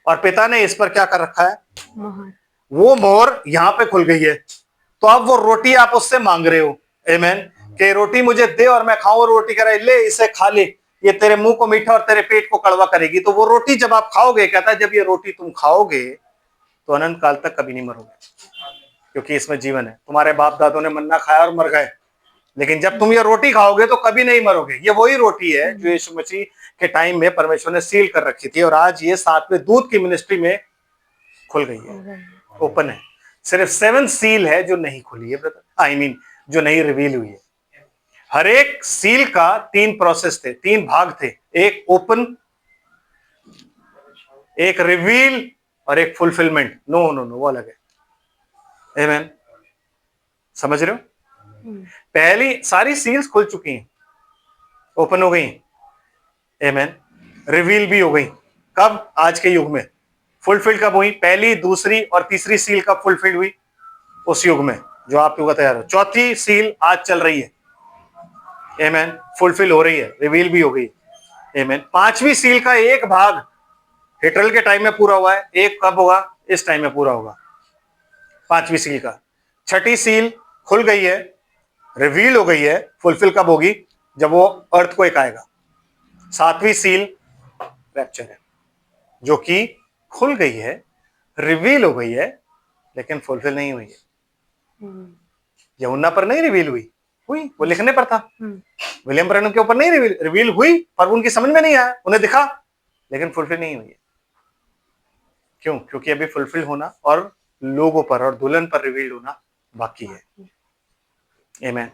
और पिता ने इस पर क्या कर रखा है? मोहर। वो मोहर यहाँ पे खुल गई है। तो अब वो रोटी आप उससे मांग रहे हो। आमीन। कि रोटी मुझे दे और मैं खाऊं। रोटी कह रहा है ले इसे खा ले, ये तेरे मुंह को मीठा और तेरे पेट को कड़वा करेगी। तो वो रोटी जब आप खाओगे, कहता है जब ये रोटी तुम खाओगे तो अनंत काल तक कभी नहीं मरोगे, क्योंकि इसमें जीवन है। तुम्हारे बाप दादों ने मन्ना खाया और मर गए, लेकिन जब तुम ये रोटी खाओगे तो कभी नहीं मरोगे। ये वही रोटी है जो यीशु मसीह के टाइम में परमेश्वर ने सील कर रखी थी, और आज ये 7वें दूत की मिनिस्ट्री में खुल गई है, ओपन है। सिर्फ 7 सील है जो नहीं खुली है ब्रदर, आई मीन जो नहीं रिवील हुई है। हर एक सील का 3 प्रोसेस थे, 3 भाग थे, एक ओपन, एक रिवील और एक फुलफिलमेंट। नो नो नो, वो अलग है। आमीन। समझ रहे हो? पहली सारी सील्स खुल चुकी हैं, ओपन हो गई। आमीन। रिवील भी हो गई। कब? आज के युग में। फुलफिल कब हुई? पहली, दूसरी और तीसरी सील कब फुलफिल हुई? उस युग में जो आप युग तैयार हो। चौथी सील आज चल रही है। आमीन। फुलफिल हो रही है, रिवील भी हो गई। आमीन। 5वीं सील का एक भाग हिटलर के टाइम में पूरा हुआ है, एक कब होगा? इस टाइम में पूरा होगा 5वीं सील का। 6ठी सील खुल गई है, रिवील हो गई है। फुलफिल कब होगी? जब वो अर्थ को एक आएगा। 7वीं सील रैप्चर है, जो कि खुल गई है, रिवील हो गई है, लेकिन फुलफिल नहीं हुई है। यूहन्ना पर नहीं रिवील हुई, वो लिखने पर था। विलियम ब्रैनम के ऊपर नहीं रिवील हुई, पर उनकी समझ में नहीं आया, उन्हें दिखा, लेकिन फुलफिल नहीं हुई है। क्यों? क्योंकि अभी फुलफिल होना और लोगों पर और दुल्हन पर रिवील होना बाकी है। आमीन।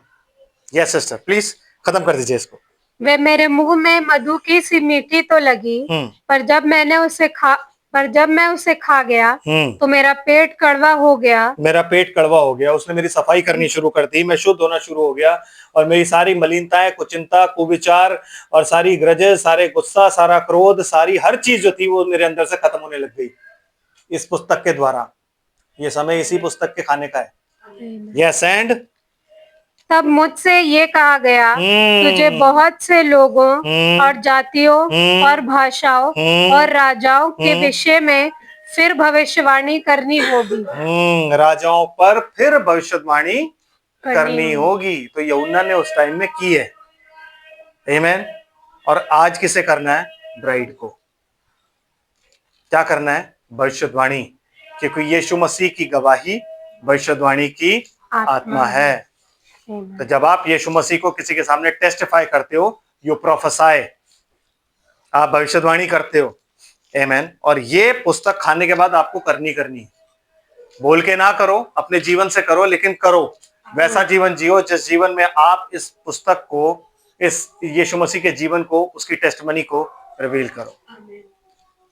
यस सिस्टर, प्लीज खत्म कर दीजिए इसको। वे मेरे मुंह में मधु की सी मीठी तो लगी, पर जब मैं उसे खा गया तो मेरा पेट कड़वा हो गया। उसने मेरी सफाई करनी शुरू कर दी, मैं शुद्ध होना शुरू हो गया, और मेरी सारी मलिनताएं, कुचिंता, कुविचार और सारी ग्रजेस, सारे गुस्सा, सारा क्रोध, सारी हर चीज जो थी वो मेरे अंदर से खत्म होने लग गई इस पुस्तक के द्वारा। ये समय इसी पुस्तक के खाने का है। यस। एंड तब मुझसे ये कहा गया, तुझे बहुत से लोगों और जातियों और भाषाओं और राजाओं के विषय में फिर भविष्यवाणी करनी होगी। राजाओं पर फिर भविष्यवाणी करनी होगी। तो यूहन्ना ने उस टाइम में की है। आमीन। और आज किसे करना है? ब्राइड को। क्या करना है? भविष्यवाणी, क्योंकि यीशु मसीह की गवाही भविष्यवाणी की आत्मा है। तो जब आप यीशु मसीह को किसी के सामने टेस्टिफाई करते हो, यू प्रोफेसाई, आप भविष्यवाणी करते हो। आमीन। और ये पुस्तक खाने के बाद आपको करनी है। बोल के ना करो, अपने जीवन से करो, लेकिन करो वैसा जीवन जियो जिस जीवन में आप इस पुस्तक को, इस यीशु मसीह के जीवन को, उसकी टेस्टिमनी को रिवील करो।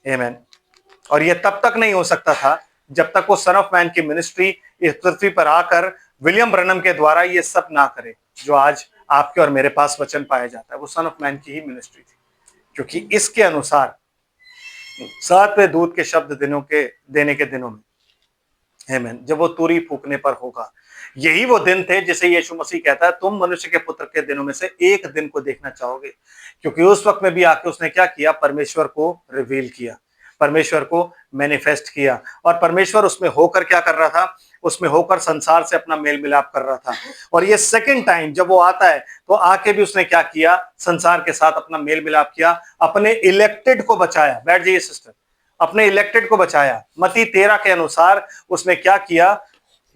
आमीन। और ये तब तक नहीं हो सकता था जब तक वो सन ऑफ मैन की मिनिस्ट्री इस पृथ्वी पर आकर विलियम ब्रैनम के द्वारा ये सब ना करे जो आज आपके और मेरे पास वचन पाया जाता है। वो सन ऑफ मैन की ही मिनिस्ट्री थी, क्योंकि इसके अनुसार 7वें दूत के शब्द देने के दिनों में, आमीन, जब वो तुरही फूकने पर होगा, यही वो दिन थे जिसे यीशु मसीह कहता है तुम मनुष्य के पुत्र के दिनों में से एक दिन को देखना चाहोगे। क्योंकि उस वक्त में भी आके उसने क्या किया? परमेश्वर को रिवील किया। परमेश्वर को मैनिफेस्ट किया। और परमेश्वर उसमें होकर क्या कर रहा था, उसमें होकर संसार से अपना मेल मिलाप कर रहा था। और ये सेकंड टाइम जब वो आता है तो आके भी उसने क्या किया, संसार के साथ अपना मेल मिलाप किया, अपने इलेक्टेड को बचाया। बैठ जाइए सिस्टर, अपने इलेक्टेड को बचाया। मत्ती 13 के अनुसार उसने क्या किया,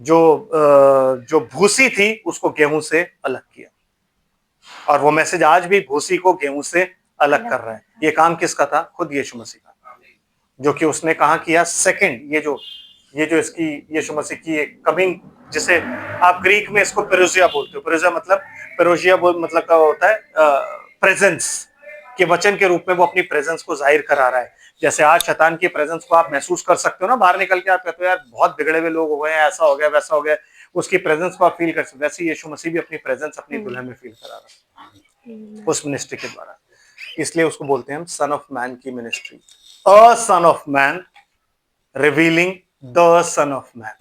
जो भूसी थी उसको गेहूं से अलग किया। और वो मैसेज आज भी भूसी को गेहूं से अलग कर रहा है। ये काम किसका था? खुद यीशु मसीह का, जो कि उसने कहा किया सेकंड, ये जो इसकी यीशु मसीह की एक कमिंग, जिसे आप ग्रीक में इसको पेरोजिया बोलते हो। पेरोजिया मतलब क्या होता है? प्रेजेंस के वचन के रूप में वो अपनी प्रेजेंस को जाहिर करा रहा है। जैसे आज शैतान की प्रेजेंस को आप महसूस कर सकते हो ना, बाहर निकल के आप कहते हो यार बहुत बिगड़े हुए लोग हो गए हैं, ऐसा हो गया वैसा हो गया, उसकी प्रेजेंस को आप फील कर सकते हो। वैसे यीशु मसीह भी अपनी प्रेजेंस अपनी दुल्हन में फील करा रहा है उस मिनिस्ट्री के द्वारा। इसलिए उसको बोलते हैं हम सन ऑफ मैन की ministry, a son of man revealing the son of man.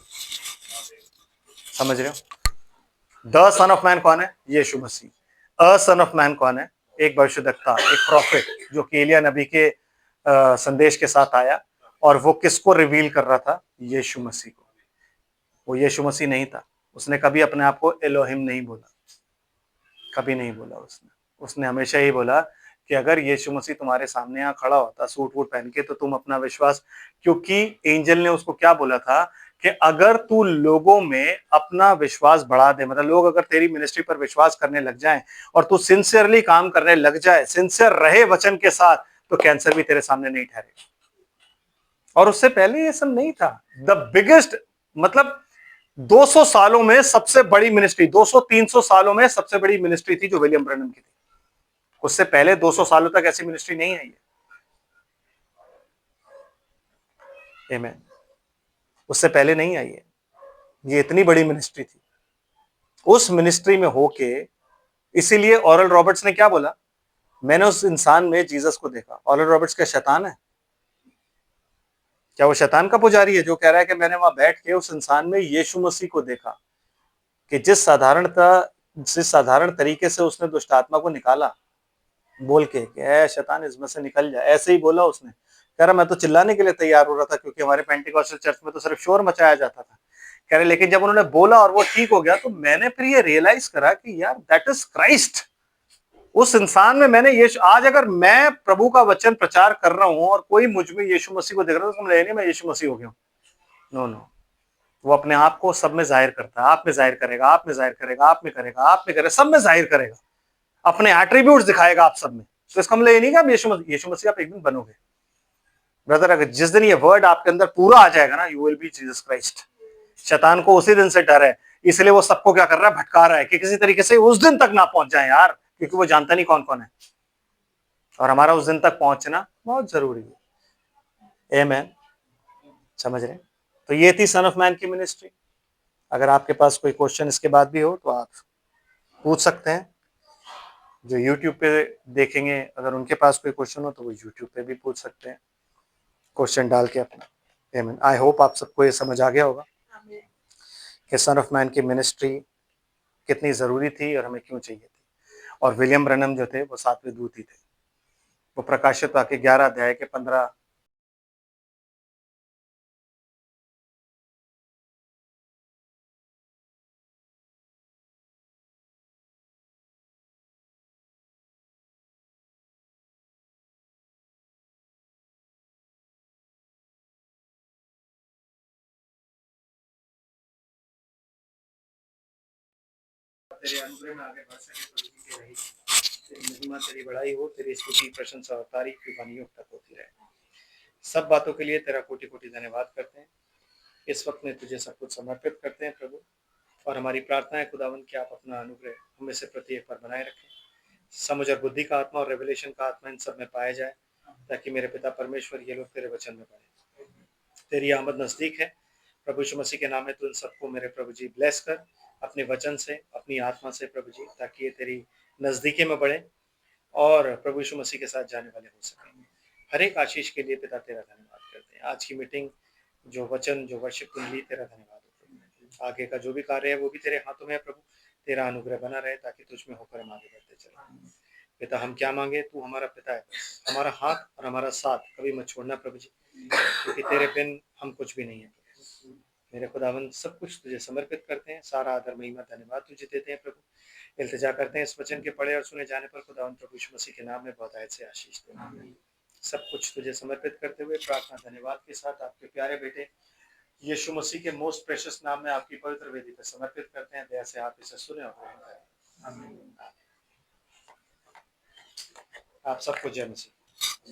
समझ रहे हो? द सन ऑफ मैन कौन है? यीशु मसीह। अ सन ऑफ मैन कौन है? एक भविष्यद्वक्ता, एक प्रॉफिट, जो कि एलिया नबी के संदेश के साथ आया। और वो किसको रिवील कर रहा था? यीशु मसीह को। वो यीशु मसीह नहीं था। उसने कभी अपने आप को एलोहिम नहीं बोला, कभी नहीं बोला उसने हमेशा यही बोला कि अगर यीशु मसीह तुम्हारे सामने यहाँ खड़ा होता सूट वूट पहन के, तो तुम अपना विश्वास, क्योंकि एंजल ने उसको क्या बोला था कि अगर तू लोगों में अपना विश्वास बढ़ा दे, मतलब लोग अगर तेरी मिनिस्ट्री पर विश्वास करने लग जाएं और तू सिंसियरली काम करने लग जाए, सिंसियर रहे वचन के साथ, तो कैंसर भी तेरे सामने नहीं ठहरेगा। और उससे पहले ये सब नहीं था। द बिगेस्ट, मतलब 200 सालों में सबसे बड़ी मिनिस्ट्री, 200-300 सालों में सबसे बड़ी मिनिस्ट्री थी जो विलियम ब्रैनम की थी। उससे पहले 200 सालों तक ऐसी मिनिस्ट्री नहीं आई है। आमीन। उससे पहले नहीं आई है। ये इतनी बड़ी मिनिस्ट्री थी। उस मिनिस्ट्री में होके, इसीलिए ऑरल रॉबर्ट्स ने क्या बोला, मैंने उस इंसान में जीसस को देखा। ऑरल रॉबर्ट्स क्या शैतान है? क्या वो शैतान का पुजारी है जो कह रहा है कि मैंने वहां बैठ के उस इंसान में यीशु मसीह को देखा, कि जिस साधारण तरीके से उसने दुष्ट आत्मा को निकाला, बोल के कि ऐ शैतान इसमें से निकल जा, ऐसे ही बोला उसने। कह रहा मैं तो चिल्लाने के लिए तैयार हो रहा था, क्योंकि हमारे पेंटिकॉस्टल चर्च में तो सिर्फ शोर मचाया जाता था। कह रहे लेकिन जब उन्होंने बोला और वो ठीक हो गया, तो मैंने फिर ये रियलाइज करा कि यार दैट इज क्राइस्ट। उस इंसान में मैंने यीशु, आज अगर मैं प्रभु का वचन प्रचार कर रहा हूं और कोई मुझ में यीशु मसीह को देख रहा है, तो नहीं मैं यीशु मसीह हो गया हूं। नो नो, वो अपने आप को सब में जाहिर करता है। आप में जाहिर करेगा, आप में जाहिर करेगा, आप में करेगा, आप में करेगा, सब में जाहिर करेगा, अपने एट्रीब्यूट्स दिखाएगा आप सब में। तो इसका मतलब ये नहीं कि आप यीशु मसीह आप एक दिन बनोगे। ब्रदर, अगर जिस दिन ये वर्ड आपके अंदर पूरा आ जाएगा ना, you will be Jesus Christ. शैतान को उसी दिन से डर है, इसलिए वो सबको क्या कर रहा है, भटका रहा है कि किसी तरीके से उस दिन तक ना पहुंच जाए यार, क्योंकि वो जानता नहीं कौन कौन है। और हमारा उस दिन तक पहुंचना बहुत जरूरी है। आमीन। समझ रहे? तो ये थी सन ऑफ मैन की मिनिस्ट्री। अगर आपके पास कोई क्वेश्चन इसके बाद भी हो तो आप पूछ सकते हैं। जो यूट्यूब पे देखेंगे, अगर उनके पास कोई क्वेश्चन हो तो वो यूट्यूब पे भी पूछ सकते हैं, क्वेश्चन डाल के अपना। आमीन। आई होप आप सबको ये समझ आ गया होगा कि सन ऑफ मैन की मिनिस्ट्री कितनी ज़रूरी थी और हमें क्यों चाहिए थी। और विलियम ब्रैनम जो थे वो 7वें दूत ही थे। वो प्रकाशित वाक्य 11 अध्याय के 15तेरे अनुग्रह में आगे बढ़ सके, प्रभु की रही तेरी महिमा, तेरी बड़ाई हो, तेरी स्तुति प्रशंसा और तारीफ की वाणियों तक होती रहे। सब बातों के लिए तेरा कोटि कोटि धन्यवाद करते हैं। इस वक्त में तुझे सब कुछ समर्पित करते हैं प्रभु, और हमारी प्रार्थना है खुदावन कि आप अपना अनुग्रह हमें से प्रत्येक पर बनाए रखें। समझ और बुद्धि का आत्मा और रेवलेशन का आत्मा इन सब में पाया जाए, ताकि मेरे पिता परमेश्वर ये लोग तेरे वचन में पढ़े। तेरी आमद नजदीक है प्रभु यीशु मसीह के नाम में, तू इन सबको मेरे प्रभु जी ब्लेस कर अपने वचन से, अपनी आत्मा से प्रभु जी, ताकि ये तेरी नजदीकी में बढ़े और प्रभु यीशु मसीह के साथ जाने वाले हो सकें। हर एक आशीष के लिए पिता तेरा धन्यवाद करते हैं। आज की मीटिंग, जो वचन, जो वर्शिप तुम ली, तेरा धन्यवाद हो प्रभु। आगे का जो भी कार्य है वो भी तेरे हाथों में है प्रभु। तेरा अनुग्रह बना रहे, ताकि तुझ में होकर हम आगे बढ़ते चले। पिता हम क्या मांगे, तू हमारा पिता है। हमारा हाथ और हमारा साथ कभी मत छोड़ना प्रभु जी। क्योंकि तेरे बिन हम कुछ भी नहीं है। मेरे खुदावंद सब कुछ तुझे समर्पित करते हैं, सारा आदर महिमा धन्यवाद तुझे देते हैं प्रभु। इल्तिजा करते हैं इस वचन के पढ़े और सुने जाने पर खुदावंद प्रभु यीशु मसीह के नाम में बहुतायत से आशीष दें। सब कुछ तुझे समर्पित करते हुए प्रार्थना धन्यवाद के साथ आपके प्यारे बेटे यीशु मसीह के मोस्ट प्रेशियस नाम में आपकी पवित्र वेदी पर समर्पित करते हैं। दया से आप इसे सुने और ग्रहण करें। आमीन। आप सबको जय मसीह।